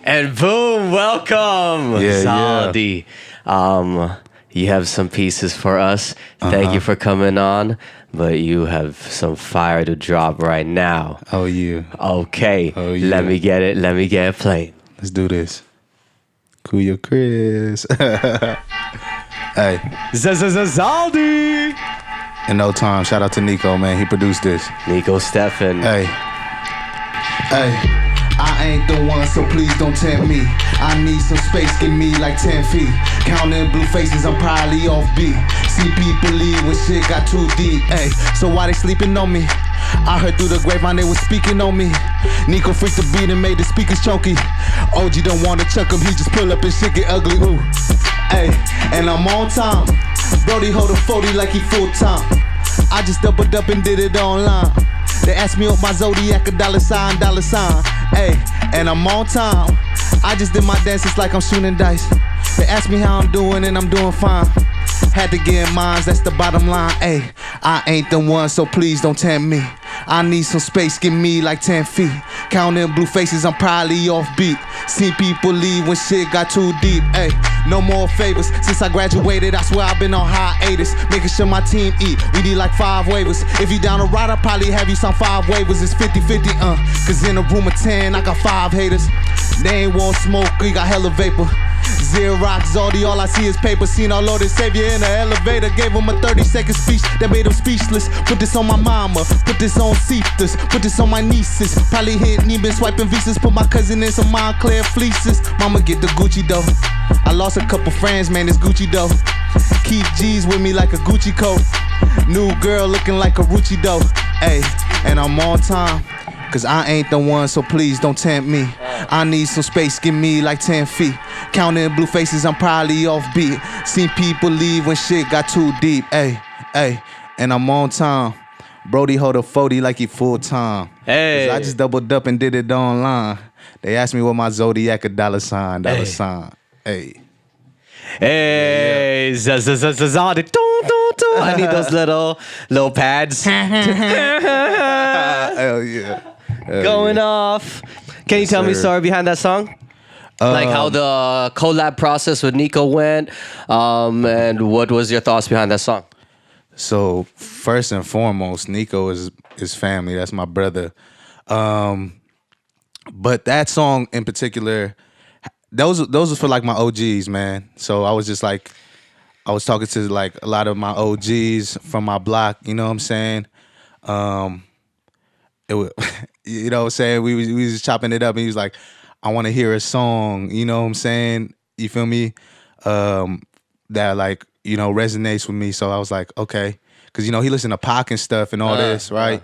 And boom, welcome, Zaldy. You have some pieces for us. Thank you for coming on, but you have some fire to drop right now. Oh, yeah. Okay, Oh, yeah. let me get it played. Let's do this. KuyaChris. Hey. Zaldy. In no time, shout out to Nico, man. He produced this. Nico Stefan. Hey. Hey. I ain't the one, so please don't tempt me. I need some space, give me like 10 feet. Counting blue faces, I'm probably off beat. See people leave when shit got too deep. Ay, so why they sleeping on me? I heard through the grapevine they was speaking on me. Nico freaked the beat and made the speakers chunky. OG don't wanna chuck him, he just pull up and shit get ugly. Ooh, ay, and I'm on time. Brody hold a 40 like he full time. I just doubled up and did it online. They asked me what my zodiac, a dollar sign, ayy, and I'm on time. I just did my dances like I'm shooting dice. They asked me how I'm doing and I'm doing fine. Had to get in mines, that's the bottom line, ayy. I ain't the one, so please don't tempt me. I need some space, give me like 10 feet. Counting blue faces, I'm probably off beat. Seen people leave when shit got too deep, ayy. No more favors, since I graduated, I swear I've been on hiatus. Making sure my team eat, we need like 5 waivers. If you down to ride, I'll probably have you some 5 waivers. It's 50-50, cause in a room of 10, I got 5 haters. They ain't want smoke, we got hella vapor. Xerox, Zaldy, all I see is paper. Seen our Lord and Savior in the elevator. Gave him a 30-second speech that made him speechless. Put this on my mama, put this on sisters, put this on my nieces. Probably hit Neiman swiping visas. Put my cousin in some Montclair fleeces. Mama get the Gucci dough. I lost a couple friends, man, it's Gucci dough. Keep G's with me like a Gucci coat. New girl looking like a Rucci dough. Ayy, and I'm on time. Cause I ain't the one, so please don't tempt me. I need some space, give me like 10 feet. Counting blue faces, I'm probably off beat. Seen people leave when shit got too deep. Ayy, and I'm on time. Brody hold a 40 like he full time. Hey. I just doubled up and did it online. They asked me what my zodiac, a dollar sign. Hey. Hey, Zaldy. I need those little pads. Hell yeah. Going off. Can you tell me the story behind that song? Like how the collab process with Nico went, and what was your thoughts behind that song? So first and foremost, Nico is family. That's my brother. But that song in particular, those was for like my OGs, man. So I was just like, I was talking to like a lot of my OGs from my block. You know what I'm saying? It was, you know what I'm saying? We was just chopping it up, and he was like, I want to hear a song, you know what I'm saying? You feel me? That like, you know, resonates with me. So I was like, okay. Cause you know, he listened to Pac and stuff and all this, right?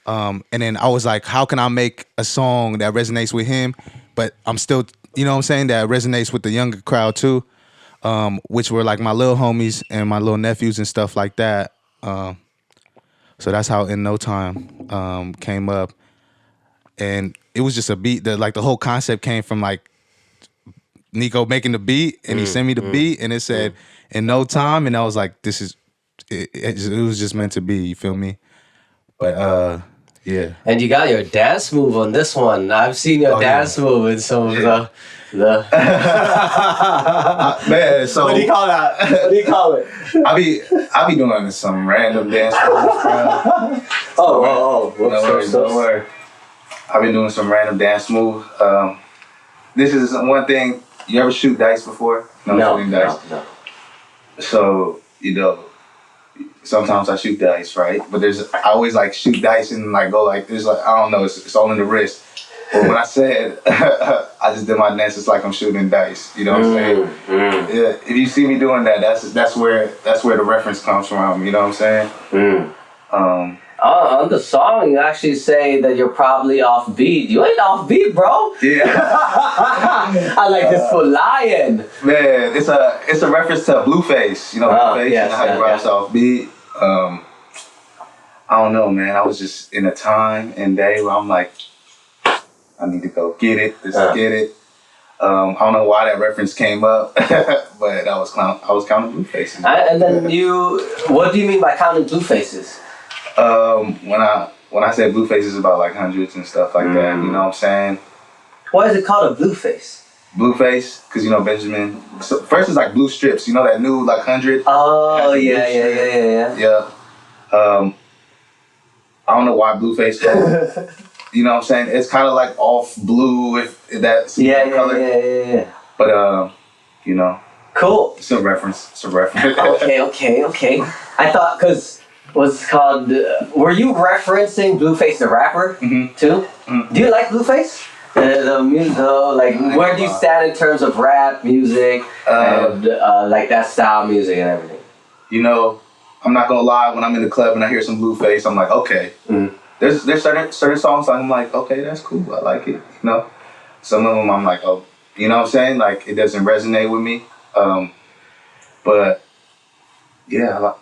And then I was like, how can I make a song that resonates with him, but I'm still, you know what I'm saying, that resonates with the younger crowd too, which were like my little homies and my little nephews and stuff like that. So that's how In No Time came up. And it was just a beat that like the whole concept came from like Nico making the beat, and he sent me the beat, and it said In No Time, and I was like, this is it was just meant to be, you feel me? But yeah. And you got your dance move on this one. I've seen your dance move in some of the man, so what do you call that? What do you call it? I be doing some random dance moves, bro. Whoops, Don't worry. I've been doing some random dance moves. This is one thing. You ever shoot dice before? No. So, you know, sometimes I shoot dice, right? But I always like shoot dice and like go like this, like I don't know, it's all in the wrist. But when I said I just did my dances like I'm shooting dice, you know what I'm saying? Yeah. If you see me doing that, that's where the reference comes from. You know what I'm saying? On the song, you actually say that you're probably off beat. You ain't off beat, bro. Yeah. I like this for lion. Man, it's a reference to Blueface. You know Blueface? Yes, you know how he raps off beat. I don't know, man. I was just in a time and day where I'm like, I need to go get it. Get it. I don't know why that reference came up, but I was counting blue faces. And then what do you mean by counting blue faces? When I say blue faces, about like hundreds and stuff like that. You know what I'm saying? Why is it called a blueface? Blueface, because you know Benjamin. So first it's like blue strips. You know that new like 100. Oh yeah. Yeah. I don't know why Blueface called. You know what I'm saying? It's kind of like off blue if that's color. Yeah. But you know. Cool. It's a reference. Okay. I thought because what's called. Were you referencing Blueface the rapper too? Mm-hmm. Do you like Blueface? The music, like where do you stand in terms of rap music and like that style music and everything? You know, I'm not gonna lie. When I'm in the club and I hear some Blueface, I'm like, okay. Mm. There's certain songs I'm like, okay, that's cool. I like it. You know, some of them I'm like, oh, you know what I'm saying? Like it doesn't resonate with me. But yeah, I like.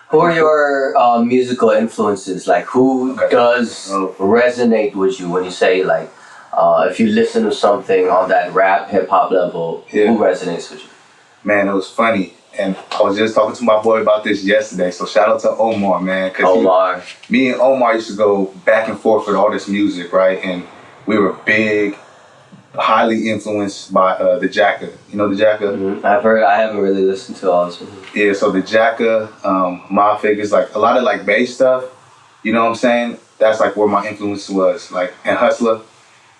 Who are your musical influences? Like who does resonate with you when you say like? If you listen to something on that rap, hip-hop level, who resonates with you? Man, it was funny. And I was just talking to my boy about this yesterday. So shout out to Omar, man. Omar. Me and Omar used to go back and forth with all this music, right? And we were big, highly influenced by the Jacka. You know the Jacka? Mm-hmm. I've heard. I haven't really listened to all this. Yeah, so the Jacka, my figures, like a lot of like bass stuff. You know what I'm saying? That's like where my influence was. Like, and Hustler.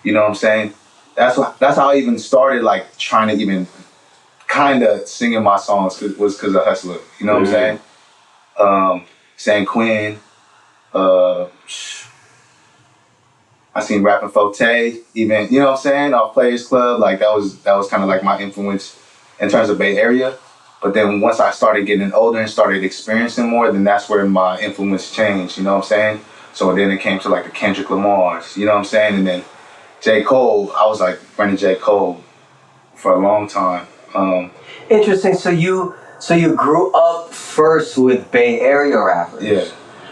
You know what I'm saying? That's how I even started like trying to even kind of singing my songs was because of Hustler. You know what I'm saying? San Quinn. I seen Rappin' Forte. Even you know what I'm saying? Off Players Club. Like that was kind of like my influence in terms of Bay Area. But then once I started getting older and started experiencing more, then that's where my influence changed. You know what I'm saying? So then it came to like the Kendrick Lamars. You know what I'm saying? And then J. Cole, I was like running J. Cole for a long time. Interesting. So you grew up first with Bay Area rappers. Yeah.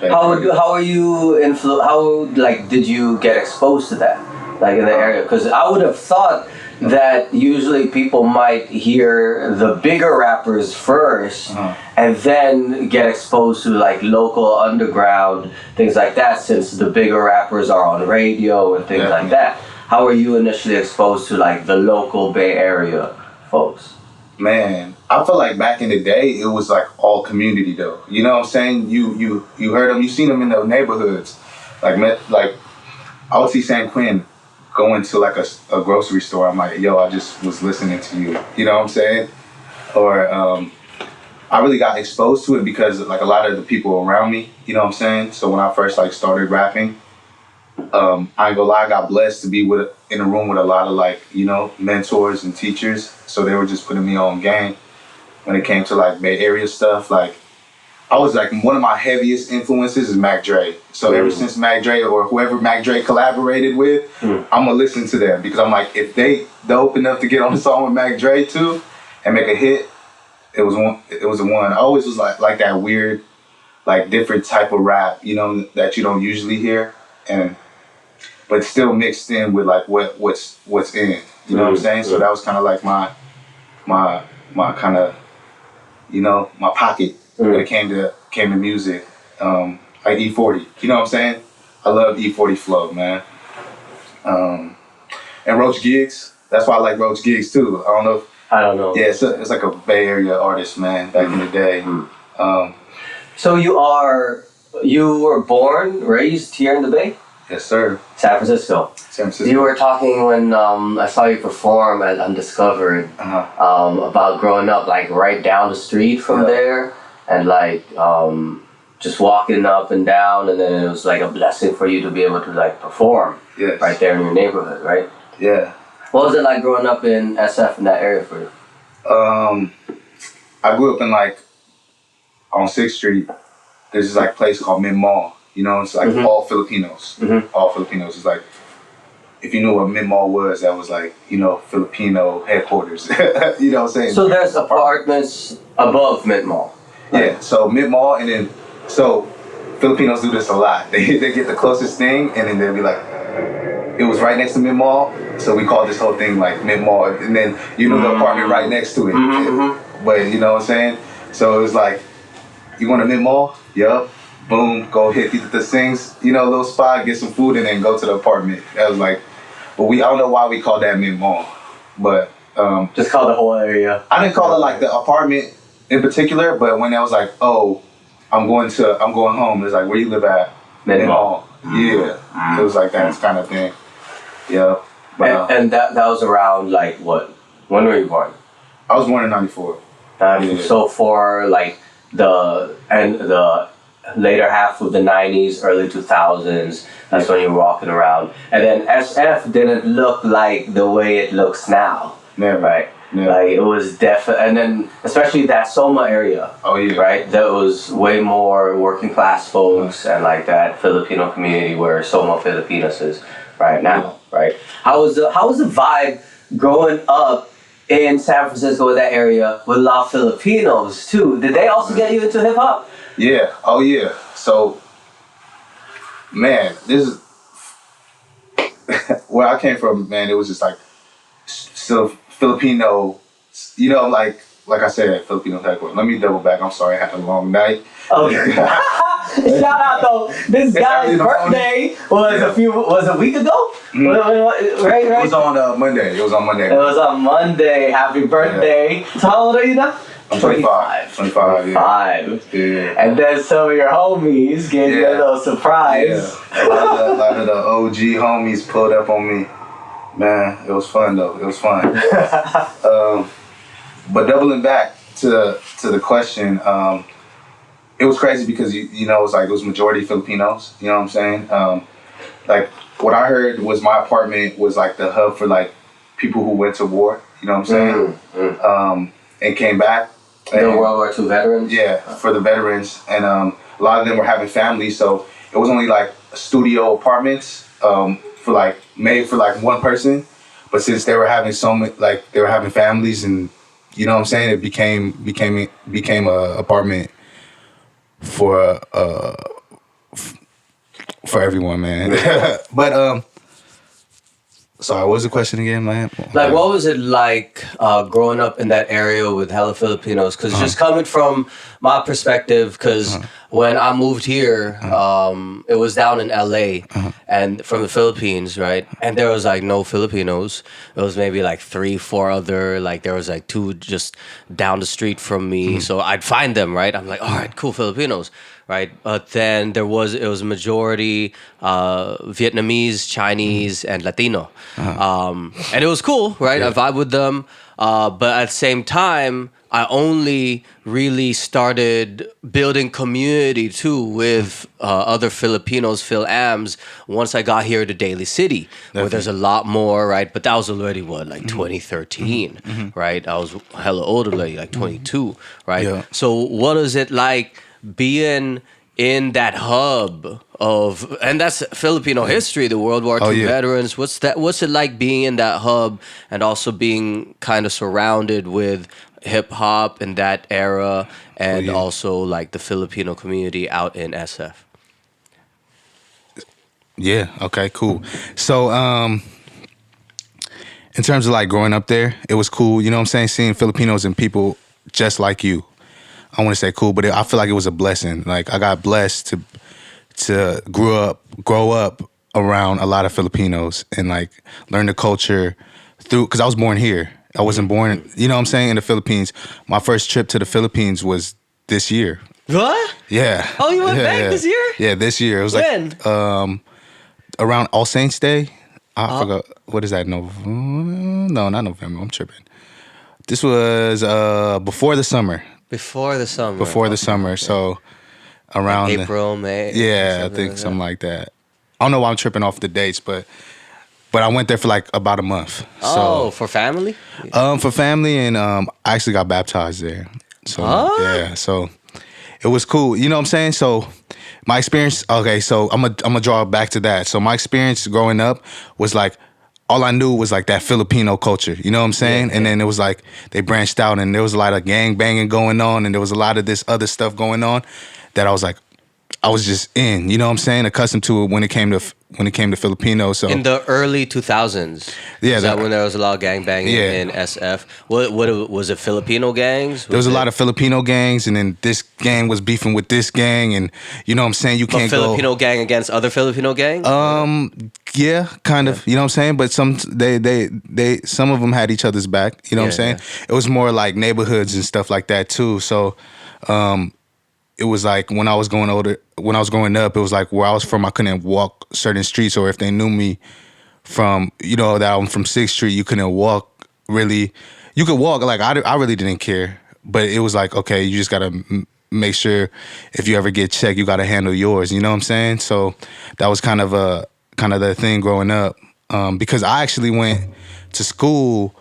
How are you How like did you get exposed to that, like in the area? Because I would have thought that usually people might hear the bigger rappers first and then get exposed to like local underground things like that. Since the bigger rappers are on radio and things like that. How were you initially exposed to like the local Bay Area folks? Man, I feel like back in the day it was like all community though. You know what I'm saying? You heard them, you seen them in the neighborhoods. Like I would see San Quinn going to like a grocery store. I'm like, yo, I just was listening to you. You know what I'm saying? Or I really got exposed to it because like a lot of the people around me. You know what I'm saying? So when I first like started rapping. I ain't gonna lie, I got blessed to be in a room with a lot of like, you know, mentors and teachers. So they were just putting me on game when it came to like Bay Area stuff. Like I was like, one of my heaviest influences is Mac Dre. So ever since Mac Dre or whoever Mac Dre collaborated with, I'm gonna listen to them because I'm like, if they dope enough to get on the song with Mac Dre too and make a hit, it was a one. I always was like that weird, like different type of rap, you know, that you don't usually hear. But still mixed in with like what's in, you know what I'm saying? So that was kind of like my kind of, you know, my pocket when it came to music, like E40. You know what I'm saying? I love E40 flow, man. And Roach Giggs. That's why I like Roach Giggs too. I don't know. Yeah, it's like a Bay Area artist, man. Back in the day. So you were born, raised here in the Bay? Yes, sir. San Francisco. You were talking when I saw you perform at Undiscovered about growing up like right down the street from there and like just walking up and down, and then it was like a blessing for you to be able to like perform right there in your neighborhood, right? Yeah. What was it like growing up in SF in that area for you? I grew up in like on 6th Street. There's this like place called Mid Mall. You know, it's like all Filipinos. All Filipinos. It's like, if you knew what Mid Mall was, that was like, you know, Filipino headquarters. You know what I'm saying? So there's apartments above Mid Mall. Yeah, so Mid Mall, and then, so Filipinos do this a lot. They get the closest thing, and then they'll be like, it was right next to Mid Mall, so we call this whole thing like Mid Mall, and then you know the apartment right next to it. But you know what I'm saying? So it was like, you want a Mid Mall? Yup. Boom, go hit the things, you know, little spot, get some food, and then go to the apartment. That was like But I don't know why we call that Mid Mall. But just call the whole area. I didn't call it like the apartment in particular, but when I was like, oh, I'm going home, it's like, where you live at? Mid Mall. Yeah. It was like that kind of thing. Yeah. But, and that was around like what? When were you born? I was born in 94. Yeah. So for like the later half of the 90s, early 2000s, that's when you were walking around. And then SF didn't look like the way it looks now. Never. Right? Yeah. Like it was definitely, and then especially that SoMa area. Oh yeah. Right? That was way more working class folks and like that Filipino community where SoMa Pilipinas is right now. Right? How was the vibe growing up in San Francisco, in that area, with a lot of Filipinos too? Did they also get you into hip hop? Yeah. Oh yeah. So, man, this is where I came from. Man, it was just like still Filipino. You know, like I said, Filipino headquarters. Let me double back. I'm sorry, I had a long night. Okay. Shout out though, this guy's birthday was a week ago? Mm-hmm. Right? It was on Monday. It was on Monday. Happy birthday. Yeah. So how old are you now? I'm 25. 25, yeah. And then some of your homies gave you a little surprise. Yeah. A lot of the OG homies pulled up on me. Man, it was fun though. It was fun. But doubling back to the question, it was crazy because you know it was majority Filipinos. You know what I'm saying? Like what I heard was my apartment was like the hub for like people who went to war. You know what I'm saying? And came back. The World War II veterans. Yeah, for the veterans, and a lot of them were having families, so it was only like studio apartments made for like one person. But since they were having they were having families, and you know what I'm saying, it became a apartment for everyone, man. But sorry, what was the question again, man? Like, what was it like growing up in that area with hella Filipinos? Because just coming from my perspective, because when I moved here, it was down in LA and from the Philippines, right? And there was like no Filipinos. It was maybe like 3-4 other, like there was like 2 just down the street from me. So I'd find them, right? I'm like, all right, cool, Filipinos. Right, but then it was a majority Vietnamese, Chinese, and Latino, and it was cool, right? Yeah. I vibe with them, but at the same time, I only really started building community too with other Filipinos, Phil-Ams, once I got here to Daly City, where there's a lot more, right? But that was already 2013, right? I was hella older, like 22, right? Yeah. So what is it like being in that hub of, and that's Filipino history, the World War II veterans. What's it like being in that hub and also being kind of surrounded with hip hop in that era and also like the Filipino community out in SF? Yeah, okay, cool. So in terms of like growing up there, it was cool, you know what I'm saying, seeing Filipinos and people just like you. I want to say cool, but I feel like it was a blessing. Like I got blessed to grow up around a lot of Filipinos and like learn the culture because I was born here. I wasn't born, you know what I'm saying, in the Philippines. My first trip to the Philippines was this year. What? Yeah. Oh, you went back this year? Yeah, this year. It was when? Like around All Saints Day. I forgot. What is that? No, not November. I'm tripping. This was before the summer. Before the summer. Before the summer, so around like April, May. Yeah, I think something like that. I don't know why I'm tripping off the dates, but I went there for like about a month. Oh, so, for family? For family, and I actually got baptized there. So yeah, so it was cool. You know what I'm saying? So my experience. Okay, so I'm gonna draw back to that. So my experience growing up was like, all I knew was like that Filipino culture, you know what I'm saying? Yeah. And then it was like they branched out and there was a lot of gang banging going on and there was a lot of this other stuff going on that I was like, I was just in, you know what I'm saying, accustomed to it when it came to Filipino. So in the early 2000s, yeah, is that when there was a lot of gangbanging in SF? What was it? Filipino gangs? There was a lot of Filipino gangs, and then this gang was beefing with this gang, and you know what I'm saying. You can't Filipino gang against other Filipino gangs. Yeah, kind of. You know what I'm saying. But some some of them had each other's back. You know what I'm saying. Yeah. It was more like neighborhoods and stuff like that too. So. It was like when I was growing up, it was like where I was from, I couldn't walk certain streets, or if they knew me from, you know, that I'm from 6th Street, you couldn't walk really. You could walk, like I really didn't care, but it was like, okay, you just gotta make sure if you ever get checked, you gotta handle yours. You know what I'm saying? So that was kind of the thing growing up, because I actually went to school.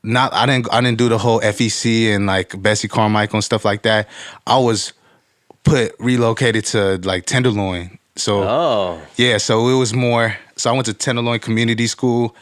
I didn't do the whole FEC and like Bessie Carmichael and stuff like that. I was relocated to like Tenderloin. So yeah, so it was more. So I went to Tenderloin Community School.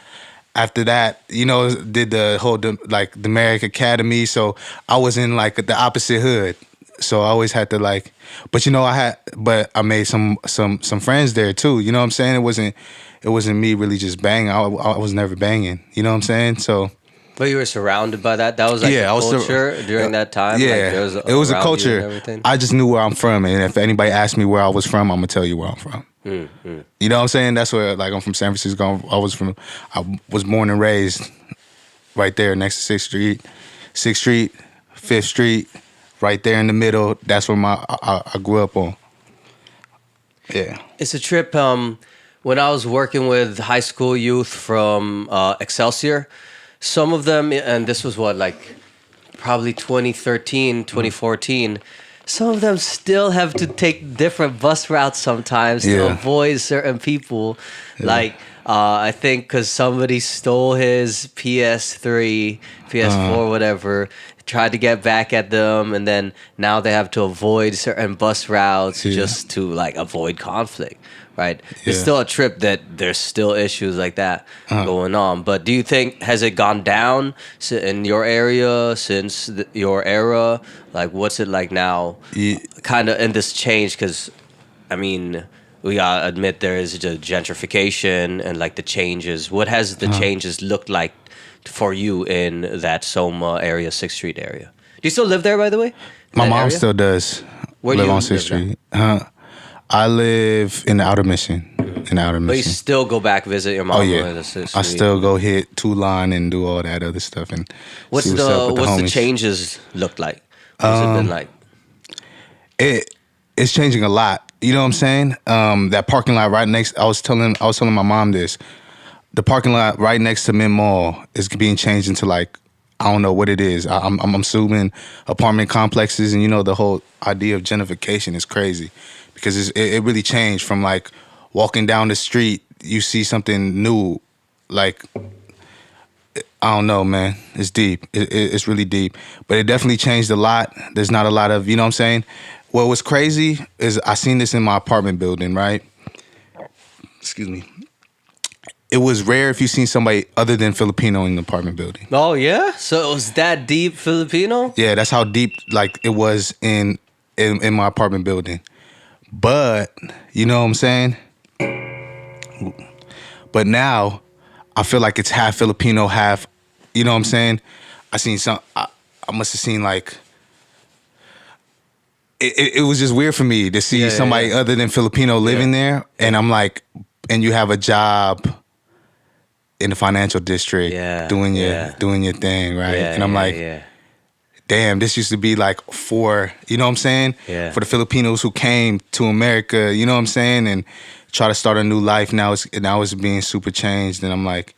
After that, you know, did the whole like the Merrick Academy. So I was in like the opposite hood. So I always had to like, but you know, I made some friends there too. You know what I'm saying? It wasn't me really just banging. I was never banging. You know what I'm saying? So. But you were surrounded by that. That was like the culture during that time. Yeah, like it was a culture. I just knew where I'm from, and if anybody asked me where I was from, I'm gonna tell you where I'm from. Mm-hmm. You know what I'm saying? That's where, like, I'm from San Francisco. I was born and raised right there next to 6th Street, 5th Street, right there in the middle. That's where I grew up on. Yeah, it's a trip. When I was working with high school youth from Excelsior. Some of them, and this was like probably 2013, 2014, some of them still have to take different bus routes sometimes to avoid certain people. Yeah. Like, I think because somebody stole his PS3, PS4, whatever, tried to get back at them, and then now they have to avoid certain bus routes just to like avoid conflict. Right, it's still a trip that there's still issues like that going on. But do you think has it gone down in your area since your era? Like, what's it like now? Kind of in this change, because I mean, we gotta admit there is a gentrification and like the changes. What has the changes looked like for you in that SoMa area, 6th Street area? Do you still live there, by the way? My mom still does. Where do you live on 6th Street? I live in the Outer Mission. But you still go back visit your mom? Oh yeah, I still go hit Two Line and do all that other stuff. And what's the changes look like? What's it been like? It's changing a lot. You know what I'm saying? That parking lot right next. I was telling my mom this. The parking lot right next to Mint Mall is being changed into like, I don't know what it is. I'm assuming apartment complexes, and you know the whole idea of gentrification is crazy. Because it really changed from like walking down the street, you see something new, like, I don't know, man. It's deep. It's really deep. But it definitely changed a lot. There's not a lot of, you know what I'm saying? What was crazy is I seen this in my apartment building, right? Excuse me. It was rare if you seen somebody other than Filipino in the apartment building. Oh, yeah? So it was that deep Filipino? Yeah, that's how deep like it was in my apartment building. But, you know what I'm saying? But now, I feel like it's half Filipino, half, you know what I'm saying? I must have seen like, it was just weird for me to see somebody other than Filipino living there. And I'm like, and you have a job in the financial district doing your thing, right? And I'm like, damn, this used to be like for, you know what I'm saying? For the Filipinos who came to America, you know what I'm saying? And try to start a new life. Now it's being super changed. And I'm like,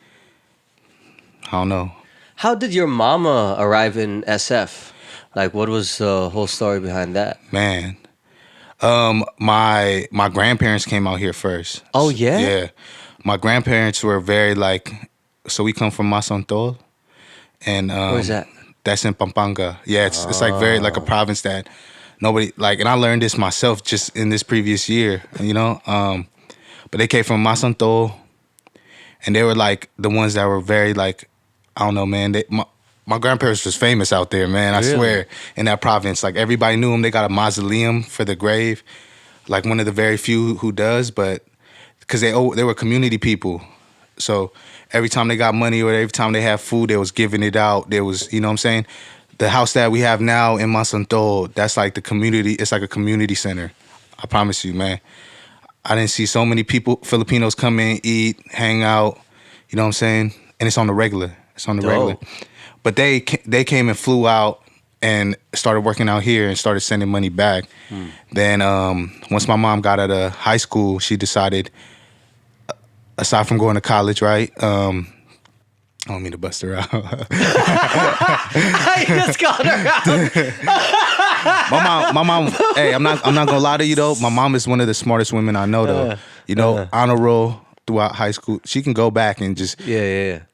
I don't know. How did your mama arrive in SF? Like, what was the whole story behind that? Man, my grandparents came out here first. Oh, yeah? Yeah. My grandparents were very like, so we come from Masantol. And where's that? That's in Pampanga. Yeah, it's like very like a province that nobody like, and I learned this myself just in this previous year, you know. But they came from Masantol, and they were like the ones that were very like, I don't know, man. My grandparents was famous out there, man. I swear, in that province, like everybody knew them. They got a mausoleum for the grave like one of the very few who does, but because they were community people. So every time they got money or every time they had food, they was giving it out. There was, you know what I'm saying? The house that we have now in Masanto, that's like the community. It's like a community center. I promise you, man. I didn't see so many people, Filipinos come in, eat, hang out. You know what I'm saying? And it's on the regular. It's on the regular. But they came and flew out and started working out here and started sending money back. Then once my mom got out of high school, she decided, aside from going to college, right? I don't mean to bust her out. I just called her out. my mom. Hey, I'm not gonna lie to you though. My mom is one of the smartest women I know though. You know, honor roll throughout high school. She can go back and just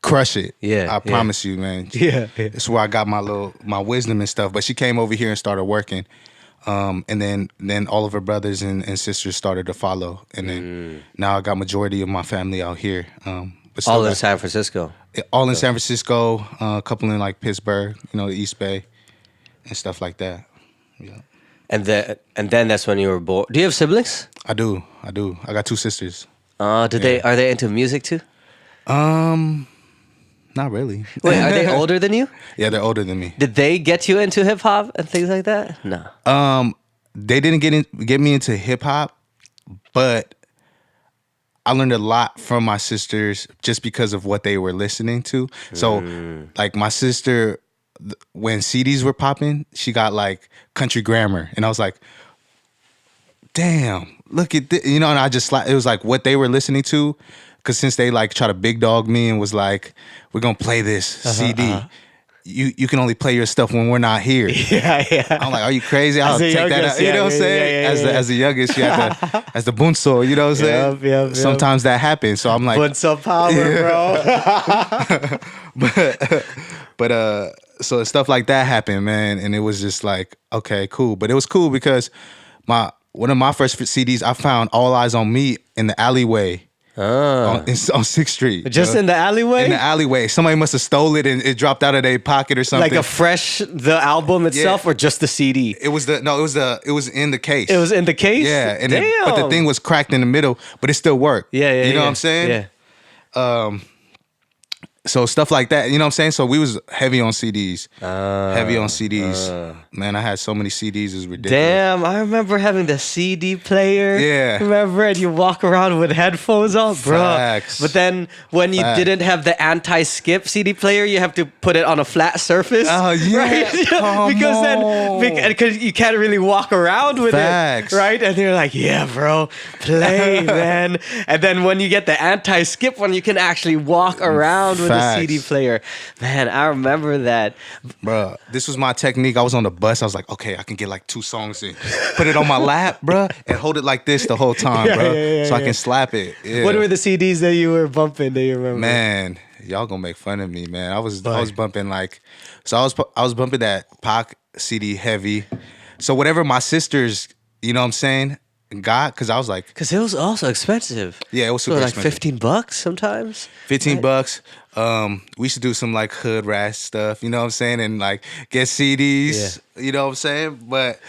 crush it. I promise you, man. It's where I got my wisdom and stuff. But she came over here and started working. And then all of her brothers and sisters started to follow. And then now I got majority of my family out here. But all in San Francisco. All in San Francisco, a couple in like Pittsburgh, you know, the East Bay and stuff like that. Yeah. And then that's when you were born. Do you have siblings? I do. I got 2 sisters. Are they into music too? Not really. Wait, are they older than you? Yeah, they're older than me. Did they get you into hip hop and things like that? No. They didn't get me into hip hop, but I learned a lot from my sisters just because of what they were listening to. So, like my sister, when CDs were popping, she got like Country Grammar, and I was like, "Damn, look at this," you know. And I just it was like what they were listening to. Because since they like try to big dog me and was like, we're going to play this CD. You can only play your stuff when we're not here. I'm like, are you crazy? I'll take that out. You know what I'm saying? As the youngest, you have to, as the bunso, you know what I'm saying? Sometimes that happens. So I'm like. Bunso power, bro. but so stuff like that happened, man. And it was just like, okay, cool. But it was cool because one of my first CDs, I found All Eyes on Me in the alleyway. On 6th Street. Just in the alleyway? In the alleyway. Somebody must have stole it and it dropped out of their pocket or something. Like the album itself or just the CD? It was in the case. It was in the case? Yeah. And but the thing was cracked in the middle, but it still worked. You know what I'm saying? Yeah. So stuff like that, you know what I'm saying? So we was heavy on CDs. Man, I had so many CDs, it's ridiculous. Damn, I remember having the CD player. Yeah. Remember? And you walk around with headphones on, bro. Facts. But then when you didn't have the anti-skip CD player, you have to put it on a flat surface. Oh, yeah. Right? Because you can't really walk around with it. Right? And you're like, yeah, bro, play, man. And then when you get the anti-skip one, you can actually walk around with the CD player. Man, I remember that. Bro, this was my technique. I was on the bus. I was like, okay, I can get like 2 songs in. Put it on my lap, bro, and hold it like this the whole time, bro. So I can slap it. Yeah. What were the CDs that you were bumping that you remember? Man, y'all gonna make fun of me, man. I was bumping like, so I was bumping that Pac CD heavy. So whatever my sisters, you know what I'm saying, got, because I was like, because it was also expensive. Yeah, it was super like expensive. $15 sometimes. $15. We used to do some like hood rat stuff, you know what I'm saying, and like get CDs, you know what I'm saying. But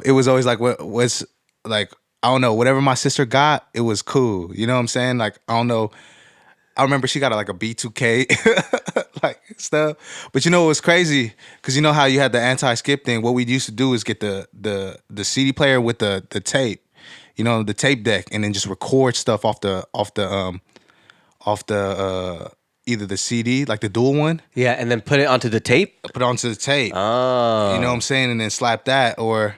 it was always like what's like, I don't know, whatever my sister got, it was cool, you know what I'm saying. Like I don't know. I remember she got like a B2K like stuff. But you know what was crazy? Because you know how you had the anti-skip thing? What we used to do is get the CD player with the tape, you know, the tape deck, and then just record stuff off the either the CD, like the dual one. Yeah, and then put it onto the tape? Put it onto the tape. Oh. You know what I'm saying? And then slap that or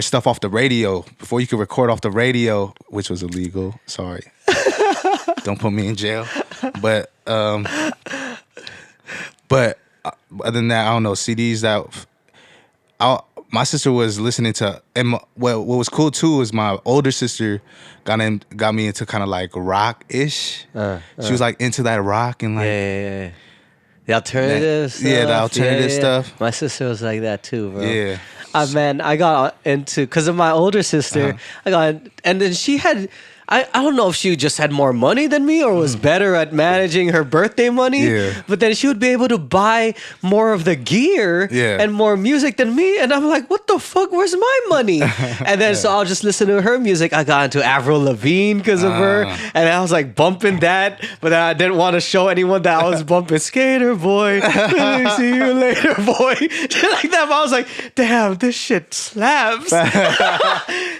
stuff off the radio. Before you could record off the radio, which was illegal. Sorry. Don't put me in jail. But other than that, I don't know, CDs that my sister was listening to, and what was cool too is my older sister got me into kind of like rock-ish. She was like into that rock and like the alternative stuff. Yeah, the alternative stuff. My sister was like that too, bro. Yeah. Man, I got into, because of my older sister, I got, and then she had, I don't know if she just had more money than me or was better at managing her birthday money. Yeah. But then she would be able to buy more of the gear and more music than me. And I'm like, what the fuck? Where's my money? And then so I'll just listen to her music. I got into Avril Lavigne because of her. And I was like bumping that. But then I didn't want to show anyone that I was bumping Skater Boy. See you later, boy. Shit like that. But I was like, damn, this shit slaps.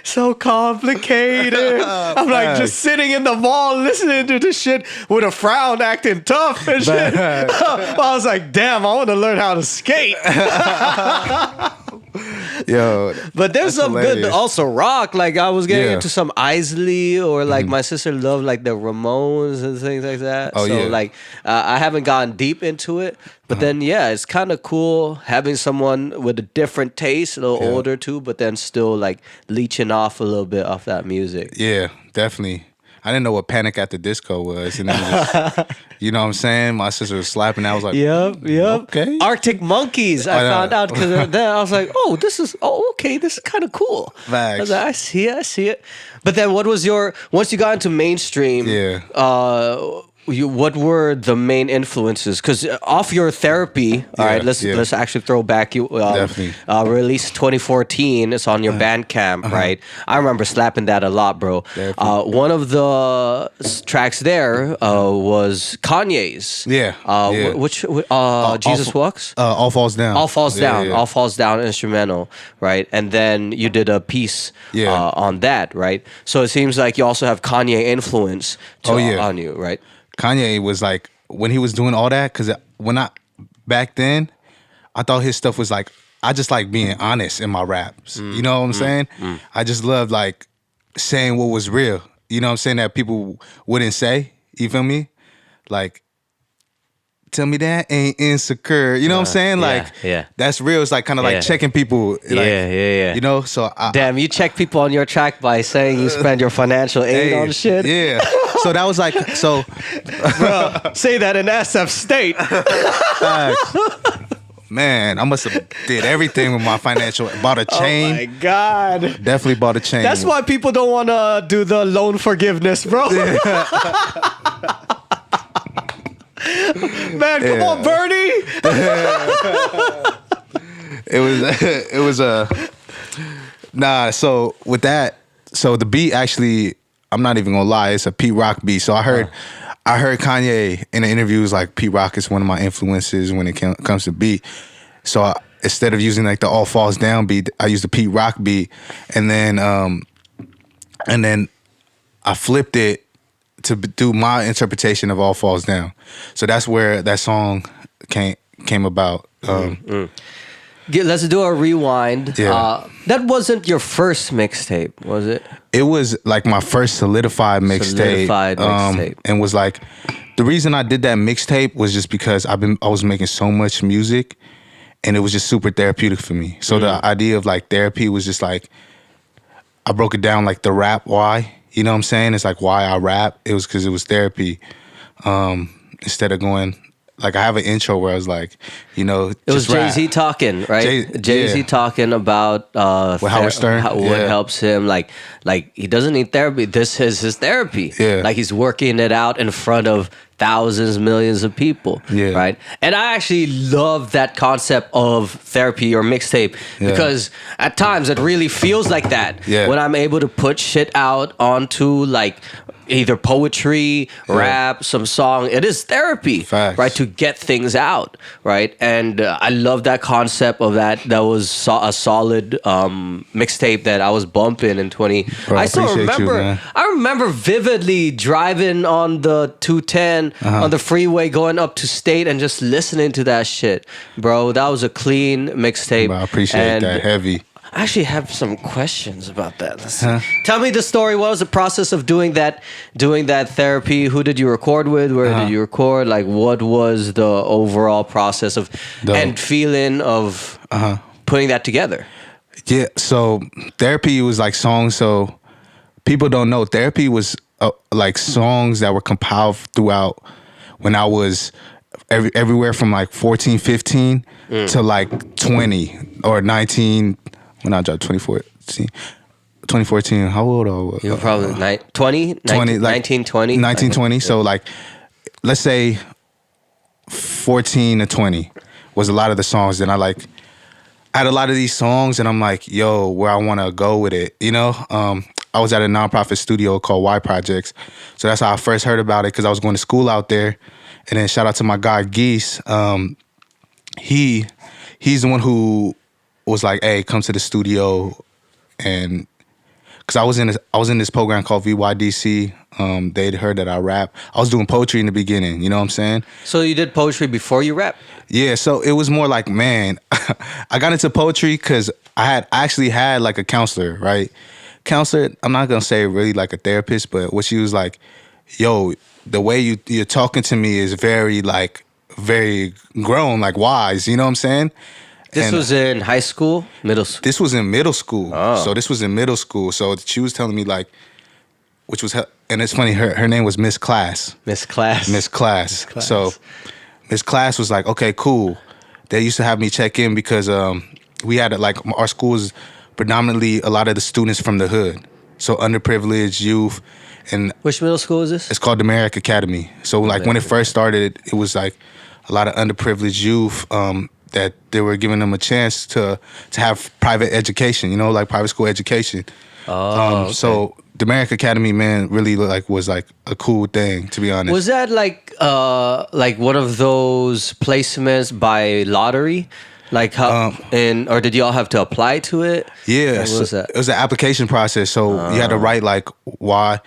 So complicated. I'm like just sitting in the mall listening to this shit with a frown, acting tough and shit. I was like, damn, I want to learn how to skate. Yo, but there's some hilarious. good also rock. Like I was getting into some Isley, or like my sister loved like the Ramones and things like that. Oh, so like I haven't gotten deep into it, but then it's kind of cool having someone with a different taste, a little older too, but then still like leeching off a little bit off that music. Yeah, definitely. I didn't know what Panic at the Disco was, and it was just, you know what I'm saying? My sister was slapping. I was like, Yep. Okay. Arctic Monkeys. I found out because then I was like, this is kind of cool. Facts. I was like, I see it. But then what was once you got into mainstream? What were the main influences? Because off your therapy, all right, let's actually throw back. You Definitely. Released 2014. It's on your Bandcamp, right? I remember slapping that a lot, bro. One of the tracks there was Kanye's. Which Jesus Walks. All Falls Down. All Falls Down. All Falls Down instrumental, right? And then you did a piece on that, right? So it seems like you also have Kanye influence on you, right? Kanye was like, when he was doing all that, because back then, I thought his stuff was like, I just like being honest in my raps. You know what I'm saying? I just loved like saying what was real. You know what I'm saying? That people wouldn't say. You feel me? Like, tell me that ain't insecure. You know what I'm saying? Like, that's real. It's like kind of like checking people. Like, you know? So damn, you check people on your track by saying you spend your financial aid on shit. Yeah. So that was like, bro, say that in SF State. Man, I must have did everything with my financial. Bought a chain. Oh my God. Definitely bought a chain. That's why people don't want to do the loan forgiveness, bro. Man, come on, Bernie. It was nah. So with that, so the beat actually, I'm not even gonna lie, it's a Pete Rock beat. So I heard Kanye in the interviews like Pete Rock is one of my influences when it comes to beat. So instead of using like the All Falls Down beat, I used the Pete Rock beat, and then I flipped it to do my interpretation of All Falls Down. So that's where that song came about. Let's do a rewind. That wasn't your first mixtape, was it? It was like my first solidified mixtape. And was like, the reason I did that mixtape was just because I was making so much music, and it was just super therapeutic for me. So the idea of like therapy was just like, I broke it down like the rap why. You know what I'm saying? It's like why I rap. It was because it was therapy. Instead of going, like I have an intro where I was like, you know, it was Jay-Z talking, right? Jay-Z talking about with Howard Stern, what helps him. Like he doesn't need therapy. This is his therapy. Like he's working it out in front of thousands, millions of people, right? And I actually love that concept of therapy or mixtape because at times it really feels like that when I'm able to put shit out onto like either poetry, rap, some song. It is therapy, right? To get things out, right? And I love that concept of that. That was a solid mixtape that I was bumping in 20. Bro, I still remember. I remember vividly driving on the 210 on the freeway going up to State and just listening to that shit, bro. That was a clean mixtape. I appreciate that. Heavy. I actually have some questions about that. Tell me the story. What was the process of doing that therapy? Who did you record with? Where did you record? Like, what was the overall process of and feeling of putting that together? Yeah, so therapy was like songs. So people don't know, therapy was like songs that were compiled throughout when I was everywhere from like 14, 15 to like 20 or 19. When I dropped 2014, 2014. How old are you were probably 20, 20, like 19, 20. 1920. So like, let's say 14 to 20 was a lot of the songs that I had a lot of these songs and I'm like, yo, where I want to go with it, you know? I was at a nonprofit studio called Y Projects. So that's how I first heard about it because I was going to school out there. And then shout out to my guy, Geese. He's the one who was like, hey, come to the studio. And because I was in this program called VYDC. They'd heard that I rap. I was doing poetry in the beginning, you know what I'm saying? So you did poetry before you rap? Yeah, so it was more like, man, I got into poetry because I actually had like a counselor, right? Counselor, I'm not gonna say really like a therapist, but what she was like, yo, the way you're talking to me is very grown, like wise, you know what I'm saying? This was in high school, middle school? This was in middle school. Oh. So this was in middle school. So she was telling me like, which was, and it's funny, her name was Miss Class. Miss Class. Miss Class. So Miss Class was like, okay, cool. They used to have me check in because we had like our school is predominantly a lot of the students from the hood. So underprivileged youth. And which middle school is this? It's called the Merrick Academy. So like when it first started, it was like a lot of underprivileged youth that they were giving them a chance to have private education, you know, like private school education. Oh, okay. So the Merrick Academy, man, really was like a cool thing, to be honest. Was that like one of those placements by lottery? Like how, or did you all have to apply to it? Yeah, what was that? It was an application process. So you had to write like why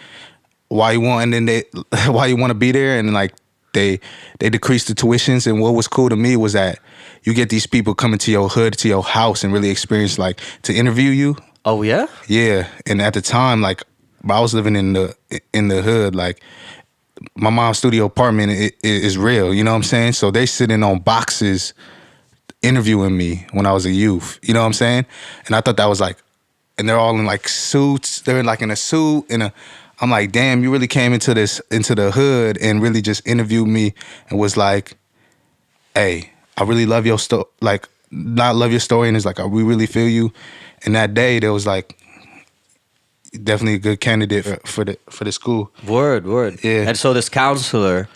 you want, and then why you want to be there, and like they decreased the tuitions. And what was cool to me was that you get these people coming to your hood, to your house, and really experience like to interview you. Oh yeah, yeah. And at the time, like I was living in the hood, like my mom's studio apartment is real. You know what I'm saying? So they sitting on boxes interviewing me when I was a youth, you know what I'm saying? And I thought that was like, and they're all in like suits. They're like in a suit I'm like, damn, you really came into the hood and really just interviewed me and was like, hey, I really love your story. Like, not love your story. And it's like, we really feel you. And that day there was like, definitely a good candidate for the school. Word. Yeah. And so this counselor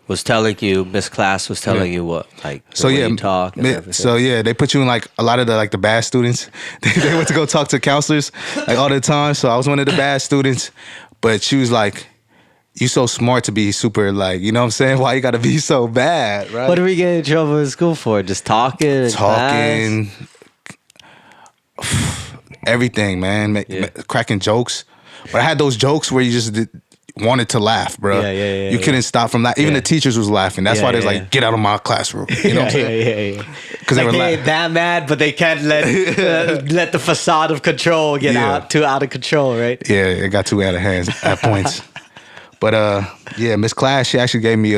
was telling you, Miss Class was telling you what, like, the way you talk and everything. So yeah, they put you in like a lot of the bad students. They went to go talk to counselors like all the time. So I was one of the bad students, but she was like, "You so smart to be super like, you know what I'm saying? Why you gotta be so bad, right?" What did we get in trouble in school for? Just talking, everything, man. Cracking jokes. But I had those jokes where you just wanted to laugh, bro. Yeah. You couldn't stop from laughing. Even the teachers was laughing. That's why they're like, get out of my classroom. You know what I'm saying? Yeah. Because like they ain't that mad, but they can't let the facade of control get too out of control, right? Yeah, it got too out of hands at points. But Miss Class, she actually gave me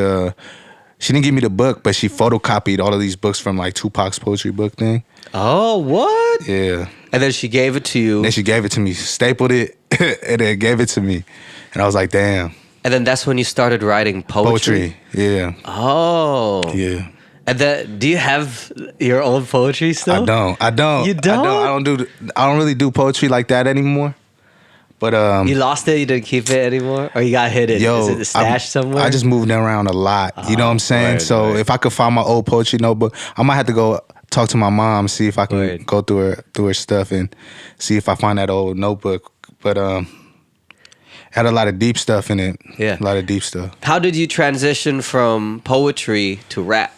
she didn't give me the book, but she photocopied all of these books from like Tupac's poetry book thing. Oh, what? Yeah. And then she gave it to you. And then she gave it to me, stapled it, and then gave it to me. And I was like, damn. And then that's when you started writing poetry? Yeah. Oh. Yeah. And then, do you have your own poetry still? I don't. You don't? I don't really do poetry like that anymore. But you lost it? You didn't keep it anymore? Or you got hidden? Is it stashed somewhere? I just moved around a lot. You know what I'm saying? Right. If I could find my old poetry notebook, I might have to go talk to my mom, see if I can go through her stuff and see if I find that old notebook. But had a lot of deep stuff in it. Yeah. A lot of deep stuff. How did you transition from poetry to rap?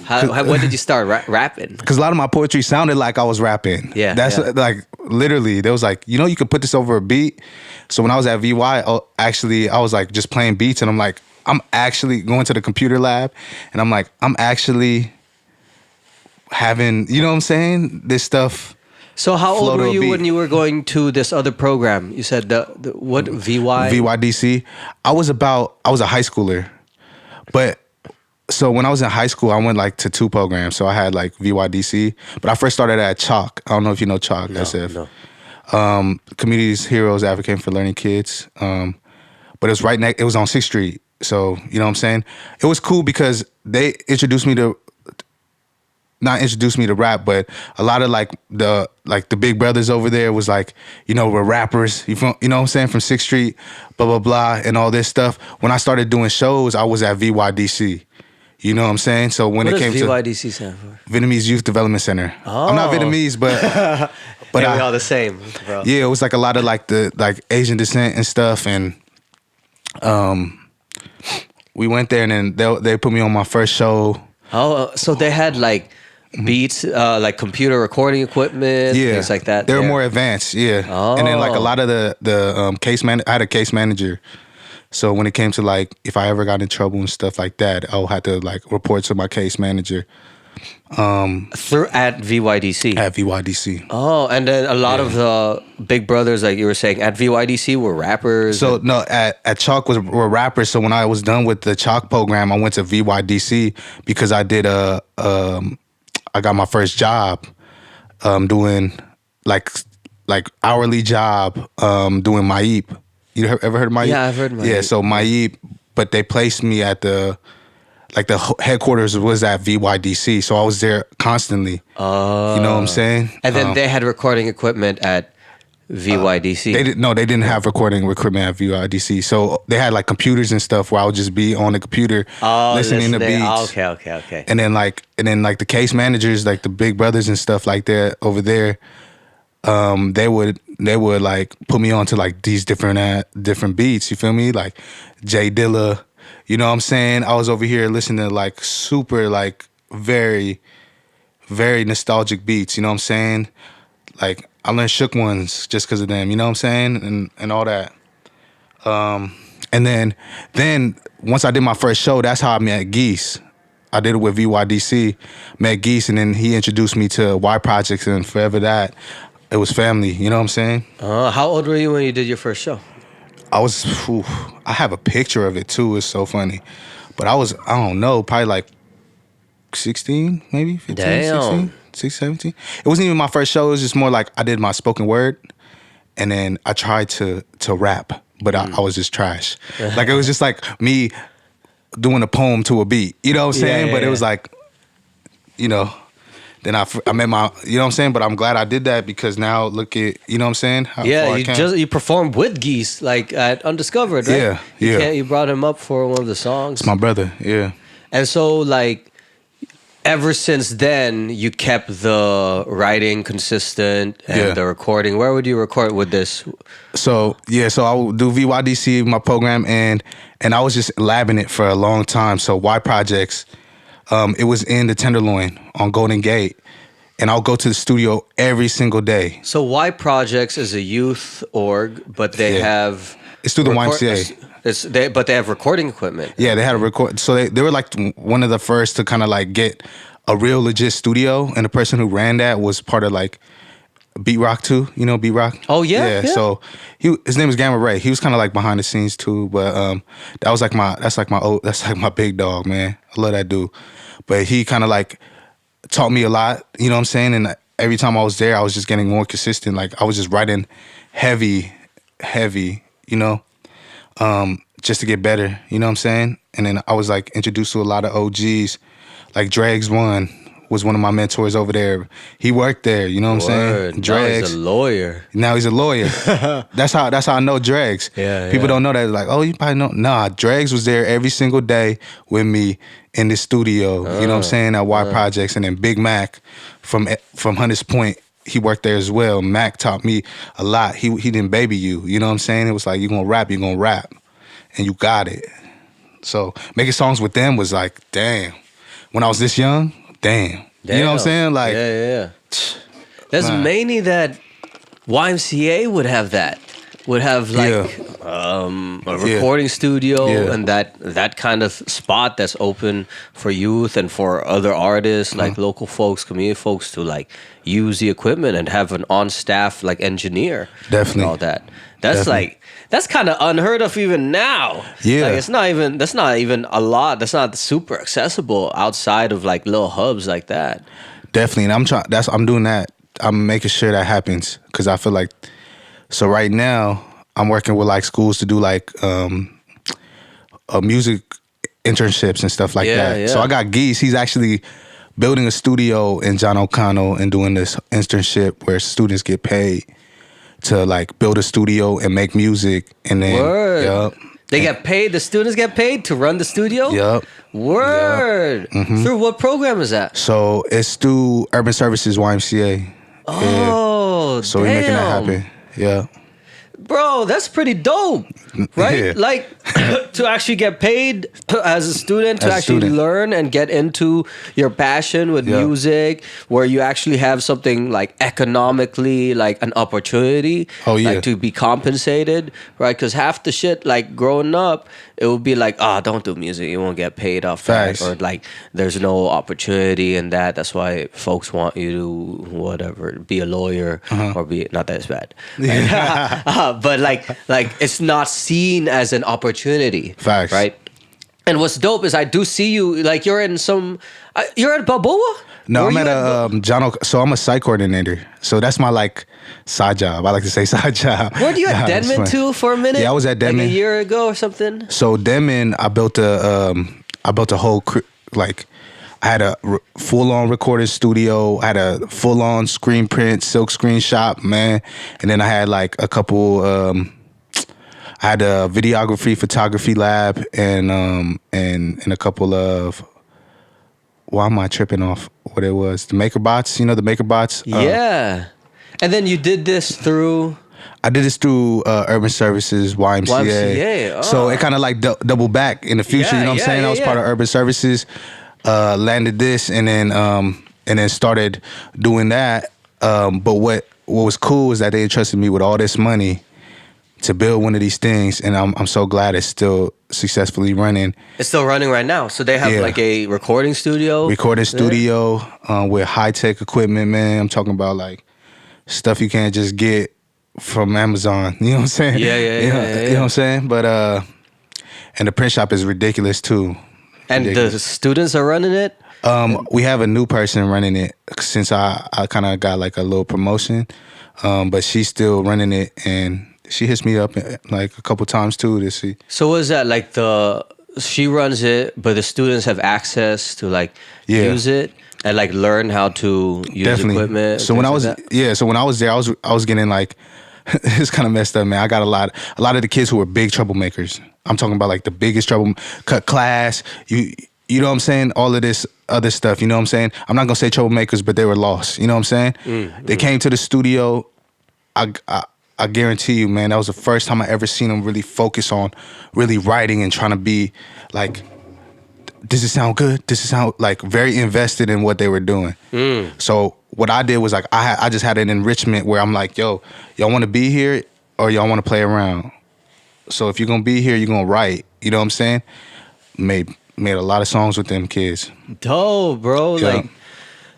When did you start rapping? Because a lot of my poetry sounded like I was rapping. Yeah. That's like, literally, there was like, you could put this over a beat. So when I was at VY, actually, I was like just playing beats and I'm like, I'm actually going to the computer lab and I'm like, I'm actually having, you know what I'm saying? This stuff. So how old were you when you were going to this other program? You said what, VY? VYDC. I was a high schooler. But so when I was in high school, I went like to 2 programs. So I had like VYDC, but I first started at Chalk. I don't know if you know Chalk. No. Communities Heroes Advocating for Learning Kids. But it was right next. It was on 6th Street. So you know what I'm saying. It was cool because they introduced me to not introduced me to rap, but a lot of like the big brothers over there was like, you know, were rappers. You know what I'm saying, from 6th Street, blah blah blah, and all this stuff. When I started doing shows, I was at VYDC. You know what I'm saying? So when what it came does to VYDC stand for? Vietnamese Youth Development Center. Oh. I'm not Vietnamese, but But we all the same, bro. Yeah, it was like a lot of like the Asian descent and stuff, and we went there, and then they put me on my first show. Oh, so they had like beats, like computer recording equipment, things like that. They were more advanced, Oh. And then like a lot of the case I had a case manager. So when it came to like if I ever got in trouble and stuff like that, I'll have to like report to my case manager. Through at VYDC. At VYDC. Oh, and then a lot of the big brothers, like you were saying, at VYDC were rappers. So no, at Chalk were rappers. So when I was done with the Chalk program, I went to VYDC because I did I got my first job doing like hourly job doing Maip. You ever heard of Maip? Yeah, I've heard Maip. Yeah, so Maip, but they placed me at the headquarters was at VYDC, so I was there constantly. Oh. You know what I'm saying? And then they had recording equipment at VYDC. They didn't have recording equipment at VYDC. So they had like computers and stuff where I would just be on the computer listening to beats. Oh, okay. And then like the case managers, like the big brothers and stuff like that over there, they would like put me on to like these different beats, you feel me? Like Jay Dilla, you know what I'm saying? I was over here listening to like super like very, very nostalgic beats, you know what I'm saying? Like I learned Shook Ones just because of them, you know what I'm saying? And all that. And then once I did my first show, that's how I met Geese. I did it with VYDC, met Geese, and then he introduced me to Y Projects, and forever that, it was family, you know what I'm saying? How old were you when you did your first show? I have a picture of it too, it's so funny. But I don't know, probably like 16, maybe 15, Damn. 16, 17. It wasn't even my first show, it was just more like I did my spoken word, and then I tried to rap, but I was just trash. Like it was just like me doing a poem to a beat, you know what I'm saying? But it was like, you know, then I met my, you know what I'm saying? But I'm glad I did that because now look at, you know what I'm saying? How far I came. You performed with Geese, like at Undiscovered, right? Yeah. You brought him up for one of the songs. It's my brother, yeah. And so like, ever since then, you kept the writing consistent and the recording. Where would you record with this? So I would do VYDC, my program, and I was just labbing it for a long time. So Y Projects, it was in the Tenderloin on Golden Gate, and I'll go to the studio every single day. So Y Projects is a youth org, but they have... It's through the YMCA. But they have recording equipment. Yeah, they had a record. So they were like one of the first to kind of like get a real legit studio, and the person who ran that was part of like Beat Rock too. You know Beat Rock? Oh yeah. So his name was Gamma Ray. He was kind of like behind the scenes too, but that's like my big dog, man. I love that dude. But he kind of like taught me a lot. You know what I'm saying? And every time I was there, I was just getting more consistent. Like I was just writing heavy. You know. Just to get better, you know what I'm saying? And then I was like introduced to a lot of OGs, like Dregs was one of my mentors over there. He worked there, you know what I'm saying? Dregs. Now he's a lawyer. That's how I know Dregs. People don't know that. Like, oh, you probably know. Nah, Dregs was there every single day with me in the studio. You know what I'm saying? At Y Projects, and then Big Mac from Hunters Point. He worked there as well. Mac taught me a lot. He didn't baby you. You know what I'm saying? It was like, you're going to rap. And you got it. So making songs with them was like, damn. When I was this young, damn. You know what I'm saying? Like, There's many that YMCA would have that. Would have like a recording studio and that kind of spot that's open for youth and for other artists, like local folks, community folks, to like use the equipment and have an on staff like engineer. Definitely. And all that. That's like, that's kind of unheard of even now. Yeah. Like that's not even a lot. That's not super accessible outside of like little hubs like that. Definitely. And I'm doing that. I'm making sure that happens because I feel like, so right now I'm working with like schools to do like music internships and stuff like that. Yeah. So I got Geese. He's actually building a studio in John O'Connell and doing this internship where students get paid to like build a studio and make music, and then Word. They get paid. The students get paid to run the studio. Yep. Word. Yep. Mm-hmm. Through what program is that? So it's through Urban Services YMCA. Oh, so damn. we're making that happen. Yeah. Bro, that's pretty dope, right? Yeah. Like to actually get paid as a student, to actually learn and get into your passion with music, where you actually have something like economically, like an opportunity, like to be compensated, right? Because half the shit, like growing up, it would be like, don't do music, you won't get paid off that, or like there's no opportunity in that. That's why folks want you to whatever, be a lawyer or be not that it's bad. Right? But like it's not seen as an opportunity. Facts. Right? And what's dope is I do see you, like you're in some, you're at Balboa? No, I'm at so I'm a site coordinator. So that's my like side job. I like to say side job. Weren't you at Denman too for a minute? Yeah, I was at Denman. Like a year ago or something? So Denman, I built a whole, like, I had a full-on recording studio. I had a full-on screen print, silk screen shop, man. And then I had like a couple, I had a videography, photography lab, and a couple of, why am I tripping off what it was? The Maker Bots, you know, the Maker Bots? Yeah. And then you did this through... I did this through Urban Services, YMCA. Oh. So it kind of like double back in the future, you know what I'm saying? I was part of Urban Services. Landed this and then started doing that. But what was cool is that they entrusted me with all this money to build one of these things, and I'm so glad it's still successfully running. It's still running right now. So they have like a recording studio. With high-tech equipment, man. I'm talking about like stuff you can't just get from Amazon. You know what I'm saying? Yeah. You know what I'm saying? But and the print shop is ridiculous too. And the students are running it? We have a new person running it since I kind of got like a little promotion. But she's still running it, and she hits me up like a couple times too to see. So was that like she runs it, but the students have access to like use it and like learn how to use equipment? So when I was there, I was getting like, it's kind of messed up, man. I got a lot of the kids who were big troublemakers. I'm talking about like the biggest trouble, cut class, you know what I'm saying? All of this other stuff, you know what I'm saying? I'm not gonna say troublemakers, but they were lost, you know what I'm saying? They came to the studio. I guarantee you, man, that was the first time I ever seen them really focus on really writing and trying to be like, does it sound good? Does it sound like very invested in what they were doing? So what I did was like, I just had an enrichment where I'm like, yo, y'all want to be here or y'all want to play around? So if you're going to be here, you're going to write. You know what I'm saying? Made a lot of songs with them kids. Dope, bro. Yeah. Like,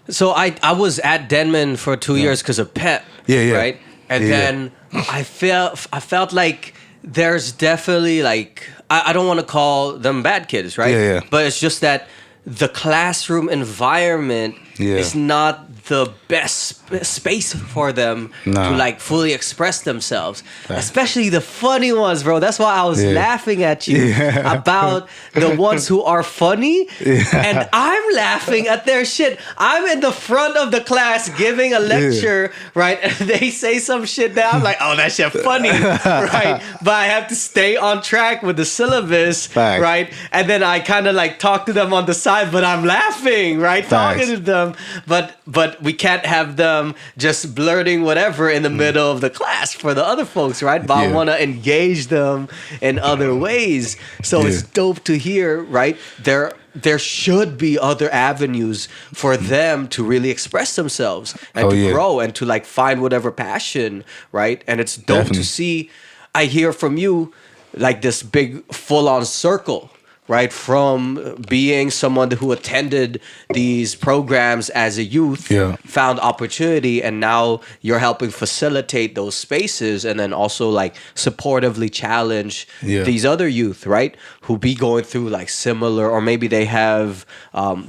so I was at Denman for 2 years because of PEP. Yeah. Right? And then I felt like there's definitely like, I don't want to call them bad kids, right? Yeah. But it's just that the classroom environment is not the best space for them to like fully express themselves. Especially the funny ones, bro. That's why I was laughing at you about the ones who are funny. And I'm laughing at their shit. I'm in the front of the class giving a lecture, right? And they say some shit that I'm like, oh, that shit funny, right? But I have to stay on track with the syllabus, right? And then I kind of like talk to them on the side, but I'm laughing, right? Talking to them. But we can't have them just blurting whatever in the middle of the class for the other folks, right? But I want to engage them in other ways. So it's dope to hear, right? There should be other avenues for them to really express themselves and to grow and to like find whatever passion, right? And it's dope to see. I hear from you like this big full-on circle, right? From being someone who attended these programs as a youth, found opportunity, and now you're helping facilitate those spaces and then also like supportively challenge these other youth, right? Who be going through like similar, or maybe they have,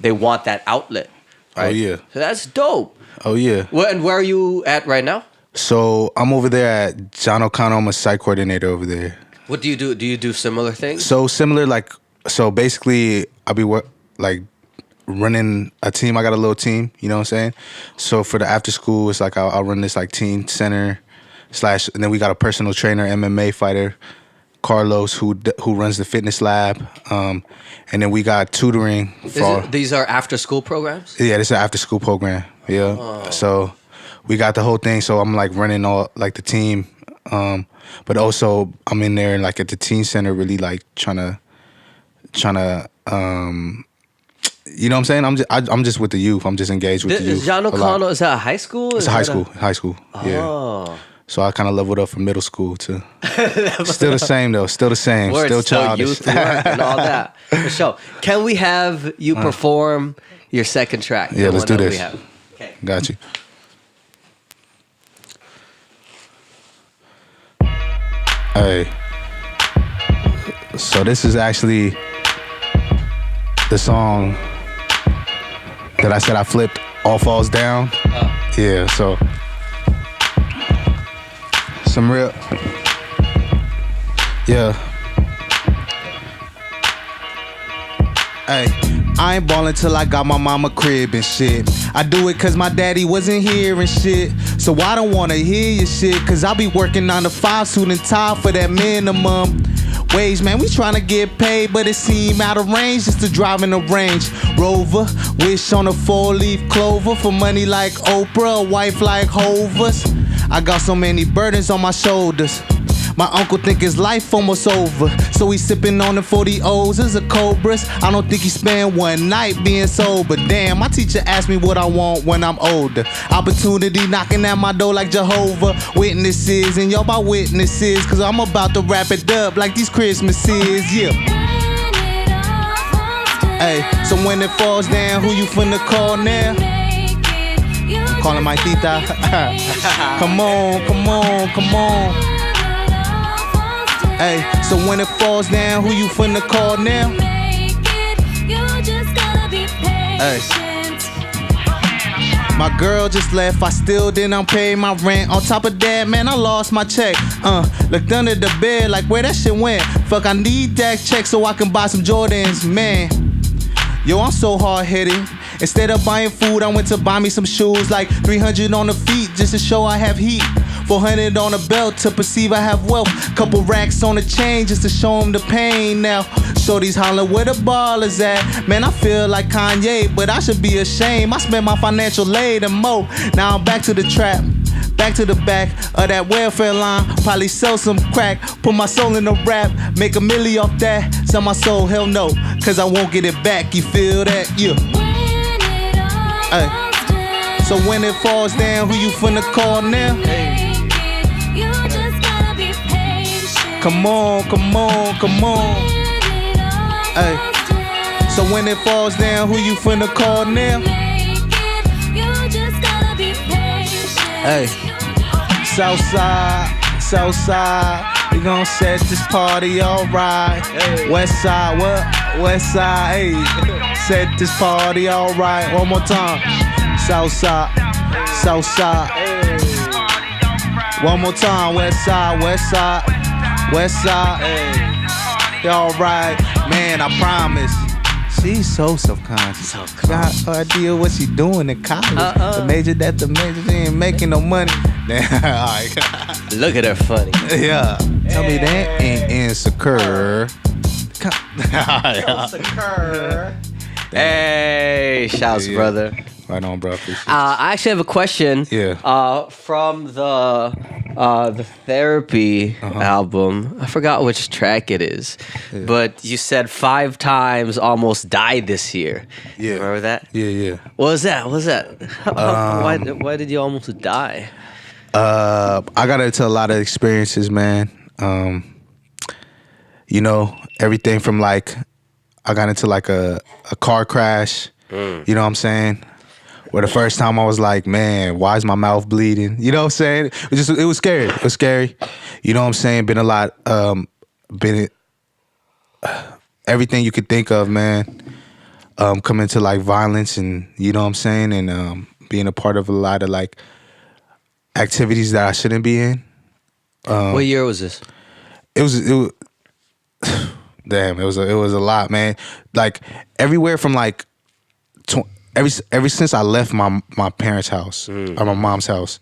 they want that outlet, right? So that's dope. And where are you at right now? So I'm over there at John O'Connell. I'm a site coordinator over there. What do you do? Do you do similar things? So similar, like, so basically, I'll be running a team. I got a little team, you know what I'm saying? So for the after school, it's like I'll run this like teen center / and then we got a personal trainer, MMA fighter, Carlos, who runs the fitness lab. And then we got tutoring. These are after school programs? Yeah, this is an after school program. Yeah. Oh. So we got the whole thing. So I'm like running all like the team. But also I'm in there like at the teen center really like trying to you know what I'm saying? I'm just with the youth. I'm just engaged with the youth. Jano Kano, is that a high school? It's a high school. Oh. Yeah. So I kind of leveled up from middle school to still the same though. Still the same. Word, still childish. Youth work and all that. For sure. Can we have you perform your second track? Yeah, let's do this. Okay. Got you. Hey. So this is actually the song that I said I flipped All Falls Down. Yeah, so some real, yeah. Hey, I ain't ballin' till I got my mama crib and shit. I do it cause my daddy wasn't here and shit. So I don't wanna hear your shit, cause I be working 9 to 5, suit and tie for that minimum wage, man. We tryna get paid, but it seem out of range just to drive in a Range Rover. Wish on a 4-leaf clover for money like Oprah, a wife like Hova's. I got so many burdens on my shoulders. My uncle think his life almost over, so he sipping on the 40 O's as a Cobras. I don't think he spent one night being sober. Damn, my teacher asked me what I want when I'm older. Opportunity knocking at my door like Jehovah Witnesses, and y'all my witnesses, cause I'm about to wrap it up like these Christmases, yeah. Hey, so when it falls down, who you finna call now? I'm calling my tita. Come on, come on, come on. Hey, so when it falls down, who you finna call now? Hey. My girl just left, I still didn't pay my rent. On top of that, man, I lost my check. Looked under the bed like where that shit went. Fuck, I need that check so I can buy some Jordans, man. Yo, I'm so hard-headed. Instead of buying food, I went to buy me some shoes. Like 300 on the feet just to show I have heat. 400 on the belt to perceive I have wealth. Couple racks on the chain just to show them the pain now. Shorty's hollering where the ballers at. Man, I feel like Kanye, but I should be ashamed. I spent my financial aid and more. Now I'm back to the trap. Back to the back of that welfare line. Probably sell some crack. Put my soul in a rap. Make $1 million off that. Sell my soul, hell no. Cause I won't get it back. You feel that? Yeah. Hey. So when it falls down, who you finna call now? Come on, come on, come on. Hey. So when it falls down, who you finna call now? Hey. Southside, Southside, we gon' set this party alright. Hey. Westside, what? Westside, hey. Set this party alright. One more time. Southside, Southside. Hey. One more time. Westside, Westside, Westside. Hey. Alright, man, I promise. She's so self-conscious. Got no idea what she doing in college. The major, she ain't making no money. Alright. Look at her funny. Yeah. Tell me that ain't insecure. Insecure. Hey, shouts, brother. Right on, bro. I actually have a question. Yeah. From the Therapy album. I forgot which track it is, but you said 5 times almost died this year. Yeah. Remember that? Yeah. What was that? Why did you almost die? I got into a lot of experiences, man. You know, everything from like I got into like a car crash. You know what I'm saying? Where the first time I was like, man, why is my mouth bleeding? You know what I'm saying? It was scary. It was scary. You know what I'm saying? Been a lot, everything you could think of, man. Coming to like violence and, you know what I'm saying? And being a part of a lot of like activities that I shouldn't be in. What year was this? It was damn, it was a lot, man. Like everywhere from like ever since I left my parents' house or my mom's house,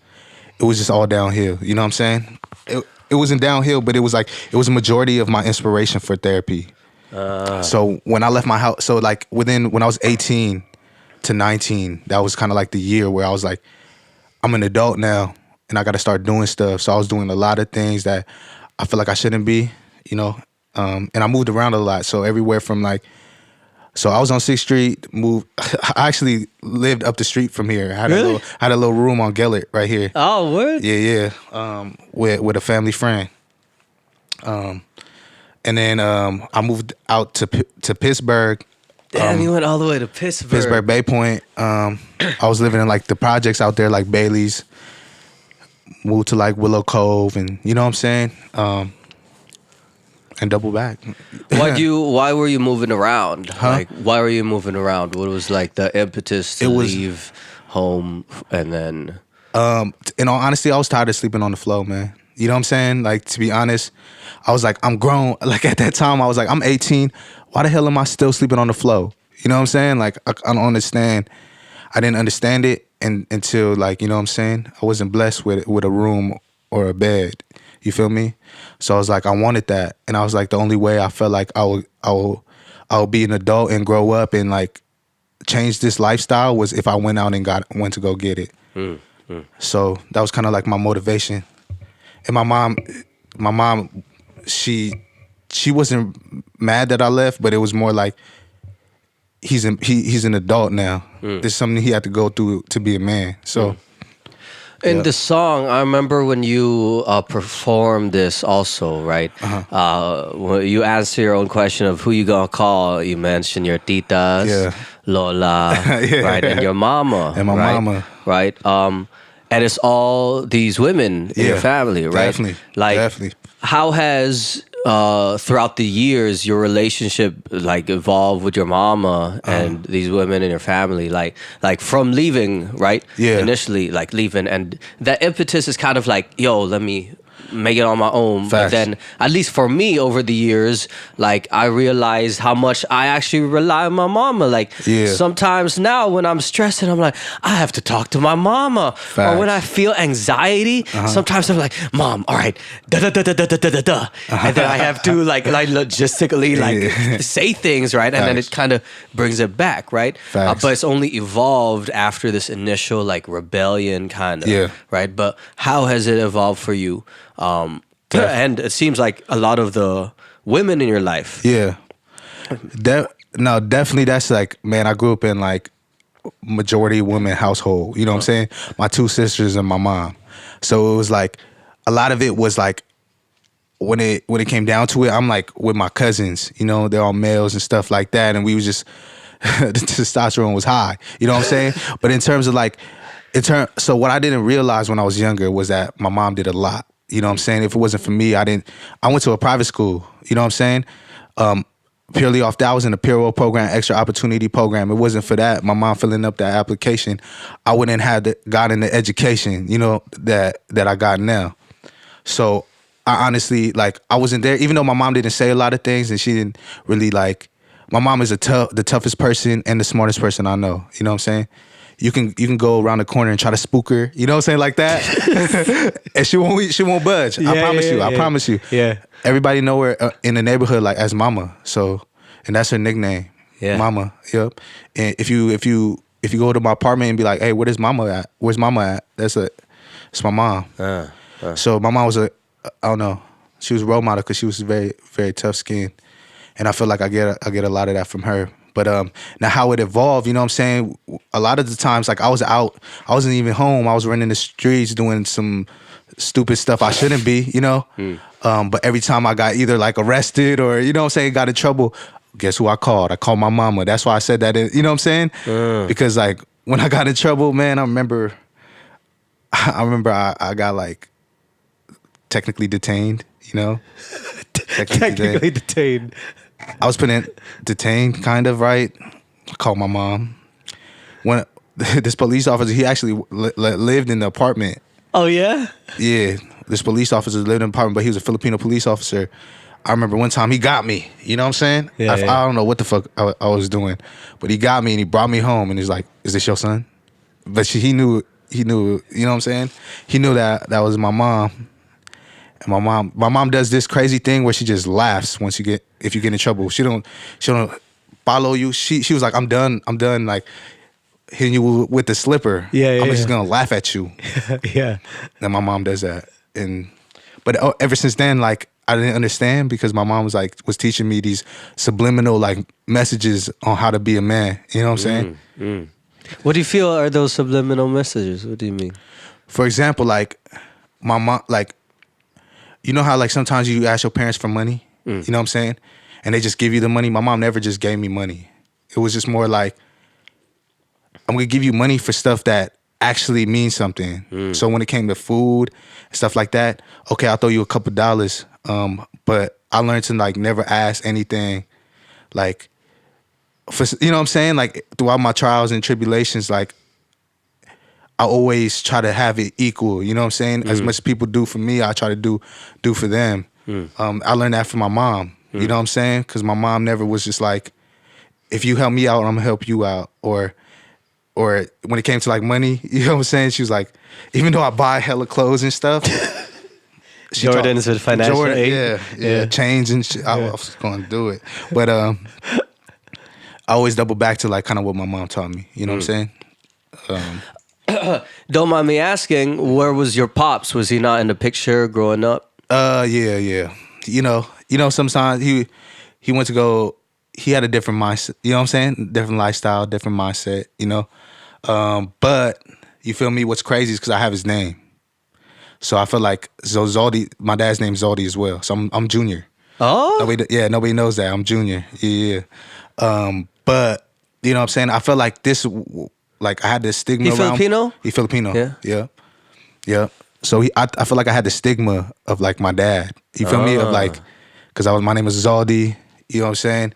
it was just all downhill. You know what I'm saying? It wasn't downhill, but it was like it was a majority of my inspiration for therapy. So when I left my house, so like when I was 18 to 19, that was kind of like the year where I was like, I'm an adult now and I got to start doing stuff. So I was doing a lot of things that I feel like I shouldn't be, you know. And I moved around a lot. So everywhere from like, so I was on 6th Street, I actually lived up the street from here. I had a little room on Gellert right here. Oh, word? Yeah. With a family friend. And then I moved out to Pittsburgh. Damn, you went all the way to Pittsburgh. Pittsburgh, Bay Point. I was living in like the projects out there, like Bailey's. Moved to like Willow Cove, and you know what I'm saying? And double back. Why were you moving around? Huh? Like, why were you moving around? What was like the impetus to leave home and then? In all honesty, I was tired of sleeping on the floor, man. You know what I'm saying? Like, to be honest, I was like, I'm grown. Like at that time, I was like, I'm 18. Why the hell am I still sleeping on the floor? You know what I'm saying? Like, I don't understand. I didn't understand it until like, you know what I'm saying? I wasn't blessed with a room or a bed. You feel me? So I was like, I wanted that. And I was like, the only way I felt like I would be an adult and grow up and like change this lifestyle was if I went out and went to go get it. So that was kind of like my motivation. And my mom, she wasn't mad that I left, but it was more like he's an adult now. There's something he had to go through to be a man. So. In the song, I remember when you performed this also, right? When you answer your own question of who you gonna call, you mentioned your titas, Lola, right, and your mama. And my mama. Right? And it's all these women in your family, right? Definitely. Like, definitely. How has throughout the years your relationship like evolved with your mama and these women in your family? Like from leaving, right? Yeah. Initially, like leaving, and that impetus is kind of like, yo, let me make it on my own. Facts. But then, at least for me, over the years, like I realized how much I actually rely on my mama. Like sometimes now when I'm stressed and I'm like, I have to talk to my mama. Facts. Or when I feel anxiety, sometimes I'm like, Mom, all right, da da da da da da da da, and then I have to like logistically like say things, right, and then it kind of brings it back, right? But it's only evolved after this initial like rebellion, kind of, right? But how has it evolved for you? And it seems like a lot of the women in your life. Yeah. Definitely that's like, man, I grew up in like majority women household. You know what I'm saying? My 2 sisters and my mom. So it was like, a lot of it was like, when it came down to it, I'm like with my cousins, you know, they're all males and stuff like that. And we was just, the testosterone was high. You know what I'm saying? But in terms of like, so what I didn't realize when I was younger was that my mom did a lot. You know what I'm saying? If it wasn't for me, I went to a private school. You know what I'm saying? Purely off that, I was in a PRO program, extra opportunity program. It wasn't for that, my mom filling up that application, I wouldn't have gotten the education, you know, that I got now. So I honestly, like, I wasn't there, even though my mom didn't say a lot of things and she didn't really like, my mom is the toughest person and the smartest person I know. You know what I'm saying? You can go around the corner and try to spook her, you know what I'm saying, like that, and she won't budge. I promise you. Yeah. Everybody know her in the neighborhood like as Mama. So, and that's her nickname. Yeah. Mama. Yep. And if you go to my apartment and be like, hey, where's Mama at? Where's Mama at? It's my mom. So my mom was I don't know. She was a role model because she was very, very tough skinned, and I feel like I get a lot of that from her. But now how it evolved, you know what I'm saying? A lot of the times, like I was out, I wasn't even home. I was running the streets doing some stupid stuff I shouldn't be, you know? But every time I got either like arrested or, you know what I'm saying, got in trouble, guess who I called? I called my mama. That's why I said that, you know what I'm saying? Because like when I got in trouble, man, I remember I got like technically detained, you know? Technically detained. I was put in detained, kind of, right? I called my mom. When this police officer, he actually lived in the apartment. Oh, yeah? Yeah. This police officer lived in the apartment, but he was a Filipino police officer. I remember one time he got me. You know what I'm saying? Yeah, I don't know what the fuck I was doing, but he got me and he brought me home and he's like, "Is this your son?" But he knew. You know what I'm saying? He knew that was my mom. And my mom does this crazy thing where she just laughs if you get in trouble. She don't follow you. She was like, I'm done like hitting you with the slipper. I'm just gonna laugh at you. Yeah. And my mom does that. But ever since then, like, I didn't understand because my mom was teaching me these subliminal like messages on how to be a man. You know what I'm saying? What do you feel are those subliminal messages? What do you mean? For example, like my mom, like, you know how like sometimes you ask your parents for money, you know what I'm saying? And they just give you the money. My mom never just gave me money. It was just more like, I'm gonna give you money for stuff that actually means something. So when it came to food and stuff like that, okay, I'll throw you a couple dollars. But I learned to like never ask anything, like, you know what I'm saying? Like throughout my trials and tribulations, like I always try to have it equal. You know what I'm saying? As much as people do for me, I try to do for them. I learned that from my mom. You know what I'm saying? Because my mom never was just like, if you help me out, I'm gonna help you out. Or when it came to like money, you know what I'm saying? She was like, even though I buy hella clothes and stuff. Jordans with financial aid. Yeah, change and shit. I was gonna do it. But I always double back to like kind of what my mom taught me. You know what I'm saying? Don't mind me asking, where was your pops? Was he not in the picture growing up? Yeah. You know, sometimes he went to go. He had a different mindset. You know what I'm saying? Different lifestyle, different mindset. You know, but you feel me? What's crazy is because I have his name, so I feel like Zaldy. My dad's name's Zaldy as well, so I'm Junior. Oh, nobody knows that I'm Junior. Yeah. But you know what I'm saying? I feel like this, like I had this stigma. He Filipino? He Filipino. Yeah. So I feel like I had the stigma of like my dad. You feel me? Of like, because my name was Zaldy. You know what I'm saying?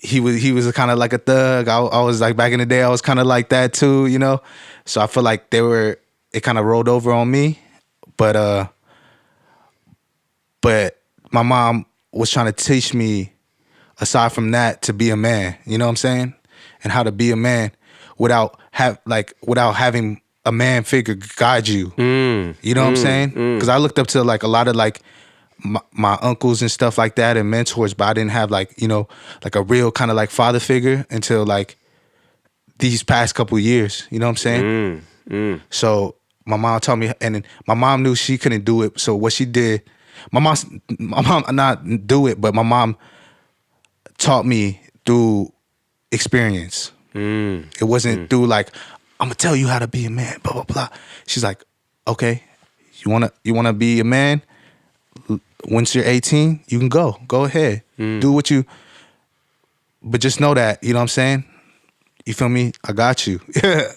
He was kind of like a thug. I was like, back in the day, I was kind of like that too. You know? So I feel like it kind of rolled over on me. But my mom was trying to teach me, aside from that, to be a man. You know what I'm saying? And how to be a man without having a man figure guide you. You know what I'm saying? Because I looked up to like a lot of like my uncles and stuff like that and mentors, but I didn't have like, you know, like a real kind of like father figure until like these past couple years. You know what I'm saying? So my mom taught me, and then my mom knew she couldn't do it. So what she did, my mom not do it, but my mom taught me through experience. It wasn't through like, I'm gonna tell you how to be a man, blah blah blah. She's like, okay, you wanna be a man? Once you're 18, you can go ahead, do what you. But just know that, you know what I'm saying? You feel me? I got you. Yeah.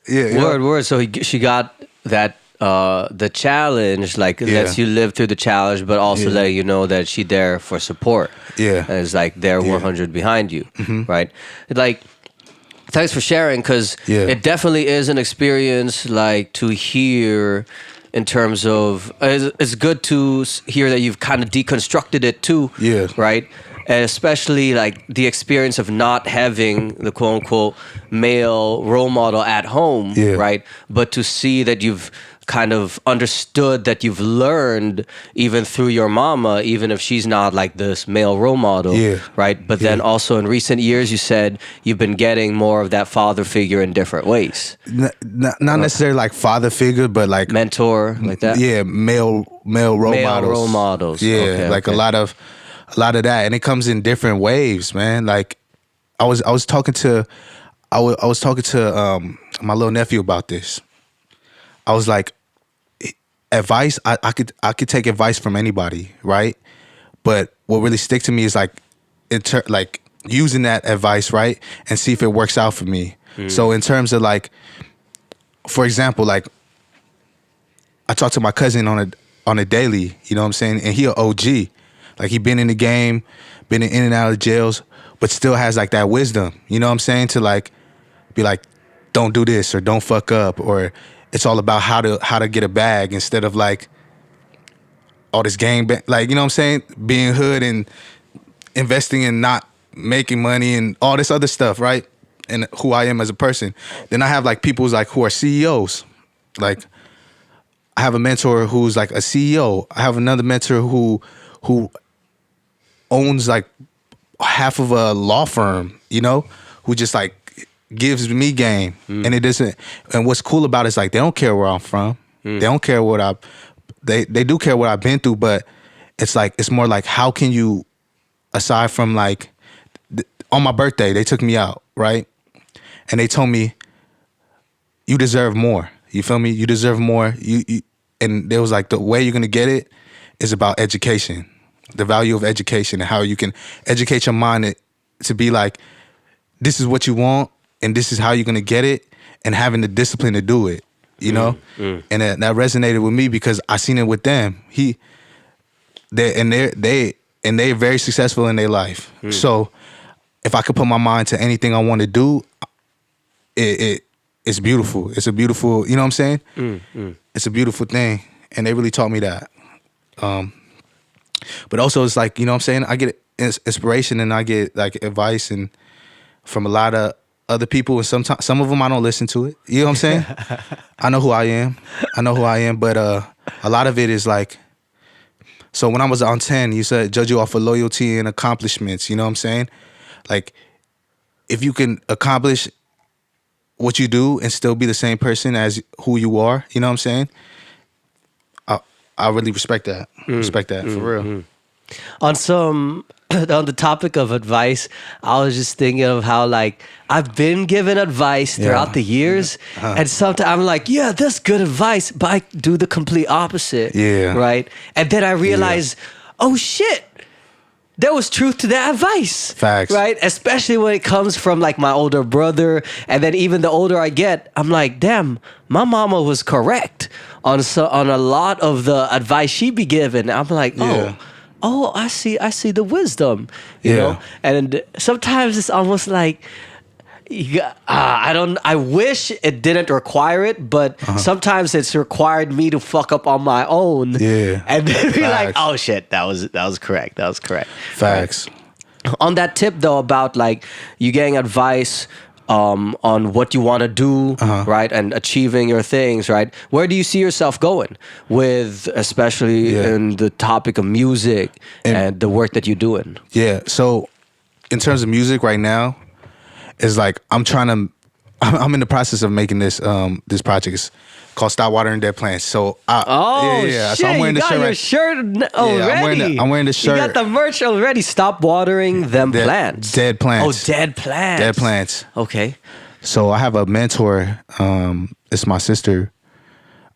Word. So she got that the challenge, like lets you live through the challenge, but also letting you know that she's there for support. Yeah, and it's like they're 100 behind you, right? Like, thanks for sharing, because it definitely is an experience like to hear. In terms of, it's good to hear that you've kind of deconstructed it too, right? And especially like the experience of not having the quote unquote male role model at home, right? But to see that you've kind of understood, that you've learned even through your mama, even if she's not like this male role model, right? But then also in recent years, you said you've been getting more of that father figure in different ways. Not necessarily like father figure, but like mentor, like that. Yeah, male role models. Yeah, okay, like a lot of that, and it comes in different waves, man. Like I was talking to my little nephew about this. I was like, advice, I could take advice from anybody, right? But what really stick to me is like using that advice, right? And see if it works out for me. So in terms of like, for example, like I talk to my cousin on a daily, you know what I'm saying? And he an OG. Like he been in the game, been in and out of jails, but still has like that wisdom, you know what I'm saying? To like be like, don't do this or don't fuck up, or it's all about how to get a bag instead of like all this gang, like, you know what I'm saying? Being hood and investing in not making money and all this other stuff, right? And who I am as a person. Then I have like people who's like who are CEOs. Like I have a mentor who's like a CEO. I have another mentor who owns like half of a law firm, you know, who just like gives me game. And it doesn't, and what's cool about it is like they don't care where I'm from. They don't care what they do care what I've been through, but it's like it's more like how can you, aside from like on my birthday they took me out, right? And they told me you deserve more. You feel me? You deserve more. You and there was like the way you're gonna get it is about education, the value of education and how you can educate your mind to be like, this is what you want and this is how you're gonna get it, and having the discipline to do it, you know? And that resonated with me because I seen it with them. They're very successful in their life. So if I could put my mind to anything I want to do, it's beautiful. It's a beautiful, you know what I'm saying? It's a beautiful thing. And they really taught me that. But also it's like, you know what I'm saying? I get inspiration and I get like advice and from a lot of other people, and sometimes some of them I don't listen to it. You know what I'm saying? I know who I am. But a lot of it is like, so when I was on 10, you said judge you off of loyalty and accomplishments. You know what I'm saying? Like, if you can accomplish what you do and still be the same person as who you are, you know what I'm saying? I really respect that. Respect that, for real. On the topic of advice, I was just thinking of how like I've been given advice throughout the years, and sometimes I'm like, yeah, that's good advice, but I do the complete opposite. Yeah. Right? And then I realize, oh shit, there was truth to that advice. Facts. Right? Especially when it comes from like my older brother, and then even the older I get, I'm like, damn, my mama was correct on a lot of the advice she be giving. I'm like, oh, I see the wisdom, you know? And sometimes it's almost like, I wish it didn't require it, but sometimes it's required me to fuck up on my own. Yeah. And then be like, oh shit, that was correct. That was correct. Facts. Right. On that tip though, about like you getting advice on what you want to do, right, and achieving your things, right? Where do you see yourself going with, especially in the topic of music and the work that you're doing? Yeah. So, in terms of music right now, it's like I'm in the process of making this project. It's called Stop Watering Dead Plants. So shit, so I'm wearing the shirt already. I'm wearing the shirt. You got the merch already. Stop watering them plants. Dead plants. Oh, dead plants. Dead plants. Okay. So I have a mentor. It's my sister.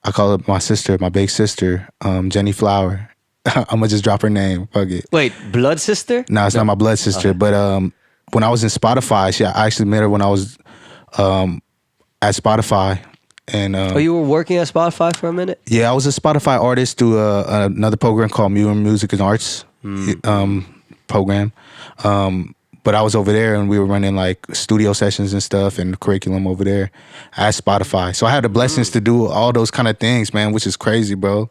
I call it my sister, my big sister, Jenny Flower. I'm gonna just drop her name. Fuck it. Wait, blood sister? No, it's not my blood sister. Okay. But when I was in Spotify, I actually met her when I was at Spotify. And you were working at Spotify for a minute? Yeah, I was a Spotify artist through another program called Music and Arts program. But I was over there and we were running like studio sessions and stuff and curriculum over there at Spotify. So I had the blessings to do all those kind of things, man, which is crazy, bro.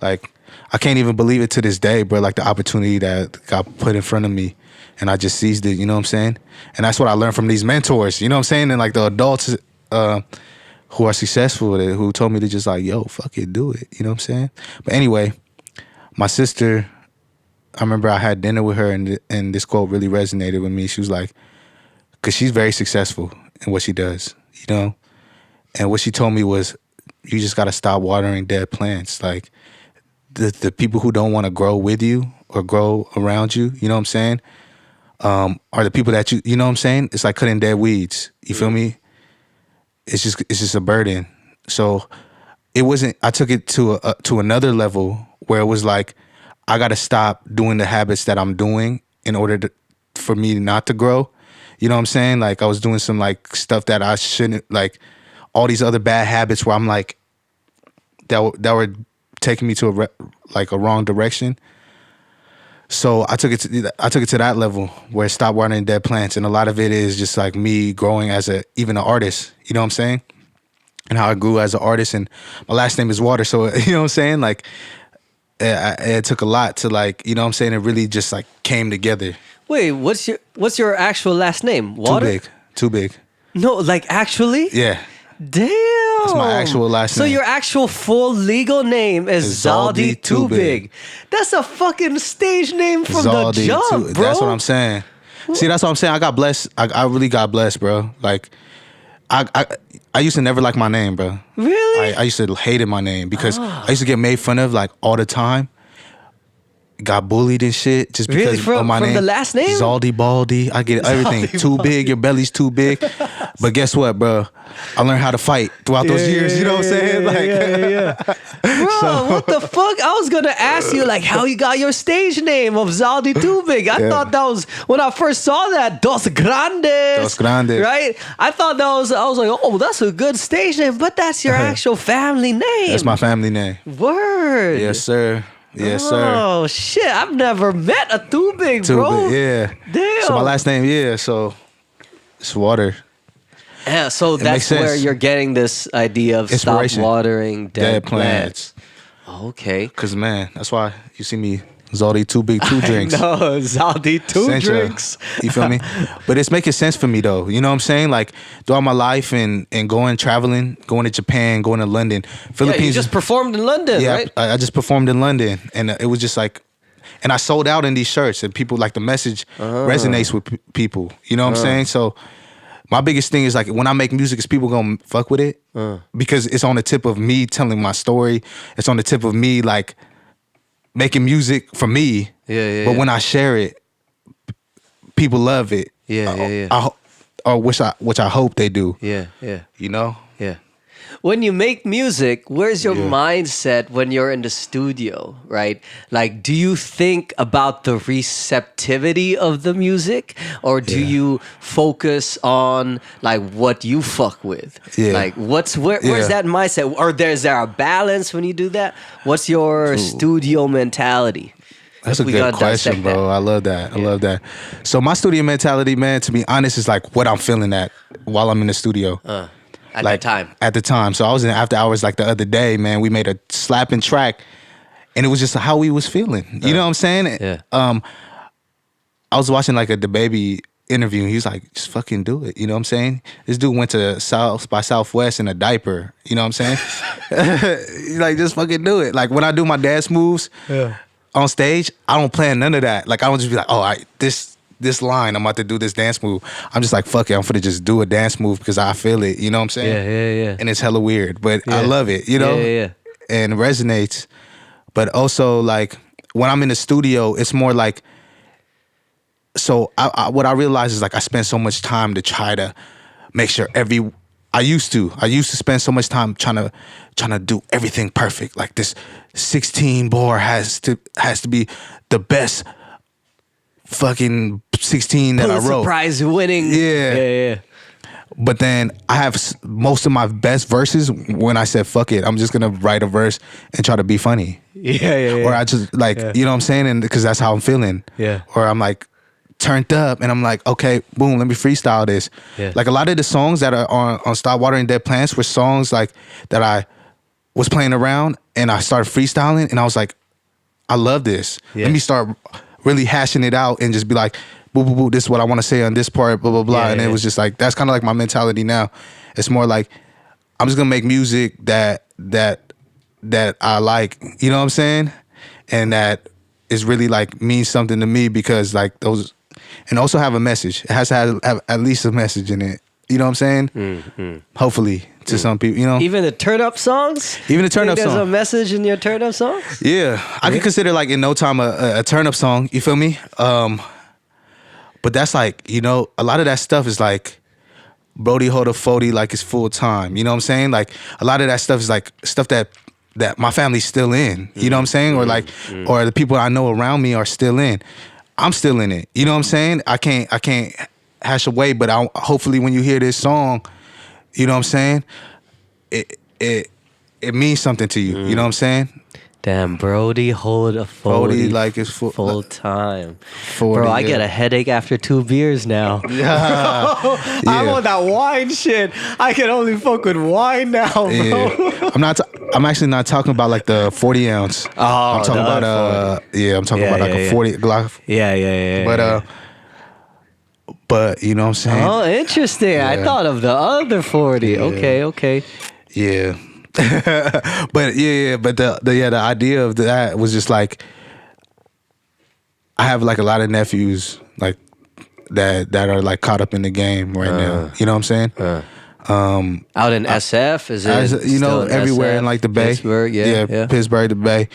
Like, I can't even believe it to this day, bro, like the opportunity that got put in front of me. And I just seized it, you know what I'm saying? And that's what I learned from these mentors, you know what I'm saying? And like the adults who are successful with it, who told me to just like, yo, fuck it, do it. You know what I'm saying? But anyway, my sister, I remember I had dinner with her and this quote really resonated with me. She was like, because she's very successful in what she does, you know? And what she told me was, you just got to stop watering dead plants. Like the people who don't want to grow with you or grow around you, you know what I'm saying? Are the people that you know what I'm saying? It's like cutting dead weeds. You feel me? It's just a burden. So it wasn't. I took it to another level where it was like I got to stop doing the habits that I'm doing in order for me not to grow. You know what I'm saying? Like I was doing some like stuff that I shouldn't, like all these other bad habits where I'm like that were taking me to a wrong direction. So I took it to that level where stop watering dead plants, and a lot of it is just like me growing as even an artist. You know what I'm saying? And how I grew as an artist, and my last name is Water. So you know what I'm saying? Like it took a lot to like, you know what I'm saying, it really just like came together. Wait, what's your actual last name? Water? Too big. No, like actually? Yeah. Damn. That's my actual last name. So your actual full legal name is Zaldy Tubig. That's a fucking stage name from the jump, bro. That's what I'm saying. See, that's what I'm saying. I got blessed. I really got blessed, bro. Like, I used to never like my name, bro. Really? I used to hate my name because I used to get made fun of like all the time. Got bullied and shit just because of my name. From the last name? Zaldy Baldy. I get everything. Too big. Your belly's too big. But guess what, bro? I learned how to fight throughout those years. You know what I'm saying? Bro, what the fuck? I was gonna ask you like how you got your stage name of Zaldy Tubig. I thought that was when I first saw that Dos Grandes. Dos Grandes. Right? I thought that was. I was like, oh, that's a good stage name, but that's your actual family name. That's my family name. Word. Yes, sir. Yes, sir. Oh shit! I've never met a Tubig, bro. Yeah. Damn. So my last name, so it's Water. Yeah. So that's where you're getting this idea of stop watering dead plants. Okay. Cause man, that's why you see me Zaldy Tubig 2 drinks. No, Zaldy 2 drinks. You feel me? But it's making sense for me though. You know what I'm saying? Like throughout my life and traveling, going to Japan, going to London, Philippines. Yeah, you just performed in London, right? I just performed in London, and it was just like, and I sold out in these shirts, and people like the message resonates with people. You know what I'm saying? So my biggest thing is like when I make music, is people gonna fuck with it because it's on the tip of me telling my story. It's on the tip of me like making music for me. But when I share it, people love it. Which I hope they do. You know? Yeah. When you make music, where's your mindset when you're in the studio, right? Like, do you think about the receptivity of the music, or do you focus on like what you fuck with? Like, where's that mindset? Or is there a balance when you do that? What's your studio mentality? That's a good question, bro. I love that. I love that. So my studio mentality, man, to be honest, is like what I'm feeling at while I'm in the studio. At the time. So I was in After Hours like the other day, man. We made a slapping track, and it was just how we was feeling. You know what I'm saying? Yeah. I was watching like a DaBaby interview, and he was like, just fucking do it. You know what I'm saying? This dude went to South by Southwest in a diaper. You know what I'm saying? He's like, just fucking do it. Like when I do my dance moves on stage, I don't plan none of that. Like I don't just be like, oh, this line, I'm about to do this dance move. I'm just like, fuck it, I'm finna just do a dance move because I feel it. You know what I'm saying? Yeah. And it's hella weird, but I love it, you know? And it resonates. But also, like, when I'm in the studio, it's more like, so what I realize is, like, I spend so much time to try to make sure I used to spend so much time trying to do everything perfect. Like, this 16 bar has to be the best fucking 16 that I wrote. Prize winning. Yeah. But then I have most of my best verses when I said, fuck it, I'm just going to write a verse and try to be funny. Or I just like, you know what I'm saying? And because that's how I'm feeling. Or I'm like turned up and I'm like, okay, boom, let me freestyle this. Like a lot of the songs that are on Stop Watering Dead Plants were songs like that I was playing around and I started freestyling and I was like, I love this. Let me start really hashing it out and just be like, boo, boo, boo, this is what I want to say on this part, blah, blah, blah. And it was just like, that's kind of like my mentality now. It's more like, I'm just going to make music that I like, you know what I'm saying? And that is really like means something to me because like those, and also have a message. It has to have at least a message in it. You know what I'm saying? Hopefully to some people, you know. Even the turn up songs? Even the turn up songs. There's a message in your turn up songs? Yeah. I can consider like In No Time a turn up song. You feel me? But that's like, you know, a lot of that stuff is like Brody hold a 40 like it's full time. You know what I'm saying? Like a lot of that stuff is like stuff that my family's still in. You know what I'm saying? Or like, or the people I know around me are still in. I'm still in it. You know what I'm saying? I can't hash away, but hopefully when you hear this song, you know what I'm saying? It means something to you. You know what I'm saying? Damn, Brody hold a 40 like it's full time. 40, bro, I get a headache after 2 beers now. I'm on that wine shit. I can only fuck with wine now, bro. Yeah. I'm actually not talking about like the 40 ounce. Oh, I'm talking about I'm talking about like a 40 Glock. Yeah. But you know what I'm saying? Oh, interesting. Yeah. I thought of the other 40. Yeah. Okay. Yeah. but the idea of that was just like, I have like a lot of nephews like that are like caught up in the game right now. You know what I'm saying? Out in SF, is it? You know, everywhere SF, in like the Bay. Pittsburgh, yeah. Pittsburgh, the Bay.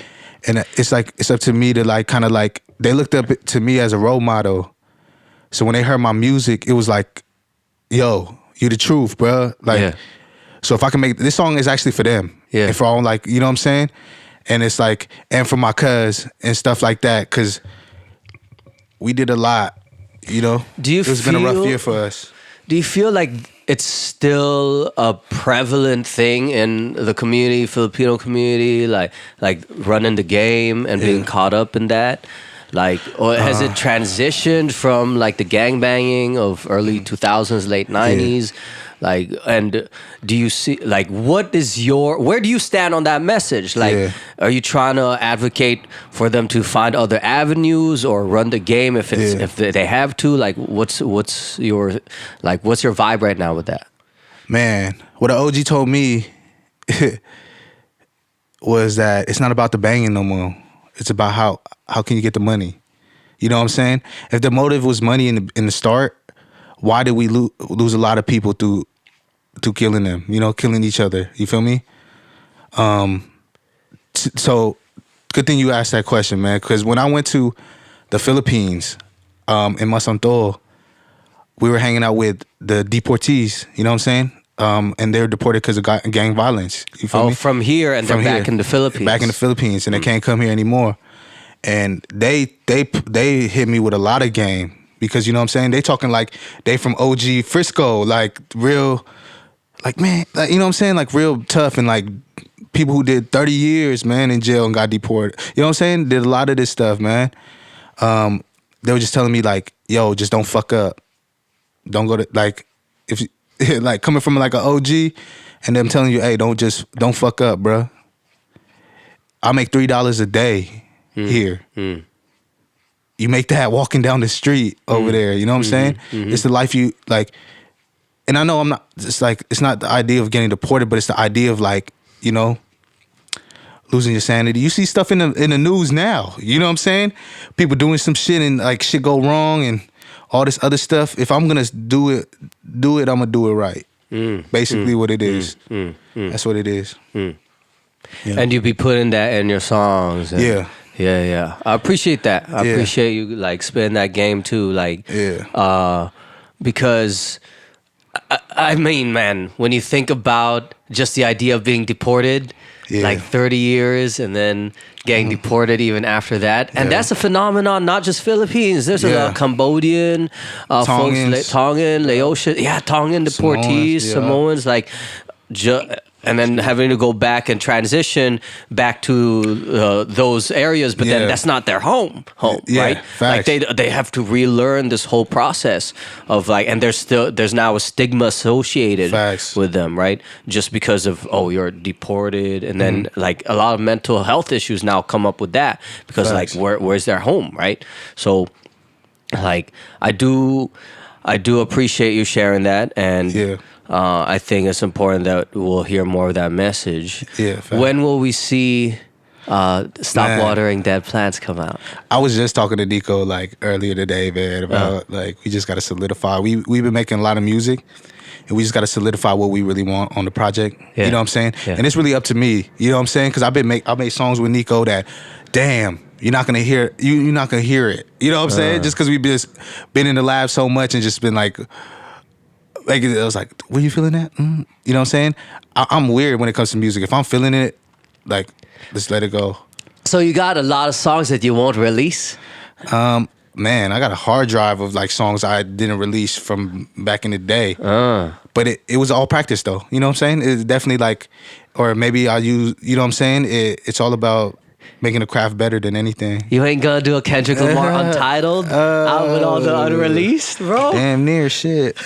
And it's like, it's up to me to like kind of like, they looked up to me as a role model. So when they heard my music, it was like, yo, you the truth, bro. Like, so if I can make, this song is actually for them. Yeah. And for all like, you know what I'm saying? And it's like, and for my cuz and stuff like that, because we did a lot, you know? It's been a rough year for us. Do you feel like it's still a prevalent thing in the community, Filipino community, like running the game and being caught up in that? Like, or has it transitioned from like the gangbanging of early 2000s, late 90s? Like, and do you see, like, where do you stand on that message? Like, are you trying to advocate for them to find other avenues or run the game if they have to? Like, what's your vibe right now with that? Man, what the OG told me was that it's not about the banging no more. It's about how can you get the money. You know what I'm saying? If the motive was money in the start, why did we lose a lot of people through killing them? You know, killing each other. You feel me? So good thing you asked that question, man. Because when I went to the Philippines, in Masanto, we were hanging out with the deportees. You know what I'm saying? And they were deported because of gang violence. You feel me? From here and they're back in the Philippines. Back in the Philippines, and they can't come here anymore. And they hit me with a lot of game. Because, you know what I'm saying? They talking like they from OG Frisco, like real, like, man, like, you know what I'm saying? Like real tough, and like people who did 30 years, man, in jail and got deported. You know what I'm saying? Did a lot of this stuff, man. They were just telling me like, yo, just don't fuck up. Don't go to, like, if you, like coming from like an OG and them telling you, hey, don't fuck up, bro. I make $3 a day here. You make that walking down the street over there. You know what I'm saying? It's the life you like. And I know I'm not, it's like, it's not the idea of getting deported, but it's the idea of like, you know, losing your sanity. You see stuff in the news now. You know what I'm saying? People doing some shit and like shit go wrong and all this other stuff. If I'm gonna do it, I'm gonna do it right. Basically what it is. That's what it is. Yeah. And you be putting that in your songs. And Yeah. I appreciate that. I appreciate you like spitting that game too. Like, because I mean, man, when you think about just the idea of being deported, like 30 years and then getting deported even after that. And that's a phenomenon, not just Philippines. There's a Cambodian folks, Tongan, Laotian, Tongan deportees, Samoans, like, and then having to go back and transition back to those areas, but then that's not their home, right? Facts. Like they have to relearn this whole process of like, and there's now a stigma associated with them, right? Just because of you're deported, and then like a lot of mental health issues now come up with that because like where's their home, right? So like I do appreciate you sharing that, and I think it's important that we'll hear more of that message. When will we see Stop Watering Dead Plants come out? I was just talking to Nico like earlier today, man, about like we just got to solidify. We've been making a lot of music, and we just got to solidify what we really want on the project. You know what I'm saying? And it's really up to me. You know what I'm saying? Because I made songs with Nico that, damn, you're not gonna hear you're not gonna hear it. You know what I'm saying? Just because we've just been in the lab so much and just been like it was like, were you feeling that? You know what I'm saying? I'm weird when it comes to music. If I'm feeling it, like, let's let it go. So you got a lot of songs that you won't release? Man, I got a hard drive of like songs I didn't release from back in the day. But it was all practice though. You know what I'm saying? It's definitely like, or maybe I use, you know what I'm saying? It's all about making the craft better than anything. You ain't gonna do a Kendrick Lamar Untitled out with all the unreleased, bro? Damn near shit.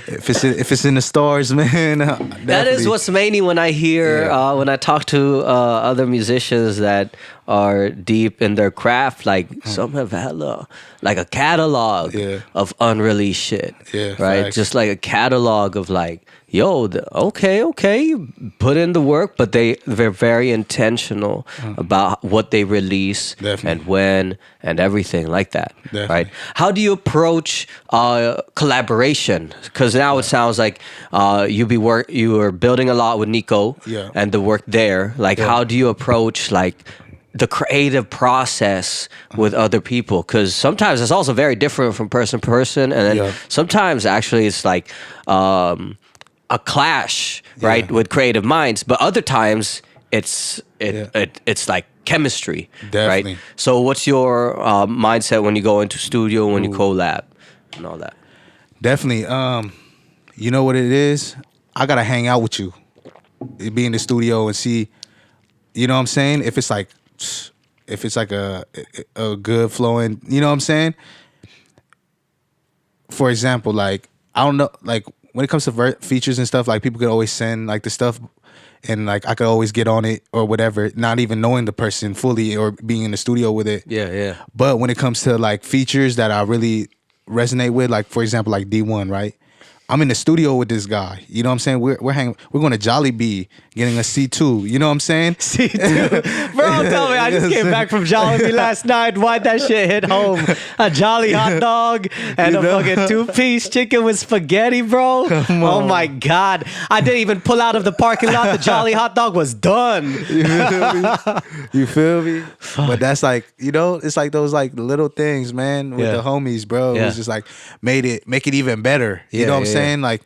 if it's in the stars, man. That is what's mainly when I hear when I talk to other musicians that are deep in their craft. Like some have hella like a catalog of unreleased shit. Yeah, right. facts. Just like a catalog of like, yo, okay, put in the work, but they're very intentional about what they release and when and everything like that. Definitely. Right? How do you approach collaboration? Because now it sounds like you were building a lot with Nico and the work there. Like, how do you approach like the creative process with other people? Because sometimes it's also very different from person to person, and then sometimes actually it's like a clash, right, with creative minds. But other times it's like chemistry, definitely. right? So what's your mindset when you go into studio, when you collab, and all that? Definitely. You know what it is? I gotta hang out with you, be in the studio and see. You know what I'm saying? If it's like a good flowing, you know what I'm saying? For example, like I don't know, like when it comes to features and stuff, like people could always send like the stuff, and like I could always get on it or whatever, not even knowing the person fully or being in the studio with it. Yeah. But when it comes to like features that I really resonate with, like for example, like D1, right? I'm in the studio with this guy. You know what I'm saying? We're going to Jollibee, getting a C2. You know what I'm saying? C2. Bro, tell me, I just came back from Jollibee last night. Why'd that shit hit home? A Jolly hot dog and a fucking 2-piece chicken with spaghetti, bro. Oh my God. I didn't even pull out of the parking lot. The Jolly hot dog was done. You feel me? But that's like, you know, it's like those like little things, man, with the homies, bro. It was just like make it even better. You know what I'm saying? Like,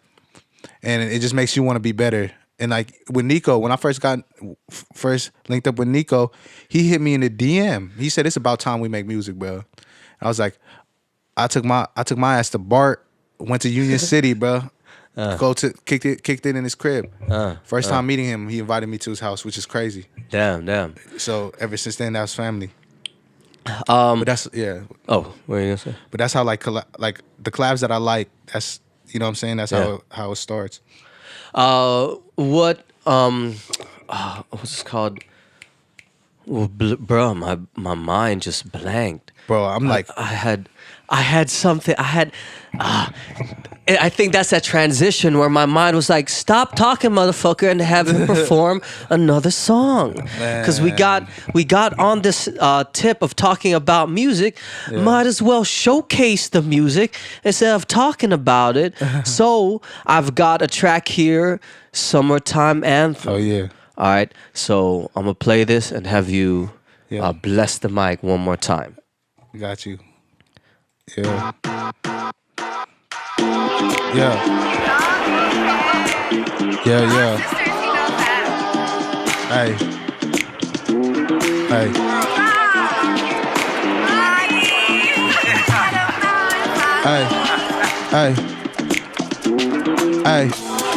and it just makes you want to be better. And like with Nico, when I first linked up with Nico, he hit me in the DM. He said, "It's about time we make music, bro." I was like, I took my ass to Bart, went to Union City, bro. Kicked it in his crib. First time meeting him, he invited me to his house, which is crazy. Damn. So ever since then, that was family. But that's Oh, what are you gonna say? But that's how like the collabs that I like. That's, you know what I'm saying. That's how it starts. What's it called? Well, bro, my mind just blanked. Bro, I'm like, I had something. I think that's that transition where my mind was like, stop talking, motherfucker, and have him perform another song. Because we got on this tip of talking about music. Might as well showcase the music instead of talking about it. So I've got a track here, Summertime Anthem. oh yeah. All right, so I'm gonna play this and have you bless the mic one more time. Got you. Yeah. Yeah. Hey.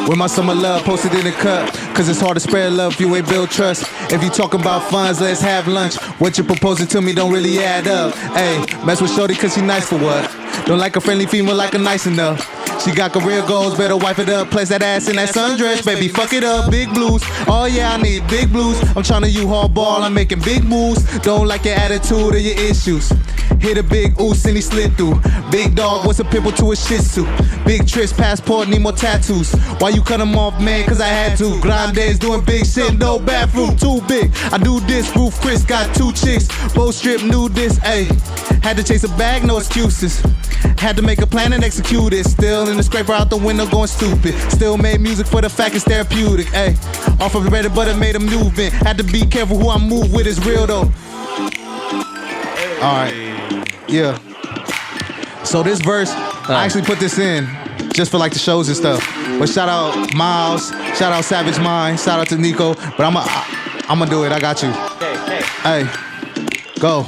With my summer love posted in the cup, cause it's hard to spread love if you ain't build trust. If you talking about funds, let's have lunch. What you proposing to me don't really add up. Hey, mess with shorty cause she nice for what? Don't like a friendly female, like a nice enough. She got career goals, better wipe it up. Place that ass in that sundress, baby, fuck it up. Big blues, oh yeah, I need big blues. I'm tryna U-Haul ball, I'm making big moves. Don't like your attitude or your issues. Hit a big oos and he slid through. Big dog, what's a pimple to a shih tzu? Big trips, passport, need more tattoos. Why you cut them off, man? Cause I had to. Grande's doing big shit, no bathroom, too big. I do this, Roof Chris got 2 chicks. Both strip, knew this, ayy. Had to chase a bag, no excuses. Had to make a plan and execute it. Still in the scraper out the window going stupid. Still made music for the fact it's therapeutic, ayy. Off of bread and butter made a movement. Had to be careful who I move with, it's real though. Alright, yeah. So this verse, I actually put this in just for like the shows and stuff. But shout out Miles, shout out Savage Mind, shout out to Nico. But I'ma do it, I got you. Hey, go.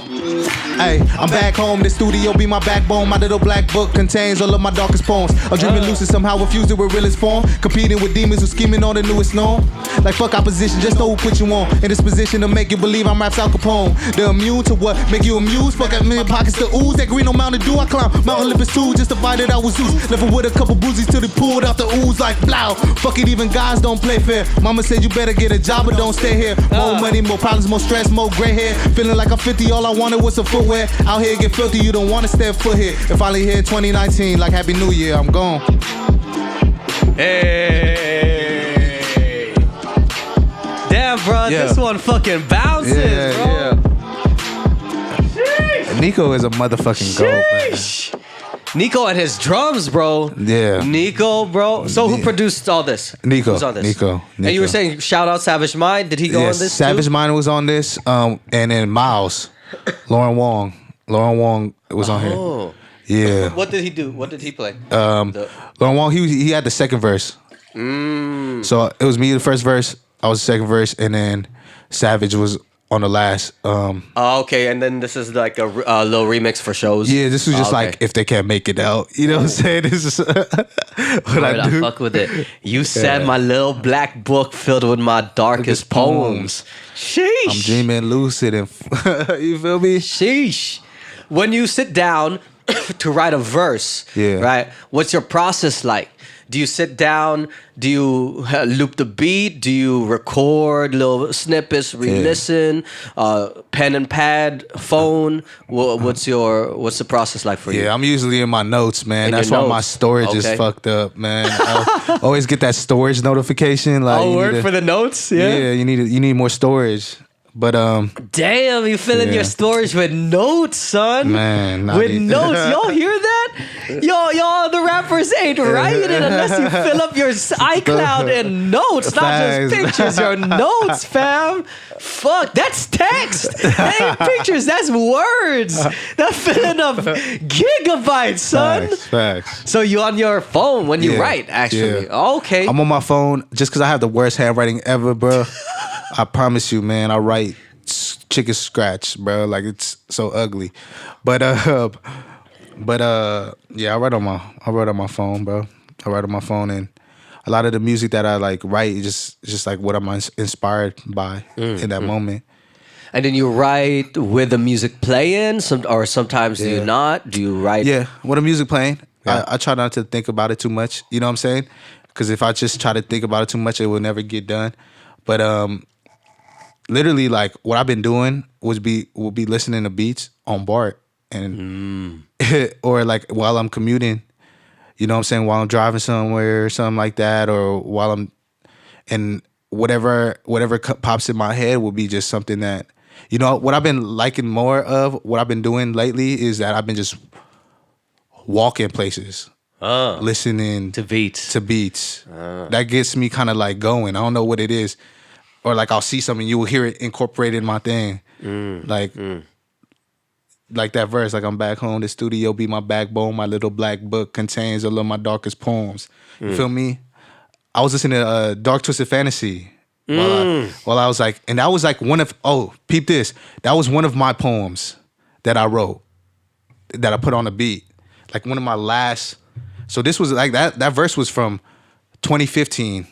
Ay, I'm back home, the studio be my backbone. My little black book contains all of my darkest poems. I'm dreaming lucid, somehow refused it with realest form. Competing with demons who scheming on the newest norm. Like fuck opposition, just know who put you on. In this position to make you believe I'm Raps Al Capone. They're immune to what make you amused. Fuck at me pockets to ooze. That green on Mountain Dew, I climb Mount Olympus too, just to find that I was Zeus. Left with a couple bruises till they pulled out the ooze like blow. Fuck it, even guys don't play fair. Mama said you better get a job or don't stay here. More money, more problems, more stress, more gray hair. Feeling like I'm 50, all I wanted was some footwear. Out here get filthy, you don't wanna step foot here. If I leave here 2019, like Happy New Year, I'm gone. Hey. Damn, bro, this one fucking bounces, bro. Yeah. Nico is a motherfucking goat, man. Nico and his drums, bro. Yeah. Nico, bro. So who produced all this? Nico. Who's on this? Nico. And you were saying shout out Savage Mind. Did he go on this Savage too? Mind was on this. And then Miles. Lauren Wong was on here. Yeah. What did he do? What did he play? Lauren Wong, he had the second verse. So it was me the first verse, I was the second verse, and then Savage was on the last. Okay, and then this is like a little remix for shows. Yeah, this was just like if they can't make it out. You know what I'm saying? This is what I do. I fuck with it. You said my little black book filled with my darkest poems. Sheesh. I'm dreaming lucid and you feel me? Sheesh. When you sit down to write a verse, right? What's your process like? Do you sit down? Do you loop the beat? Do you record little snippets, re-listen, pen and pad, phone? What's the process like for you? Yeah, I'm usually in my notes, man. That's why my storage is fucked up, man. I always get that storage notification. Like, word for the notes? Yeah, you need more storage. But damn, you filling your storage with notes, son. Man, with notes. Y'all hear that? Y'all, the rappers ain't writing unless you fill up your iCloud and notes, not just pictures. Your notes, fam. Fuck, that's text. That ain't pictures. That's words. That's filling up gigabytes, son. Facts. So you on your phone when you write, actually? Yeah. Okay. I'm on my phone just because I have the worst handwriting ever, bro. I promise you, man. I write chicken scratch, bro. Like it's so ugly. But yeah, I write on my phone, bro. I write on my phone, and a lot of the music that I like write is just like what I'm inspired by in that moment. And then you write with the music playing, or sometimes do you not? Do you write? Yeah, with the music playing. Yeah. I try not to think about it too much. You know what I'm saying? Because if I just try to think about it too much, it will never get done. But literally, like what I've been doing will be listening to beats on BART and or like while I'm commuting, you know what I'm saying, while I'm driving somewhere or something like that, or while I'm and whatever pops in my head will be just something that, you know, what I've been liking more of, what I've been doing lately is that I've been just walking places. Listening to beats. That gets me kind of like going. I don't know what it is. Or like I'll see something, you will hear it incorporated in my thing. Like that verse, like I'm back home, the studio be my backbone, my little black book contains all of my darkest poems. You feel me? I was listening to Dark Twisted Fantasy while I was like, and that was like peep this. That was one of my poems that I wrote, that I put on a beat. Like one of my last, so this was like, that verse was from 2015.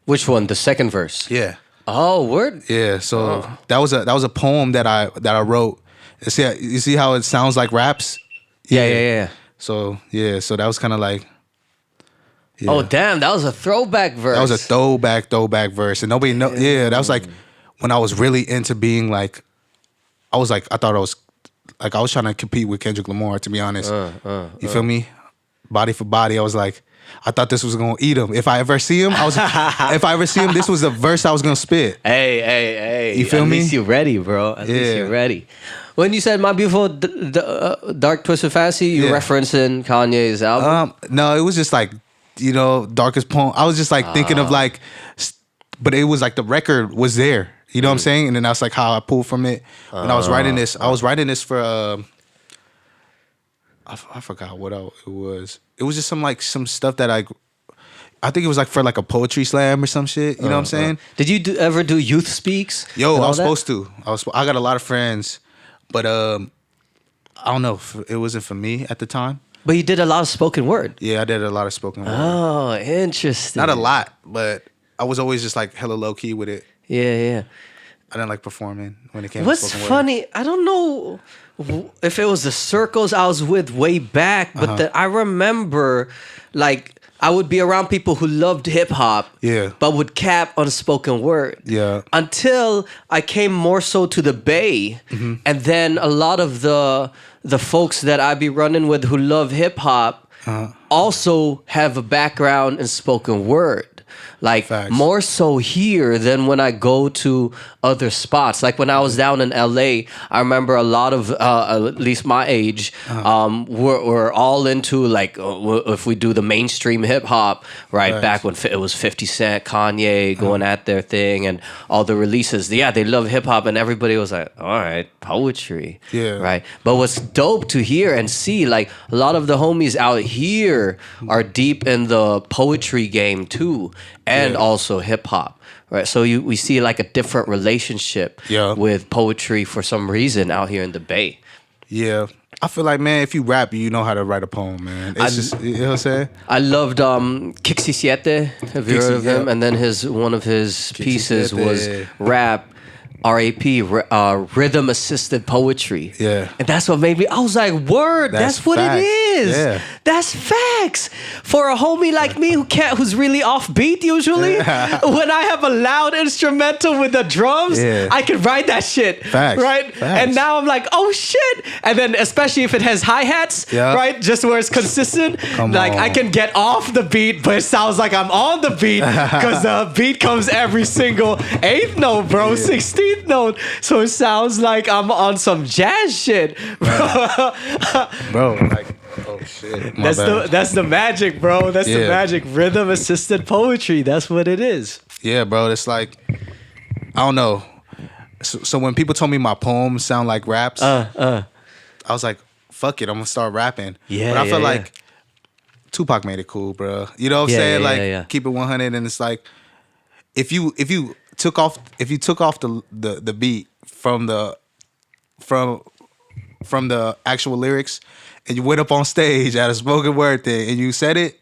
Which one? The second verse? Yeah. Oh, word. Yeah, so that was a poem that I wrote. You see how it sounds like raps? Yeah. So that was kind of like. Yeah. Oh damn, that was a throwback verse. That was a throwback verse, and nobody know. Yeah, that was like when I was really into being like, I was trying to compete with Kendrick Lamar, to be honest. You feel me? Body for body, I was like, I thought this was gonna eat him. If I ever see him, this was the verse I was gonna spit. Hey. You feel me? At least you're ready, bro. At least you're ready. When you said My Beautiful Dark Twisted Fantasy, you referencing Kanye's album? No, it was just like, you know, darkest poem. I was just like thinking of like, but it was like the record was there. You know what I'm saying? And then that's like how I pulled from it when I was writing this. I was writing this for. I forgot what it was. It was just some stuff that I think it was like for like a poetry slam or some shit. You know what I'm saying? Did you ever do Youth Speaks? Yo, I was supposed to. I got a lot of friends, but I don't know if it wasn't for me at the time. But you did a lot of spoken word. Yeah, I did a lot of spoken word. Oh, interesting. Not a lot, but I was always just like hella low key with it. Yeah. I didn't like performing when it came What's to spoken funny, word. I don't know if it was the circles I was with way back, but I remember like I would be around people who loved hip hop, but would cap on spoken word. Yeah. Until I came more so to the Bay, and then a lot of the folks that I be running with who love hip hop also have a background in spoken word. Like Facts. more so here than when I go to other spots. Like when I was down in LA, I remember a lot of at least my age were all into like if we do the mainstream hip hop, right? Facts. Back when it was 50 Cent, Kanye going at their thing and all the releases. Yeah, they love hip hop and everybody was like, all right, poetry. Yeah. Right. But what's dope to hear and see, like a lot of the homies out here are deep in the poetry game too. And also hip hop, right? So we see like a different relationship with poetry for some reason out here in the Bay. Yeah. I feel like, man, if you rap, you know how to write a poem, man. It's just, you know what I'm saying? I loved Kixi Siete. Have you heard of him? And then one of his pieces was rap. RAP, rhythm assisted poetry. Yeah. And that's what made me, I was like, word, that's what facts. it is. Yeah. That's facts. For a homie like me who's really offbeat usually, when I have a loud instrumental with the drums, I can write that shit. Facts. Right? Facts. And now I'm like, oh shit. And then especially if it has hi-hats, right? Just where it's consistent. I can get off the beat, but it sounds like I'm on the beat because the beat comes every single eighth note, bro. 16th note, so it sounds like I'm on some jazz shit, bro. Like, oh shit, that's the magic, bro. That's the magic. Rhythm assisted poetry. That's what it is. Yeah, bro. It's like, I don't know. So when people told me my poems sound like raps, I was like, fuck it, I'm gonna start rapping. Yeah, but I feel like Tupac made it cool, bro. You know what I'm saying? Keep it 100, and it's like, if you took off the beat from the actual lyrics and you went up on stage at a spoken word thing and you said it,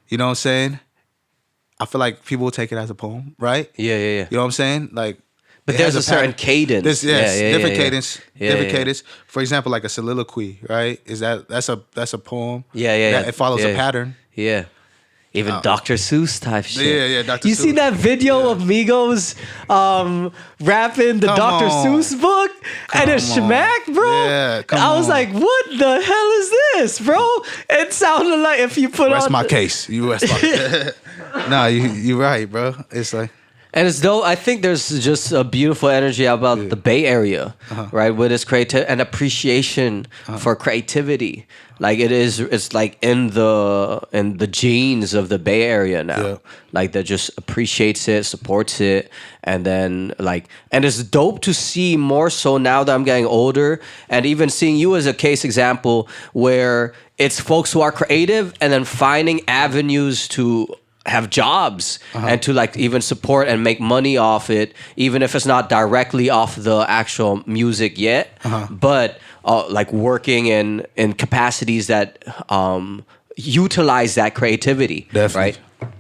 you know what I'm saying? I feel like people will take it as a poem, right? Yeah. You know what I'm saying? Like, but there's a certain cadence. Different cadence. Different cadence. For example, like a soliloquy, right? That's a poem. Yeah. It follows a pattern. Yeah. Even Dr. Seuss type shit. Yeah, Dr. You Seuss. see that video of Migos rapping the Dr. Seuss book? And it's Schmack, bro? Yeah, I was like, what the hell is this, bro? It sounded like if you put rest on... my case. You rest my case. Nah, you're right, bro. It's like... And it's dope. I think there's just a beautiful energy about the Bay Area, right? With its creative and appreciation for creativity. Like it's like in the genes of the Bay Area now. Yeah. Like that just appreciates it, supports it, and then and it's dope to see more so now that I'm getting older, and even seeing you as a case example where it's folks who are creative and then finding avenues to have jobs and to even support and make money off it, even if it's not directly off the actual music yet, but working in capacities that utilize that creativity. Definitely. Right?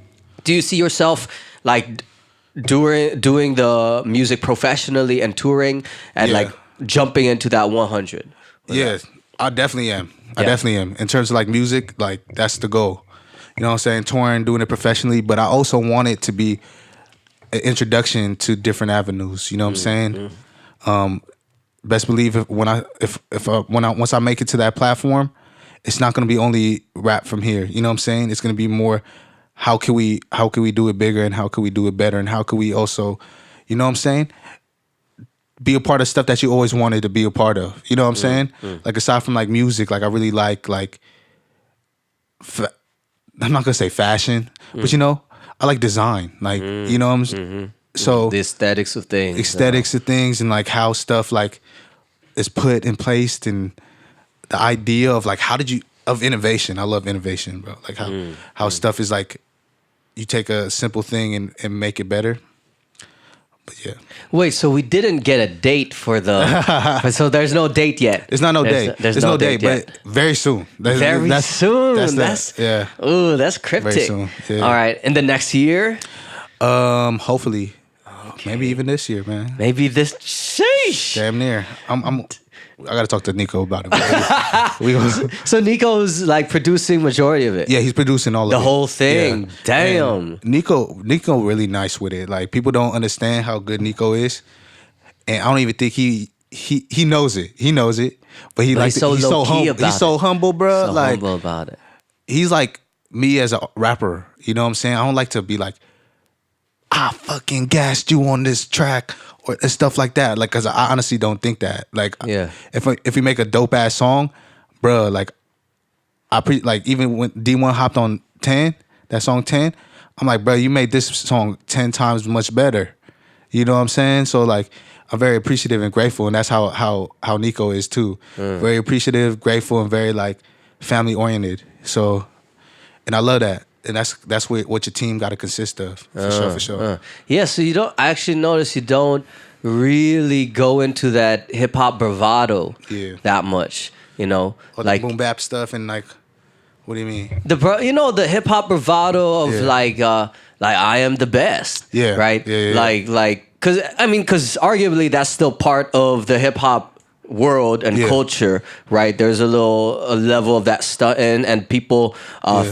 Do you see yourself doing the music professionally and touring and jumping into that 100? Yeah, I definitely am. I definitely am. In terms of music, that's the goal. You know what I'm saying? Touring, doing it professionally, but I also want it to be an introduction to different avenues. You know what I'm saying? Best believe once I make it to that platform, it's not going to be only rap from here. You know what I'm saying? It's going to be more. How can we do it bigger, and how can we do it better, and how can we also, you know what I'm saying? Be a part of stuff that you always wanted to be a part of. You know what I'm saying? Aside from music, I really like. I'm not gonna say fashion, but I like design. You know what I'm so the aesthetics of things. Of things and how stuff is put and placed, and the idea of of innovation. I love innovation, bro. How stuff is you take a simple thing and make it better. But yeah. Wait, so we didn't get a date for the. So there's no date yet. It's not no date. There's no date, but very soon. Very soon. That's yeah. Ooh, that's cryptic. Very soon. Yeah. All right, in the next year. Hopefully, maybe even this year, man. Maybe this. Sheesh. Damn near. I gotta talk to Nico about it. So Nico's like producing majority of it. Yeah, he's producing all of it. The whole thing. Yeah. Damn. And Nico really nice with it. Like people don't understand how good Nico is, and I don't even think he knows it. He knows it, but he's so humble. He's so humble, bro. So like humble about it. He's like me as a rapper. You know what I'm saying? I don't like to be like, I fucking gassed you on this track. Or stuff like that, like, cause I honestly don't think that. Like, yeah, if we make a dope ass song, bro, like, like even when D1 hopped on 10, that song 10, I'm like, bro, you made this song 10 times much better. You know what I'm saying? So like, I'm very appreciative and grateful, and that's how Nico is too. Very appreciative, grateful, and very like family oriented. So, and I love that. And that's what your team got to consist of, for sure. Yeah, so you don't, I actually notice you don't really go into that hip hop bravado that much, you know? Or like the boom bap stuff and like, what do you mean? The hip hop bravado of like I am the best. Yeah. Right? Yeah. Like, cause arguably that's still part of the hip hop world and culture, right? There's a level of that stuff and people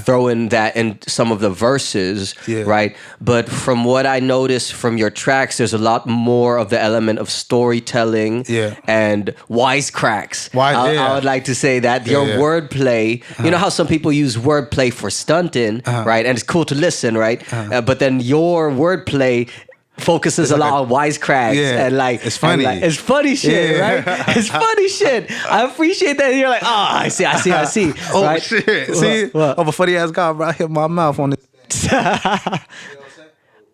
throw in that in some of the verses, right? But from what I noticed from your tracks, there's a lot more of the element of storytelling and wisecracks. I would like to say that your wordplay, you know how some people use wordplay for stunting, right? And it's cool to listen, right? But then your wordplay focuses a lot on wisecracks and like it's funny. It's funny shit, right? It's funny shit. I appreciate that. You're like, I see. Oh right? shit! See, what? I'm a funny ass guy, bro. I hit my mouth on this.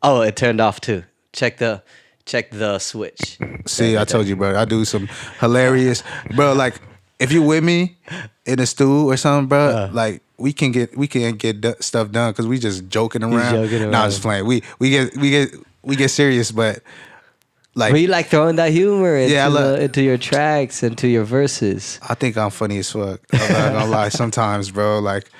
Oh, it turned off too. Check the switch. See, I told you, bro. I do some hilarious, bro. Like if you with me in the stew or something, bro, like. We can get stuff done because we just joking around. Nah, just playing. We get serious, but like you like throwing that humor into your tracks, into your verses. I think I'm funny as fuck. I'm not gonna lie. Sometimes, bro, like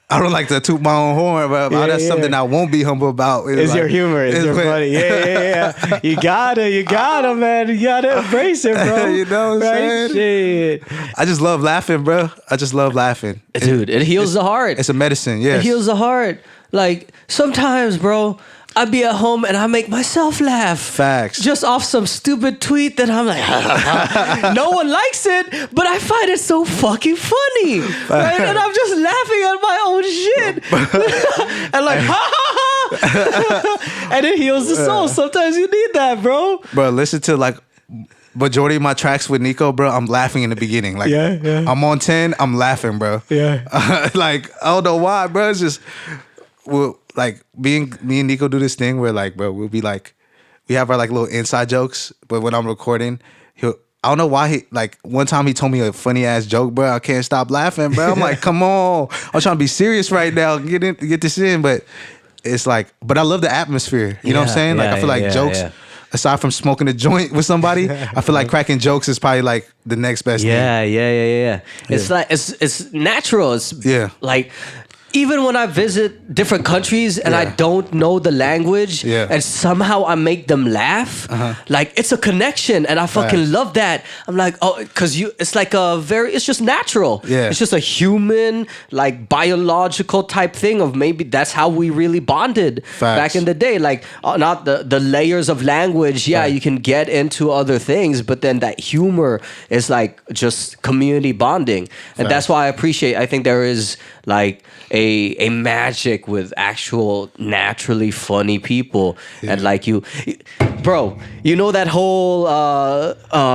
I don't like to toot my own horn, but that's something I won't be humble about. It's like, your humor. It's your funny. Yeah. You gotta, man. You gotta embrace it, bro. You know what I'm saying? Shit. I just love laughing, bro. I just love laughing. Dude, it heals the heart. It's a medicine, yes. It heals the heart. Like, sometimes, bro, I be at home and I make myself laugh. Facts. Just off some stupid tweet that I'm like, no one likes it, but I find it so fucking funny. Right? And I'm just laughing at my own shit. And like, and it heals the soul. Sometimes you need that, bro. Bro, listen to like majority of my tracks with Nico, bro, I'm laughing in the beginning. Like, I'm on 10, I'm laughing, bro. Yeah. Like, I don't know why, bro. It's just... Well, like me and Nico do this thing where like, bro, we'll be like, we have our like little inside jokes, but when I'm recording, I don't know why like one time he told me a funny ass joke, bro. I can't stop laughing, bro. I'm like, come on, I'm trying to be serious right now, get this in, but it's like, but I love the atmosphere. You know what I'm saying? Like I feel like jokes. Aside from smoking a joint with somebody, I feel like cracking jokes is probably like the next best thing. Yeah. It's like it's natural. It's like. Even when I visit different countries and I don't know the language and somehow I make them laugh, like it's a connection and I fucking love that. I'm like, because it's like it's just natural. Yeah. It's just a human, like biological type thing of maybe that's how we really bonded back in the day. Like not the layers of language. Yeah, you can get into other things, but then that humor is like just community bonding. And that's why I think there is like a magic with actual naturally funny people and like you bro, you know that whole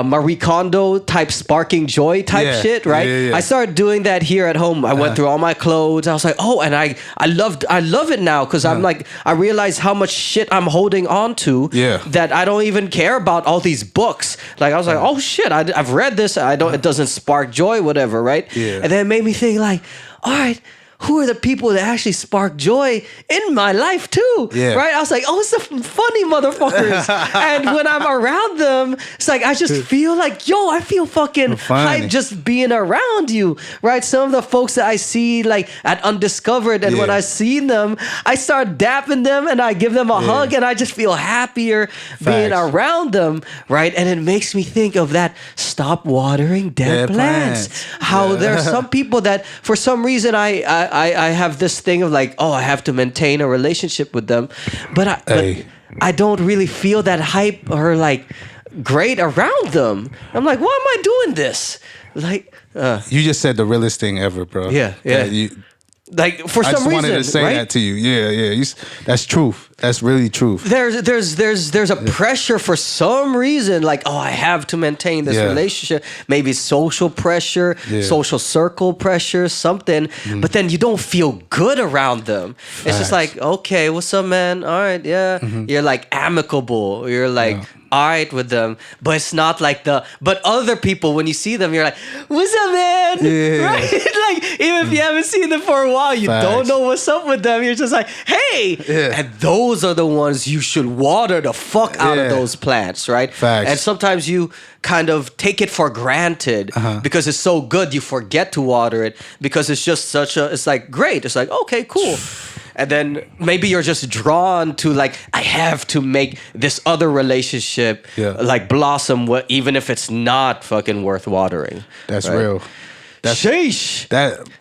Marie Kondo type sparking joy type shit, right? I started doing that here at home. I went through all my clothes. I was like, and I love it now because I'm like, I realize how much shit I'm holding on to that I don't even care about all these books. Like I was like, oh shit, I've read this. It doesn't spark joy, whatever, right? And then it made me think like, all right, who are the people that actually spark joy in my life too? Yeah. Right? I was like, oh, it's the funny motherfuckers. And when I'm around them, it's like I just feel like, yo, I feel fucking hyped just being around you. Right? Some of the folks that I see like at Undiscovered, and when I see them, I start dapping them and I give them a hug, and I just feel happier being around them. Right? And it makes me think of that stop watering dead plants. How there are some people that for some reason I have this thing of like, oh, I have to maintain a relationship with them, but I don't really feel that hype or like great around them. I'm like, why am I doing this? Like, you just said the realest thing ever, bro. Yeah. Like for some reason, I just wanted to say that to you. Yeah. That's truth. That's really truth. There's a pressure for some reason, like, oh, I have to maintain this relationship. Maybe social pressure, social circle pressure, something. But then you don't feel good around them. It's just like, okay, what's up, man? All right, yeah. You're like amicable. You're like all right with them, but it's not like but other people, when you see them, you're like, what's up, man? Right? Like, even if you haven't seen them for a while, you don't know what's up with them. You're just like, hey. And those are the ones you should water the fuck out of those plants, right? And sometimes you kind of take it for granted because it's so good, you forget to water it because it's just it's like, great. It's like, okay, cool. And then maybe you're just drawn to like, I have to make this other relationship like blossom, even if it's not fucking worth watering. That's real. Sheesh.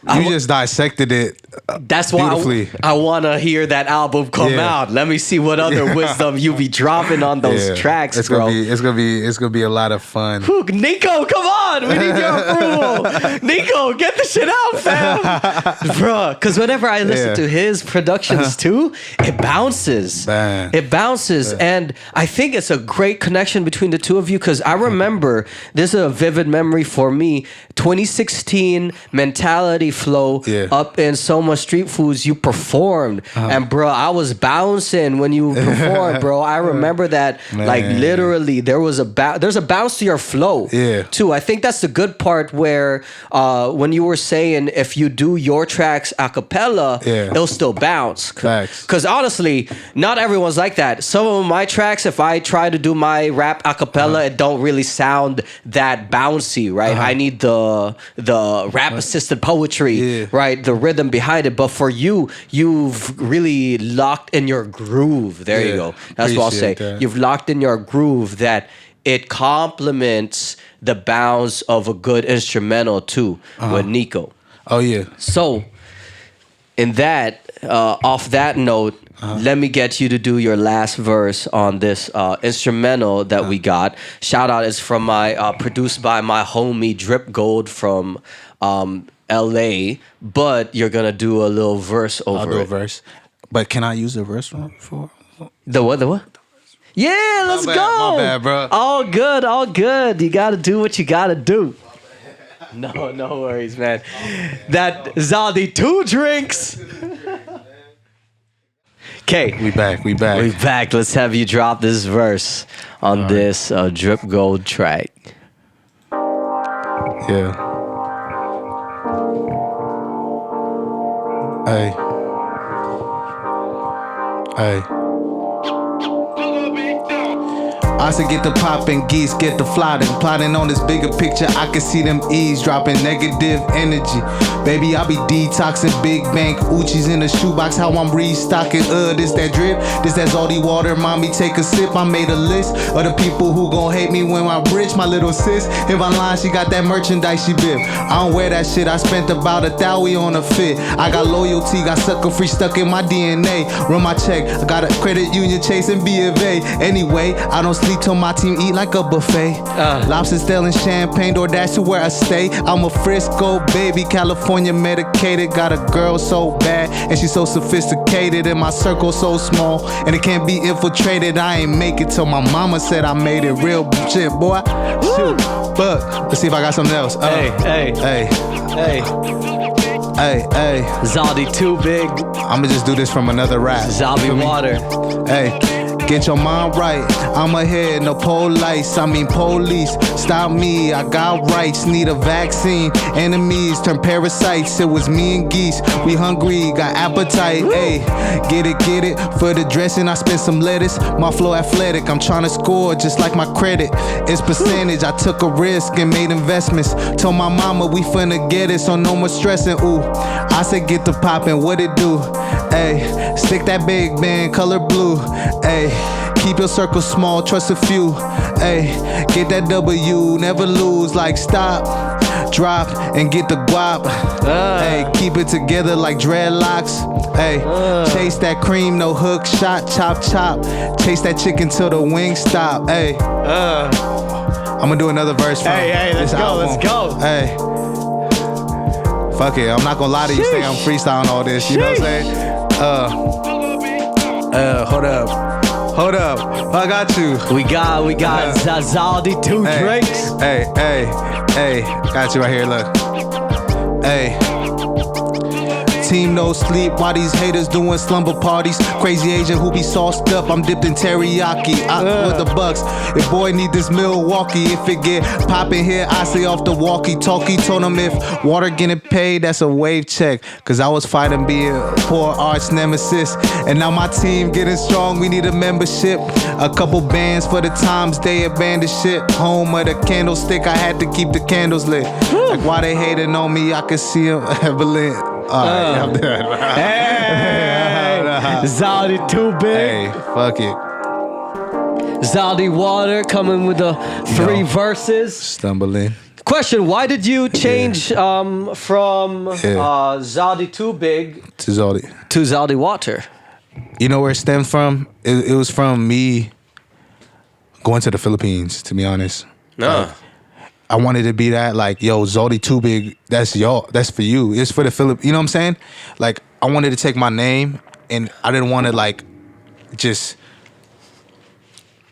You just dissected it. That's why I want to hear that album come out. Let me see what other wisdom you be dropping on those tracks, it's bro. It's gonna be a lot of fun. Nico, come on, we need your approval. Nico, get the shit out, fam, bro. Because whenever I listen to his productions too, it bounces. It bounces, and I think it's a great connection between the two of you. Because I remember this is a vivid memory for me. 2016 Mentality Flow up in SoMa Street Foods, you performed, and bro, I was bouncing when you performed, bro. I remember that, like literally, there's a bounce to your flow, too. I think that's the good part where when you were saying if you do your tracks a cappella, it'll still bounce. Because honestly, not everyone's like that. Some of my tracks, if I try to do my rap a cappella, it don't really sound that bouncy, right? I need the rap assisted poetry, right? The rhythm behind it. But for you, you've really locked in your groove. There you go. That's what I'll say. That. You've locked in your groove that it complements the bounds of a good instrumental too with Nico. Oh yeah. So in that, off that note, let me get you to do your last verse on this instrumental that we got. Shout out is from produced by my homie Drip Gold from LA, but you're gonna do a little verse over I'll do a verse. But can I use the verse for the what? Yeah, let's go. My bad, bro. All good. You gotta do what you gotta do. No worries, man. That Zaldy 2 drinks. Okay, we back. Let's have you drop this verse on this Drip Gold track. Yeah. Hey. I said get the poppin', geese get the floating. Plotting on this bigger picture, I can see them eavesdropping negative energy. Baby, I be detoxing big bank Uchis in the shoebox, how I'm restocking. This that drip, this that Zaldy Water. Mommy, take a sip, I made a list of the people who gon' hate me when I'm rich. My little sis, if I'm lying, she got that merchandise she bit. I don't wear that shit, I spent about $1,000 on a fit. I got loyalty, got sucker free stuck in my DNA. Run my check, I got a credit union chasing B of A. Anyway, I don't sleep till my team eat like a buffet. Lobster stealing champagne, DoorDash to where I stay. I'm a Frisco baby, California medicated. Got a girl so bad and she's so sophisticated, and my circle so small and it can't be infiltrated. I ain't make it till my mama said I made it. Real shit, boy. Shoot, but let's see if I got something else. Hey. Zaldy Tubig. I'ma just do this from another rap. Zaldy Water. Hey. Get your mind right. I'm ahead, no police. I mean police. Stop me, I got rights. Need a vaccine. Enemies turn parasites. It was me and geese. We hungry, got appetite. Hey, get it. For the dressing, I spent some lettuce. My flow athletic. I'm trying to score just like my credit. It's percentage. I took a risk and made investments. Told my mama we finna get it, so no more stressing. Ooh, I said get the poppin', what it do? Ay, stick that big band, color blue. Ay, keep your circle small, trust a few. Ay, get that W, never lose. Like stop, drop, and get the guap. Ay, keep it together like dreadlocks. Ay, chase that cream, no hook shot, chop chop. Chase that chicken till the wings stop. Ay, I'm gonna do another verse from let's this go, album. let's go. Hey, fuck it, I'm not gonna lie to you, say I'm freestyling all this, you know what I'm saying? Hold up, I got you. We got Zaldy 2 drinks. Hey, got you right here, look. Hey. Team no sleep while these haters doing slumber parties. Crazy Asian who be sauced up, I'm dipped in teriyaki. Out with the bucks. If boy need this Milwaukee, if it get poppin' here, I say off the walkie-talkie. Told him if water getting paid, that's a wave check. Cause I was fighting being poor arch nemesis. And now my team getting strong, we need a membership. A couple bands for the times they abandoned shit. Home of the candlestick, I had to keep the candles lit. Like why they hating on me, I could see them Evelyn. Alright, I'm done. Hey, Zaldy Tubig. Hey, fuck it. Zaldy Water coming with the 3 verses. Stumbling. Question: why did you change from Zaldy Tubig To Zaldy. to Zaldy Water? You know where it stemmed from? It was from me going to the Philippines, to be honest. No. I wanted to be that, like, yo, Zaldy Tubig, that's for you. It's for the Philippines. You know what I'm saying? Like, I wanted to take my name, and I didn't want to, like, just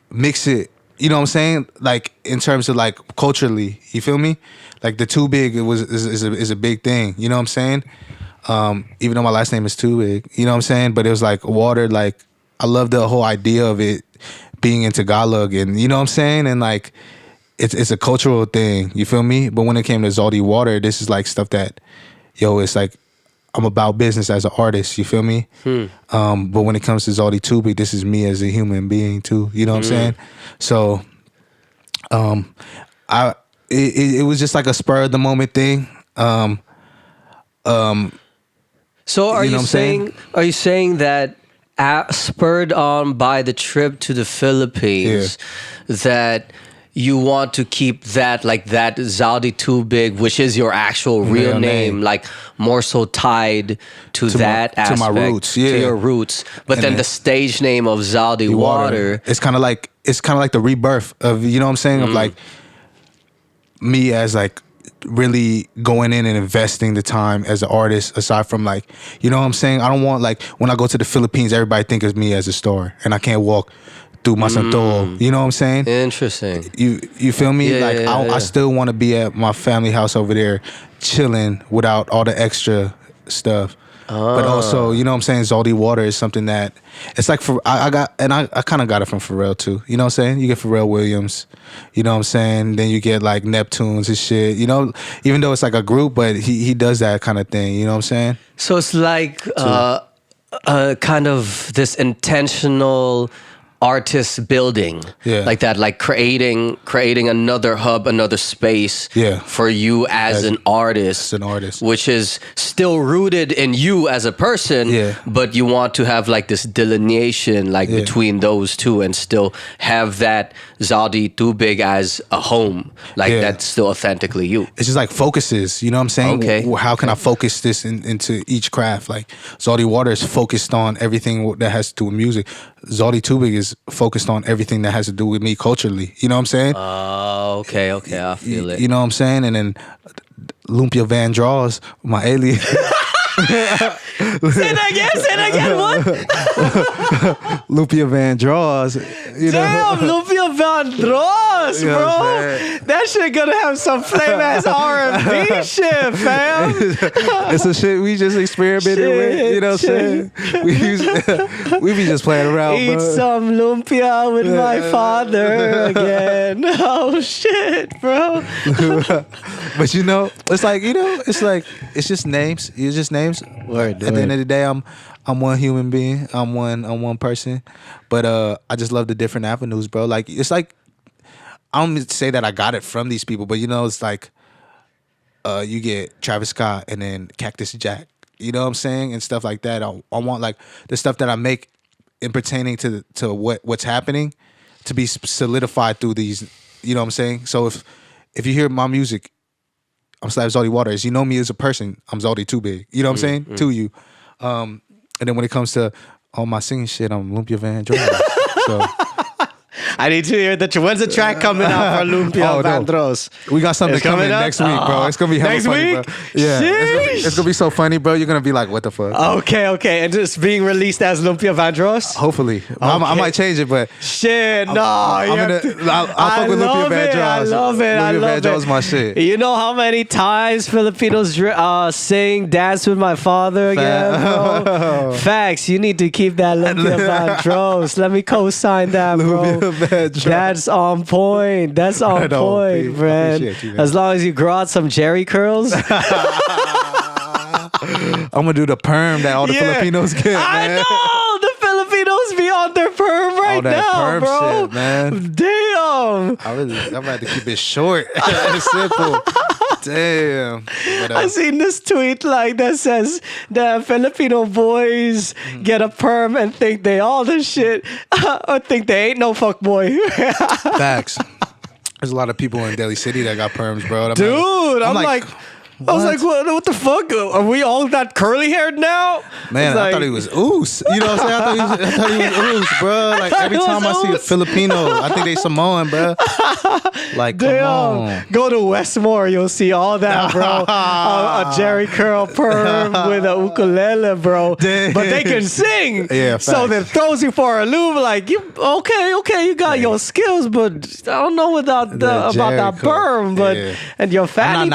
mix it. You know what I'm saying? Like, in terms of, like, culturally. You feel me? Like, the Tubig is a big thing. You know what I'm saying? Even though my last name is Tubig. You know what I'm saying? But it was, like, water. Like, I love the whole idea of it being in Tagalog. And, you know what I'm saying? And, like, it's a cultural thing, you feel me? But when it came to Zaldy Water, this is like stuff that, yo, it's like I'm about business as an artist, you feel me? But when it comes to Zaldy Tubig, this is me as a human being too, you know what I'm saying? So, it was just like a spur of the moment thing. So are You know you what I'm saying? Are you saying that spurred on by the trip to the Philippines, that you want to keep that, like that Zaldy Tubig, which is your actual real name, like more so tied to that aspect, to my roots, to your roots. But then the stage name of Zaldy Water, it's kind of like the rebirth of, you know what I'm saying, of like me as like really going in and investing the time as an artist, aside from like, you know what I'm saying? I don't want, like, when I go to the Philippines, everybody think of me as a star, and I can't walk through Masanto. You know what I'm saying? Interesting. You feel me? Yeah, like I still want to be at my family house over there, chilling without all the extra stuff. But also, you know what I'm saying? Zaldy Water is something that it's like I kind of got it from Pharrell too. You know what I'm saying? You get Pharrell Williams. You know what I'm saying? Then you get like Neptunes and shit. You know, even though it's like a group, but he does that kind of thing. You know what I'm saying? So it's like kind of this intentional artist building, like that, like creating another hub, another space for you as an artist, which is still rooted in you as a person, but you want to have like this delineation like between those two and still have that Zaldy Tubig as a home, like that's still authentically you. It's just like focuses, you know what I'm saying? Okay. How can I focus this into each craft? Like Zaldy Water is focused on everything that has to do with music. Zaldy Tubig is focused on everything that has to do with me culturally. You know what I'm saying? Oh, okay, I feel it. You know what I'm saying? And then Lumpia Van Draws, my alien. Say that again. What? Lumpia Vandross. Damn, Lumpia Vandross, You know what bro. I'm saying? That shit gonna have some flame ass R&B shit, fam. It's some shit we just experimented with. You know what I'm saying? We be just playing around, Eat bro. some lumpia with my father again. Oh shit, bro. But it's like, it's just names. It's just names. Word, At the end of the day, I'm one human being. I'm one person. But I just love the different avenues, bro. Like, it's like, I don't mean to say that I got it from these people, but it's like you get Travis Scott and then Cactus Jack. You know what I'm saying? And stuff like that. I want like the stuff that I make in pertaining to what's happening to be solidified through these. You know what I'm saying? So if you hear my music, I'm Zaldy Water. As you know me as a person, I'm Zaldy Tubig. You know what I'm saying? To you. And then when it comes to all my singing shit, I'm Lumpia Vandross. So I need to hear that. When's the track coming out for Lumpia Vandross? We got something It's coming coming up? next week, bro. It's gonna be hella Next funny, week? bro. Yeah, it's gonna be so funny, bro. You're gonna be like, what the fuck? Okay. And it's being released as Lumpia Vandross? Hopefully, I might change it, but Shit, no. I'll fuck with Lumpia Vandross. I love it. Lumpia Vandross is my shit. You know how many times Filipinos sing "Dance with My Father" again, bro? Facts. You need to keep that Lumpia Vandross. Let me co-sign that, bro. Lumpia Vandross. That's on point. That's on Right on, point, Pete. man. Appreciate you, man. As long as you grow out some Jerry curls. I'm gonna do the perm that all the Filipinos get, I man. know the Filipinos be on their perm right All that now, perm bro. shit, man. Damn. I'm about to keep it short. It's simple. Damn. But, I seen this tweet like that says that Filipino boys get a perm and think they all the shit or think they ain't no fuck boy. facts. There's a lot of people in Delhi City that got perms, bro. Dude, I'm like I was like, what the fuck? Are we all that curly haired now? Man, I thought he was oos. You know what I'm saying? I thought he was oos, bro. Like every time I see a Filipino, I think they Samoan, bro. Like, come on. Go to Westmore, you'll see all that, bro. A Jerry curl perm with a ukulele, bro. Damn. But they can sing. Yeah, so facts. that throws you for a loop. Like, you okay, you got your skills, but I don't know about that Jerry curl. perm. But Yeah. and your fatty I'm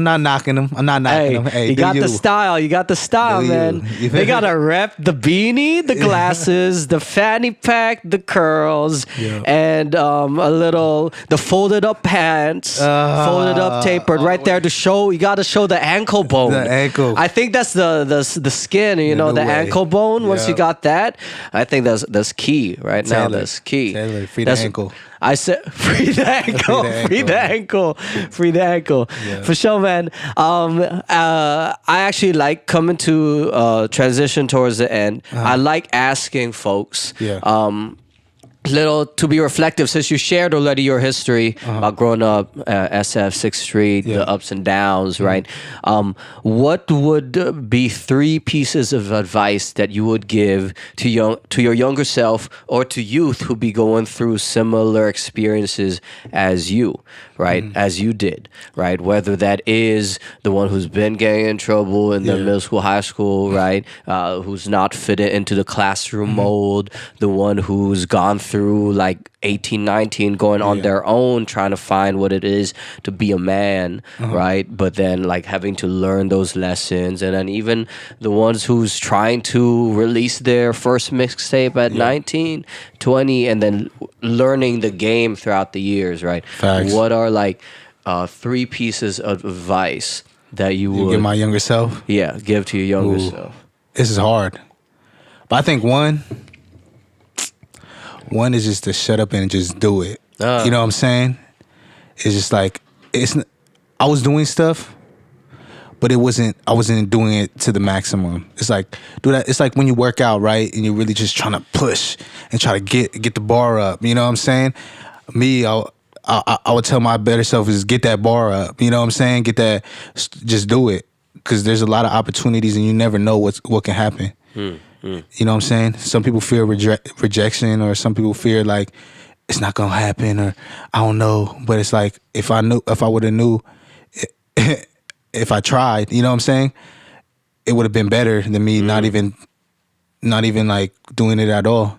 not knocking him. I'm not knocking him. Hey, you got the style. You got the style, Do man. you. They gotta rep the beanie, the glasses, the fanny pack, the curls, and the folded up pants, folded up, tapered, right there to show. You gotta show the ankle bone. The ankle. I think that's the skin. You know, new the way. ankle bone. Once Yeah. you got that, I think that's key right now. Taylor. That's key. Taylor, free the ankle. I said, free the ankle, free the ankle, free the ankle. For sure, man. I actually like coming to transition towards the end. I like asking folks. Little to be reflective, since you shared already your history about growing up SF 6th Street, the ups and downs, right? What would be 3 pieces of advice that you would give to your younger self or to youth who be going through similar experiences as you, right? As you did, right? Whether that is the one who's been getting in trouble in the middle school, high school, right? Who's not fitted into the classroom mold, the one who's gone through like 18, 19, going on their own, trying to find what it is to be a man, right? But then like having to learn those lessons, and then even the ones who's trying to release their first mixtape at 19, 20, and then learning the game throughout the years, right? Facts. What are like 3 pieces of advice that you would give my younger self? give to your younger self? This is hard. But I think one is just to shut up and just do it. You know what I'm saying? It's just like I was doing stuff, but I wasn't doing it to the maximum. It's like, do that. It's like when you work out, right? And you're really just trying to push and try to get the bar up. You know what I'm saying? Me, I would tell my better self is get that bar up. You know what I'm saying? Just do it. Because there's a lot of opportunities and you never know what can happen. You know what I'm saying? Some people fear rejection, or some people fear like it's not gonna happen, or I don't know. But it's like if I would have knew, if I tried, you know what I'm saying? it would have been better than me not even like doing it at all.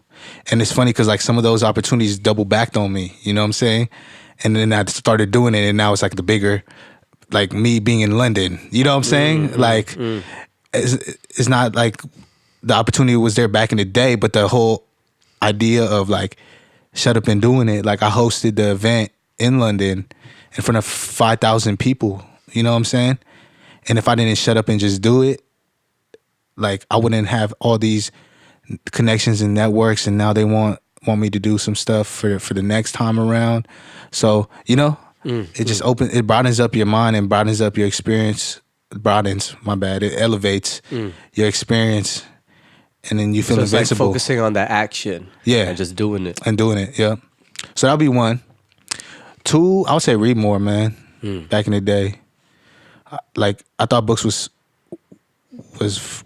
And it's funny because like some of those opportunities double backed on me, you know what I'm saying? And then I started doing it, and now it's like the bigger, like me being in London, you know what I'm saying? Like it's not like the opportunity was there back in the day, but the whole idea of like shut up and doing it. Like I hosted the event in London in front of 5,000 people, you know what I'm saying? And if I didn't shut up and just do it, like I wouldn't have all these connections and networks, and now they want me to do some stuff for the next time around. So, you know, it just it broadens up your mind and broadens up your experience. It elevates your experience, and then you feel invincible. Like focusing on the action. Yeah. And just doing it. Yeah. So that'll be one. Two, I would say read more, man. Back in the day. Like I thought books was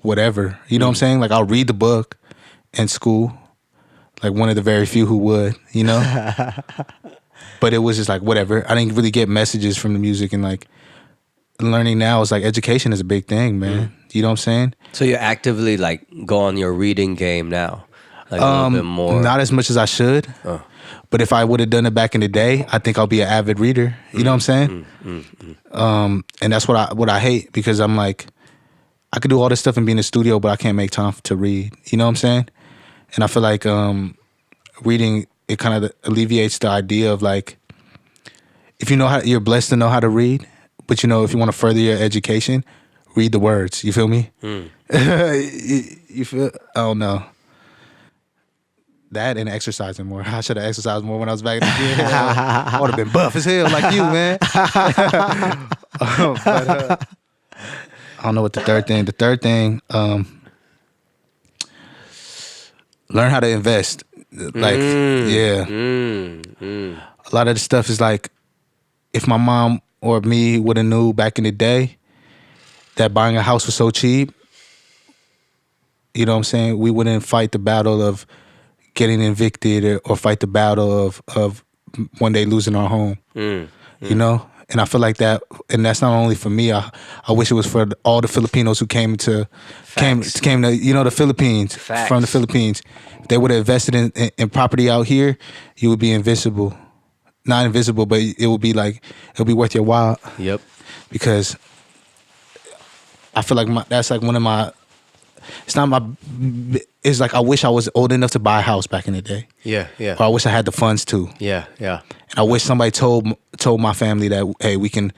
whatever. You know what I'm saying? Like I'll read the book in school. Like one of the very few who would, you know? But it was just like whatever. I didn't really get messages from the music, and like learning now is like education is a big thing, man. You know what I'm saying? So you actively like go on your reading game now? Like a little bit more? Not as much as I should. But if I would have done it back in the day, I think I'll be an avid reader. You know what I'm saying? And that's what I hate, because I'm like, I could do all this stuff and be in the studio, but I can't make time to read. You know what I'm saying? And I feel like reading, it kind of alleviates the idea of like, if you know how, you're blessed to know how to read, but you know, if you want to further your education, read the words. You feel me? you feel? I don't know. That and exercising more. I should have exercised more when I was back in the day. I would have been buff as hell like you, man. I don't know what the third thing. The third thing, learn how to invest. Like, yeah. A lot of the stuff is like, if my mom or me would have knew back in the day that buying a house was so cheap, you know what I'm saying? We wouldn't fight the battle of getting evicted or fight the battle of one day losing our home. You know? And I feel like that, and that's not only for me. I wish it was for all the Filipinos who came to, you know, the Philippines, from the Philippines. If they would have invested in property out here, you would be invincible. Not invisible, but it would be like, it'll be worth your while. Yep. Because I feel like that's like one of my, it's like I wish I was old enough to buy a house back in the day. Yeah, yeah. Or I wish I had the funds to. Yeah, yeah. And I wish somebody told my family that, hey, we can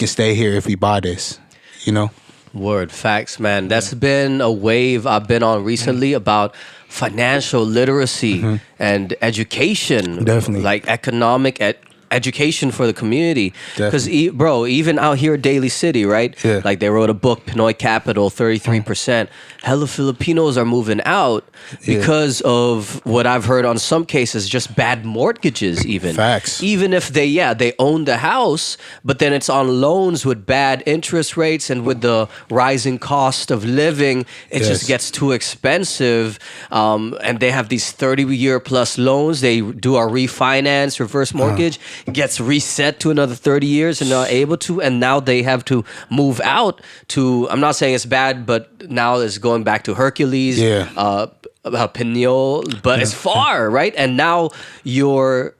stay here if we buy this, you know? Word, facts, man. That's been a wave I've been on recently about financial literacy and education. Definitely. Like economic education for the community. Because, bro, even out here at Daly City, right? Yeah. Like they wrote a book, Pinoy Capital, 33%. Hella Filipinos are moving out because of what I've heard on some cases, just bad mortgages even. Facts. Even if they own the house, but then it's on loans with bad interest rates, and with the rising cost of living, it just gets too expensive. And they have these 30-year plus loans. They do a refinance, reverse mortgage. Gets reset to another 30 years and not able to, and now they have to move out to, I'm not saying it's bad, but now it's going back to Hercules, Pinole, but it's far, right? And now you're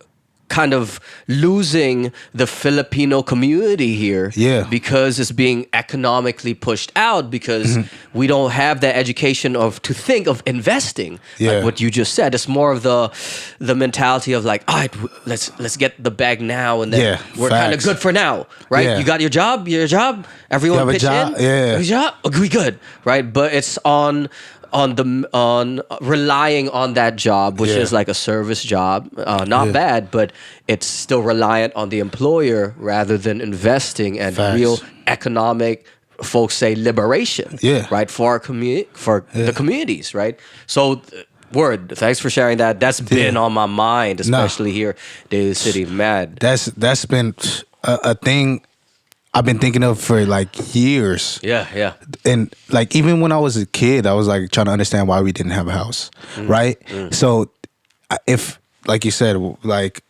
kind of losing the Filipino community here because it's being economically pushed out, because we don't have that education to think of investing, like what you just said. It's more of the mentality of like, all right, let's get the bag now, and then we're kind of good for now, right? You got your job, everyone pitch in, your job, we good, right? But it's on relying on that job, which is like a service job, not bad, but it's still reliant on the employer rather than investing and real economic, folks say, liberation, right, for our the communities, right? So, word, thanks for sharing that. That's been on my mind, especially here, Daly City. Mad. That's been a thing I've been thinking of for like years. Yeah, yeah. And like even when I was a kid, I was like trying to understand why we didn't have a house, right? So if, like you said, like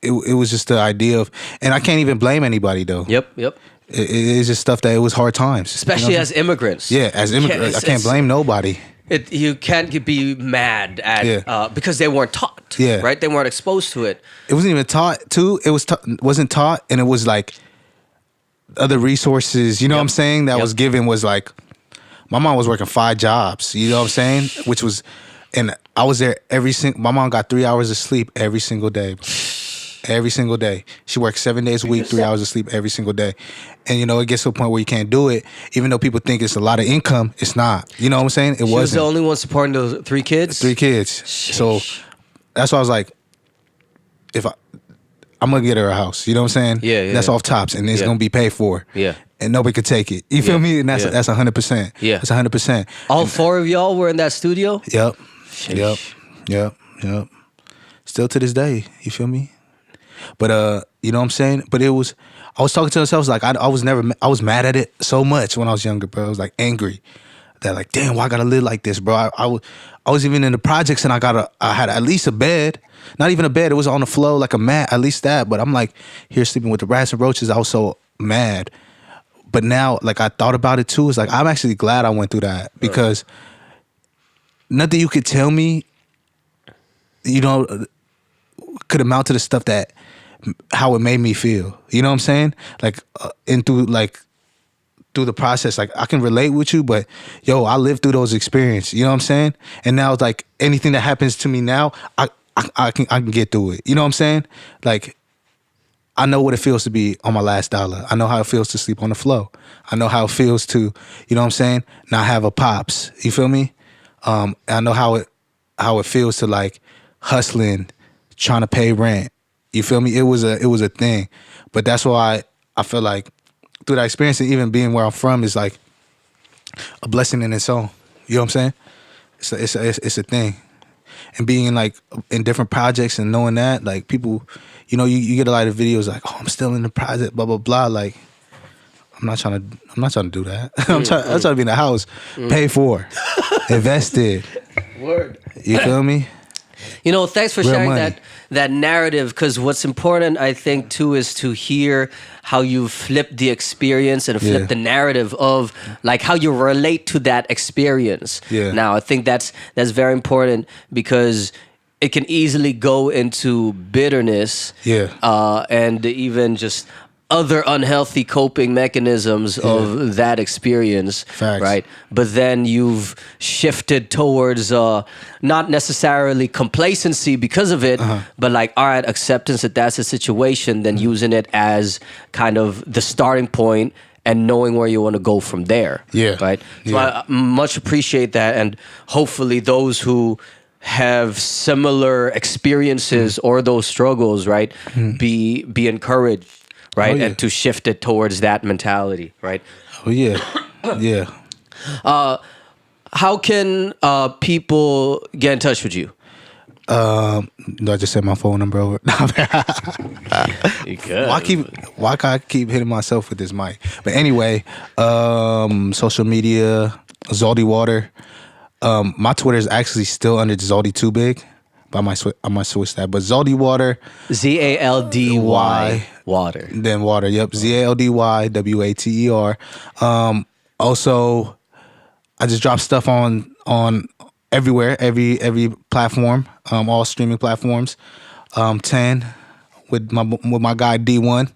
it was just the idea of, and I can't even blame anybody though. Yep. it's just stuff that it was hard times, especially as immigrants. Yeah, as immigrants, I can't blame nobody. You can't be mad at because they weren't taught. Yeah, right. They weren't exposed to it. It wasn't even taught too. It wasn't taught, and it was like other resources. You know what I'm saying? That was given was like my mom was working 5 jobs. You know what I'm saying? Which was, and I was there my mom got 3 hours of sleep every single day. Every single day. She works 7 days a week, 3 hours of sleep every single day. And, you know, it gets to a point where you can't do it. Even though people think it's a lot of income, it's not. You know what I'm saying? It wasn't. She was the only one supporting those 3 kids? 3 kids. Sheesh. So that's why I was like, I'm going to get her a house. You know what I'm saying? Yeah. That's off tops. And it's going to be paid for. Yeah. And nobody could take it. You feel me? And that's 100%. Yeah. That's 100%. All 4 of y'all were in that studio? Yep. Sheesh. Yep. Still to this day. You feel me? But you know what I'm saying? But I was talking to myself like I was mad at it so much when I was younger, bro. I was like angry that like, damn, why I gotta live like this, bro? I was even in the projects and I had at least a bed, not even a bed. It was on the floor like a mat, at least that. But I'm like here sleeping with the rats and roaches. I was so mad. But now, like I thought about it too. It's like I'm actually glad I went through that because nothing you could tell me, you know, could amount to the stuff that. How it made me feel, you know what I'm saying? Like, through the process, like I can relate with you, but yo, I lived through those experiences, you know what I'm saying? And now it's like anything that happens to me now, I can get through it, you know what I'm saying? Like, I know what it feels to be on my last dollar. I know how it feels to sleep on the floor. I know how it feels to, you know what I'm saying, not have a pops. You feel me? I know how it feels to like hustling, trying to pay rent. You feel me? It was a thing, but that's why I feel like through that experience and even being where I'm from is like a blessing in its own. You know what I'm saying? It's a thing, and being like in different projects and knowing that like people, you know, you get a lot of videos like, oh, I'm still in the project, blah blah blah. Like I'm not trying to do that. I'm trying to be in the house, paid for, invested. Word. You feel me? You know, thanks for Real sharing money. that narrative, because what's important, I think, too, is to hear how you flip the experience and flip the narrative of like how you relate to that experience. Yeah. Now, I think that's very important because it can easily go into bitterness. Yeah. And even just other unhealthy coping mechanisms of that experience. Facts. Right? But then you've shifted towards not necessarily complacency because of it, but like, all right, acceptance that that's a situation, then using it as kind of the starting point and knowing where you want to go from there. Yeah. Right? So I much appreciate that, and hopefully those who have similar experiences or those struggles, right, be encouraged. Right, and to shift it towards that mentality, right? Oh yeah, yeah. How can people get in touch with you? Do I just say my phone number over? You could. Why can't I keep hitting myself with this mic? But anyway, social media, Zaldy Water. My Twitter is actually still under Zaldy Tubig. But I might switch that. But Zaldy Water. Zaldy Water. Then Water, yep. Zaldy Water. Also, I just dropped stuff on everywhere, every platform, all streaming platforms. 10 with my guy D1.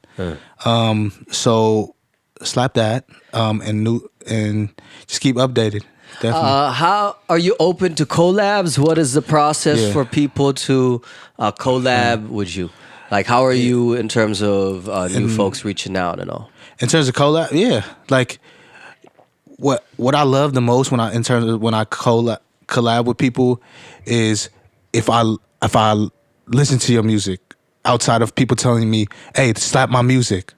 So slap that and just keep updated. Definitely. How are you open to collabs? What is the process for people to collab with you? Like, how are you in terms of new folks reaching out and all? In terms of collab, yeah. Like, what I love the most when I collab with people is if I listen to your music outside of people telling me, hey, slap my music.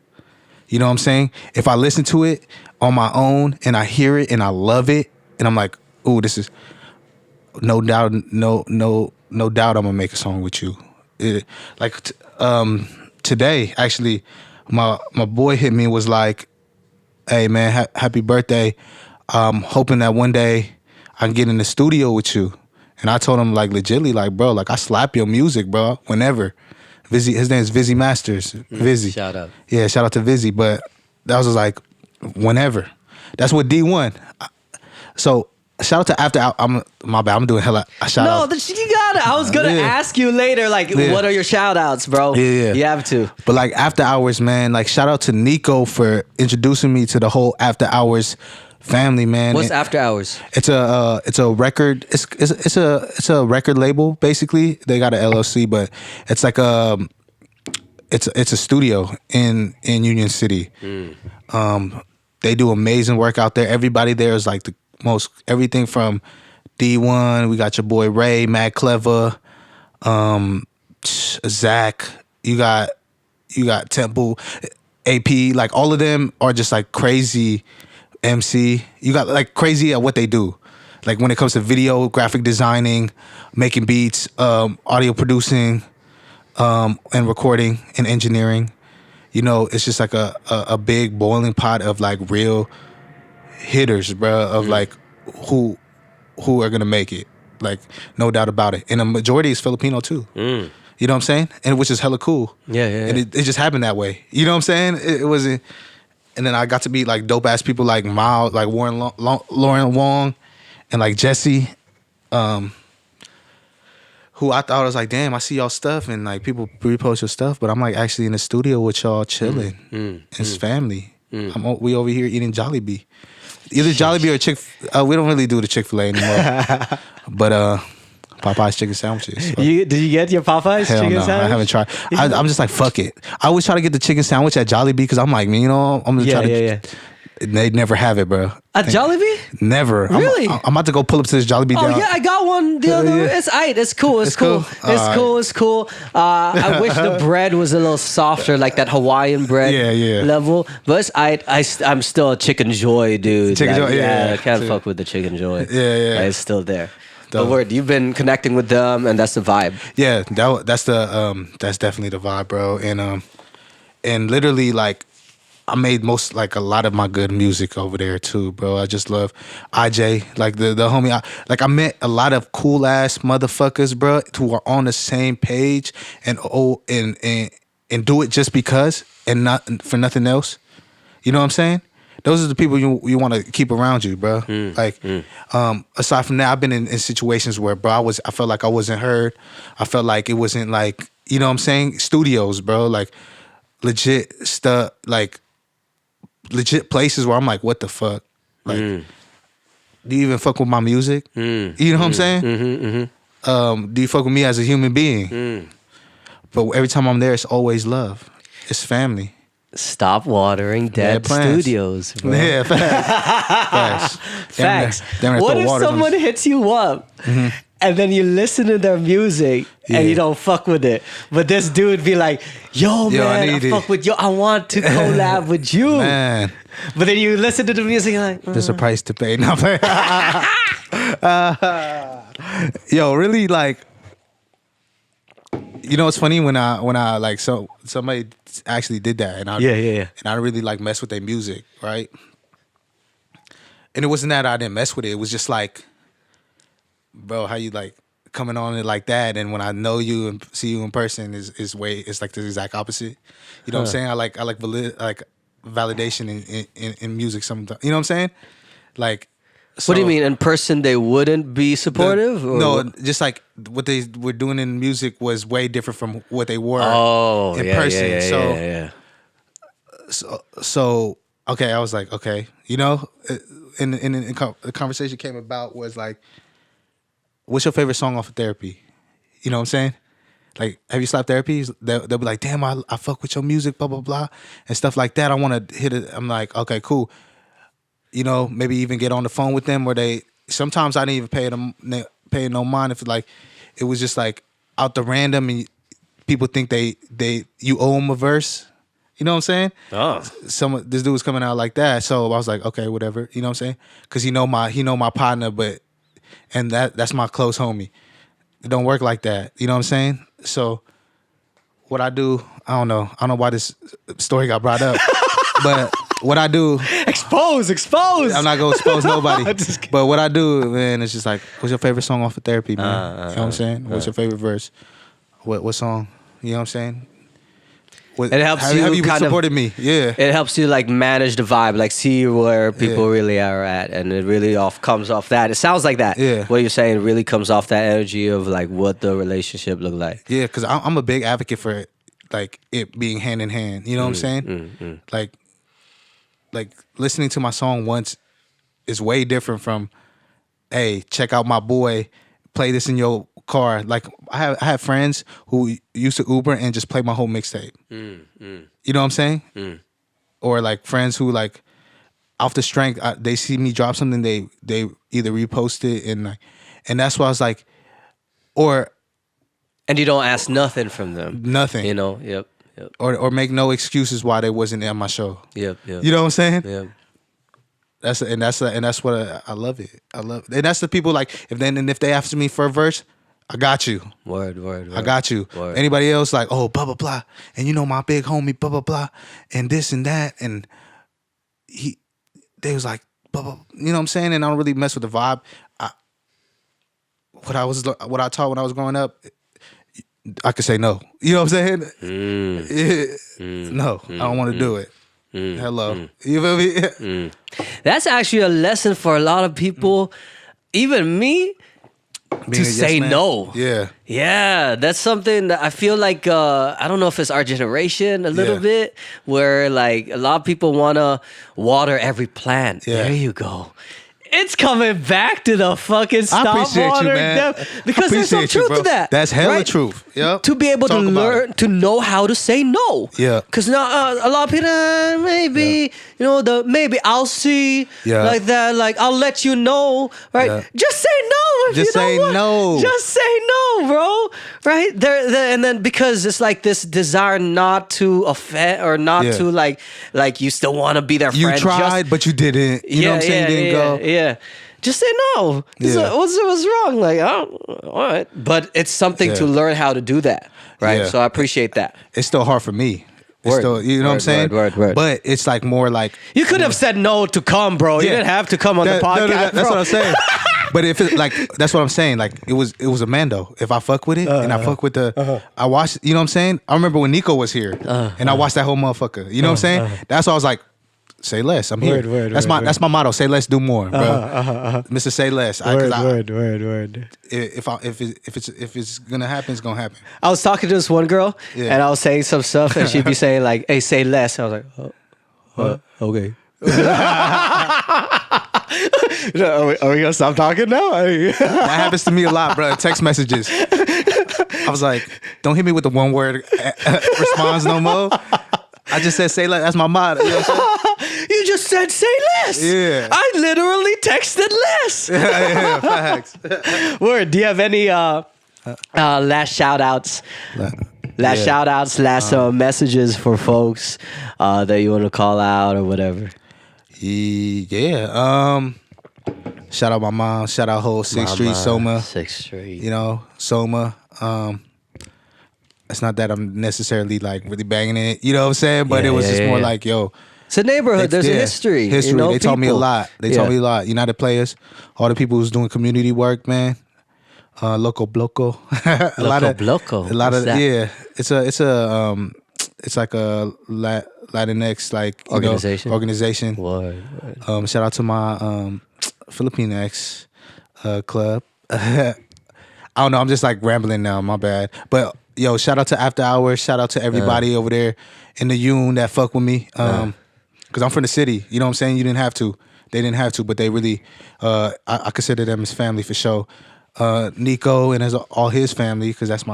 You know what I'm saying? If I listen to it on my own and I hear it and I love it, and I'm like, ooh, this is no doubt I'm gonna make a song with you. Today, actually, my boy hit me and was like, hey man, happy birthday. Hoping that one day I can get in the studio with you. And I told him like legitly, like, bro, like I slap your music, bro, whenever. His name is Vizzy Masters. Vizzy. Shout out. Yeah, shout out to Vizzy. But that was like whenever. That's what D1. So shout out to After Hours. My bad. I'm doing hella shout out. No, you got it. I was gonna ask you later, like, what are your shout outs, bro? Yeah. You have to. But like After Hours, man, like shout out to Nico for introducing me to the whole After Hours family, man. What's After Hours? It's a record. It's a record label basically. They got an LLC, but it's like it's a studio in Union City. They do amazing work out there. Everybody there is like the most, everything from D1. We got your boy Ray, Mad Clever, Zach. You got Temple, AP. Like all of them are just like crazy MC. You got like crazy at what they do. Like when it comes to video, graphic designing, making beats, audio producing, and recording and engineering. You know, it's just like a big boiling pot of like real hitters, bro, of like who are gonna make it. Like, no doubt about it. And the majority is Filipino too. You know what I'm saying? And which is hella cool. Yeah. And it just happened that way. You know what I'm saying? It wasn't. And then I got to meet like dope ass people like Miles, like Lauren Wong, and like Jesse, who I thought was like, damn, I see y'all stuff and like people repost your stuff, but I'm like actually in the studio with y'all chilling. It's family. We over here eating Jollibee. Either Jollibee or Chick-fil-A. We don't really do the Chick-fil-A anymore. But Popeye's chicken sandwiches. Did you get your Popeye's Hell chicken no, sandwich? I haven't tried. I'm just like, fuck it. I always try to get the chicken sandwich at Jollibee because I'm like, man, you know, I'm gonna try to. Yeah. They never have it, bro. At Jollibee? Never. Really? I'm about to go pull up to this Jollibee. Oh down. yeah, I got one the other. Yeah. It's aight. It's cool. It's cool. Cool? It's cool. I wish the bread was a little softer, like that Hawaiian bread level. But it's aight. I'm still a Chicken Joy dude. Chicken Joy, yeah. I can't fuck with the Chicken Joy. Yeah. Like, it's still there. But word, you've been connecting with them, and that's the vibe. Yeah, that's definitely the vibe, bro. And literally like, I made a lot of my good music over there too, bro. I just love IJ, like the homie. I met a lot of cool ass motherfuckers, bro, who are on the same page and do it just because and not for nothing else. You know what I'm saying? Those are the people you want to keep around you, bro. Aside from that, I've been in situations where, bro, I felt like I wasn't heard. I felt like it wasn't like, you know what I'm saying? Studios, bro, like legit stuff, like legit places where I'm like, what the fuck? Like, do you even fuck with my music? You know what I'm saying? Do you fuck with me as a human being? But every time I'm there, it's always love. It's family. Stop watering dead studios, bro. Yeah, facts. Facts. Damn, what if someone hits you up and then you listen to their music and you don't fuck with it? But this dude be like, yo man, I fuck with you. I want to collab with you. Man. But then you listen to the music and you're like, there's a price to pay. No, yo, really, like, you know, it's funny when I like, so somebody actually did that, and and I really like mess with their music, right? And it wasn't that I didn't mess with it. It was just like, bro, how you like coming on it like that, and when I know you and see you in person is it's like the exact opposite. You know what I'm saying? I like validation in music sometimes. You know what I'm saying? Like, so, what do you mean? In person, they wouldn't be supportive? No, just like what they were doing in music was way different from what they were in person. So okay, I was like, okay, you know, and the conversation came about was like, what's your favorite song off of Therapy? You know what I'm saying? Like, have you slapped Therapy? They'll be like, damn, I fuck with your music, blah blah blah, and stuff like that. I want to hit it. I'm like, okay, cool. You know, maybe even get on the phone with them where sometimes I didn't even pay no mind if like it was just like out the random and people think you owe them a verse. You know what I'm saying? Oh, this dude was coming out like that, so I was like, okay, whatever. You know what I'm saying? Because he know my partner, and that's my close homie. It don't work like that. You know what I'm saying? So what I do, I don't know why this story got brought up, but. What I do... Expose! I'm not going to expose nobody. But what I do, man, it's just like, what's your favorite song off of Therapy, man? You know what I'm saying? What's your favorite verse? What song? You know what I'm saying? It helps have you kind supported me. Yeah. It helps you like manage the vibe, like see where people really are at, and it really comes off that. It sounds like that. Yeah. What you're saying really comes off that energy of like what the relationship look like. Yeah, because I'm a big advocate for like it being hand in hand. You know what I'm saying? Like listening to my song once is way different from, hey, check out my boy, play this in your car. Like I have friends who used to Uber and just play my whole mixtape. You know what I'm saying? Or like friends who like off the strength, they see me drop something, they either repost it and that's why I was like, and you don't ask nothing from them. Nothing. You know. Yep. Or make no excuses why they wasn't at my show. Yep. You know what I'm saying? Yeah. That's what I love it. I love it. And that's the people like if they ask me for a verse, I got you. Word. I got you. Word. Anybody else like, oh, blah blah blah, and you know my big homie, blah blah blah, and this and that, and they was like, blah blah. You know what I'm saying? And I don't really mess with the vibe. What I taught when I was growing up, I could say no. You know what I'm saying? No, I don't want to do it. Hello. You feel me? That's actually a lesson for a lot of people, even me, to say no. Yeah. Yeah, that's something that I feel like, I don't know if it's our generation a little bit, where like a lot of people want to water every plant. Yeah. There you go. It's coming back to the fucking stop appreciate water you, man. because there's some truth to that. That's hella right? truth. Yep. To be able to learn, to know how to say no. Yeah. Because now a lot of people, maybe, maybe I'll see, like that, like I'll let you know, right? Yeah. Just say no if Just you say don't want. no. Just say no, bro. Right? And then because it's like this desire not to offend or not to like you still want to be their friend. You tried, but you didn't. You know what I'm saying? You didn't go. Yeah. Just say no. Yeah. What's wrong? Like, oh, all right. But it's something to learn how to do that, right? Yeah. So I appreciate that. It's still hard for me. It's Word. still, you know what I'm saying? Word. But it's like more like You could have said no to come, bro. You didn't have to come on the podcast. That's bro. what I'm saying. But if it like that's what I'm saying. Like it was a Mando. If I fuck with it and I fuck with the I watched, you know what I'm saying? I remember when Nico was here and I watched that whole motherfucker. You know what I'm saying? That's why I was like, say less. I'm here. That's my motto. Say less, do more, bro. Mr. Say less. Word. If it's gonna happen, it's gonna happen. I was talking to this one girl and I was saying some stuff and she'd be saying like, "Hey, say less." I was like, okay. Are we gonna stop talking now? That happens to me a lot, bro. Text messages. I was like, don't hit me with the one word response no more. I just said say less. That's my motto. You know what I'm saying? You just said say less. Yeah. I literally texted less. Yeah, facts. Word. Do you have any last shout outs? Last messages for folks that you want to call out or whatever. Yeah. Shout out my mom. Shout out whole 6th Street, SoMa. 6th Street. You know, SoMa. It's not that I'm necessarily like really banging it. You know what I'm saying? But it was just more like, yo. It's a neighborhood. There's a history. History. You know, they taught me a lot. Taught me a lot. United Players. All the people who's doing community work, man. Loco Bloco. a lot of that? Yeah. It's like a Latinx like organization. Word. Shout out to my Filipino club. I don't know. I'm just like rambling now. My bad. But yo, shout out to After Hours. Shout out to everybody over there in the Union that fuck with me. Cause I'm from the city. You know what I'm saying? You didn't have to. They didn't have to, but they really. I consider them as family for sure. Nico and all his family, cause that's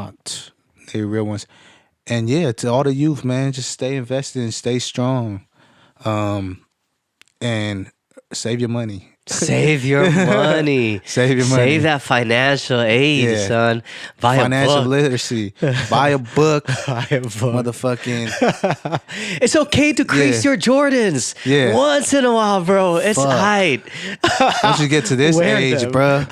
they real ones. And yeah, to all the youth, man, just stay invested and stay strong, and save your money. Save your money. Save your money. Save that financial aid, son. Buy financial a book. literacy. Buy a book. Buy a book. Motherfucking. It's okay to crease your Jordans. Yeah. Once in a while, bro. It's hype. Once you get to this age, bro.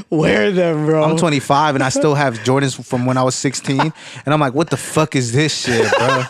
Wear them, bro. I'm 25 and I still have Jordans from when I was 16. And I'm like, what the fuck is this shit, bro?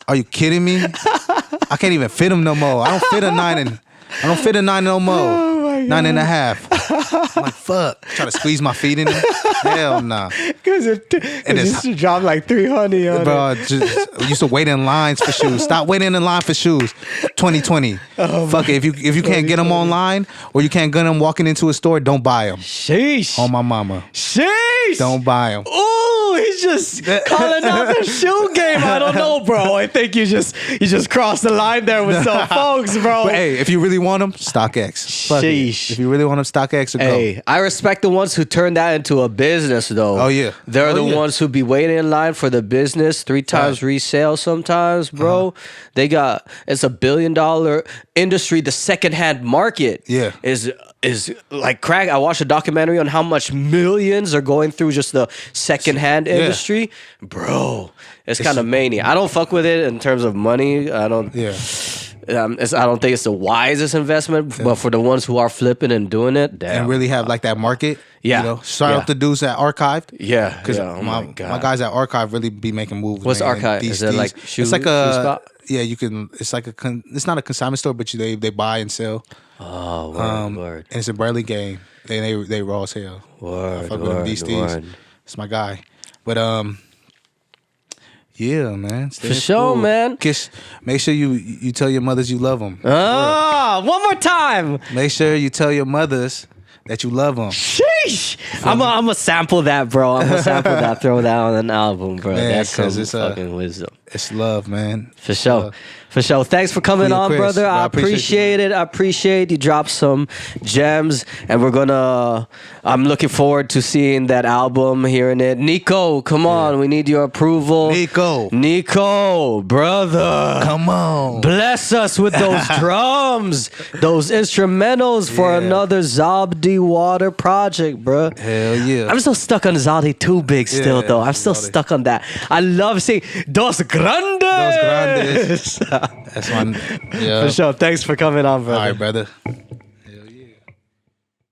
Are you kidding me? I can't even fit them no more. I don't fit a 9 no more. Oh my God. 9.5. I'm like, fuck. Try to squeeze my feet in there. Hell nah. Because it used to drop like 300 on Bro, it. we used to wait in lines for shoes. Stop waiting in line for shoes. 2020. Fuck it. If you can't get them online or you can't get them walking into a store, don't buy them. Sheesh. On my mama. Sheesh. Don't buy them. Ooh, he's just calling out the shoe game. I don't know, bro. I think you just crossed the line there with some folks, bro. But hey, if you really want them, StockX. Fuck it. Sheesh. If you really want them, StockX, Hey, I respect the ones who turn that into a business, though. Oh, yeah. They're Oh, the yeah. ones who be waiting in line for the business, 3 times resale sometimes, bro. It's $1 billion industry. The secondhand market is like crack. I watched a documentary on how much millions are going through just the secondhand industry. Bro, it's kind of mania. I don't fuck with it in terms of money. I don't. Yeah. I don't think it's the wisest investment, but for the ones who are flipping and doing it, damn. And really have like that market. Yeah. You know, shout out the dudes at Archived. Yeah. Because Oh my guys at Archive really be making moves. What's man. Archive? Is it like shoe? It's like shoe a spot? yeah. You can. It's like it's not a consignment store, but they buy and sell. Oh, word. And it's a Burlingame. They raw as hell. Word. I fuck with them beasties. It's my guy. But yeah, man. For sure, man. Make sure you tell your mothers you love them. One more time. Make sure you tell your mothers that you love them. Sheesh. I'm gonna sample that, bro. I'm gonna sample that. Throw that on an album, bro. Man, that's some it's fucking wisdom. It's love, man. For sure. For sure. Thanks for coming on, KuyaChris, brother. bro, I appreciate it. I appreciate you dropped some gems, and I'm looking forward to seeing that album, hearing it. Nico, come on. We need your approval. Nico, brother. Come on. Bless us with those drums, those instrumentals for another Zaldy Water project, bro. Hell yeah. I'm still stuck on Zaldy Tubig still, though. I'm still Zaldy. stuck on that. I love seeing Dos Grandes. Dos Grandes. That's one. Yeah. For sure. Thanks for coming on, brother. All right, brother.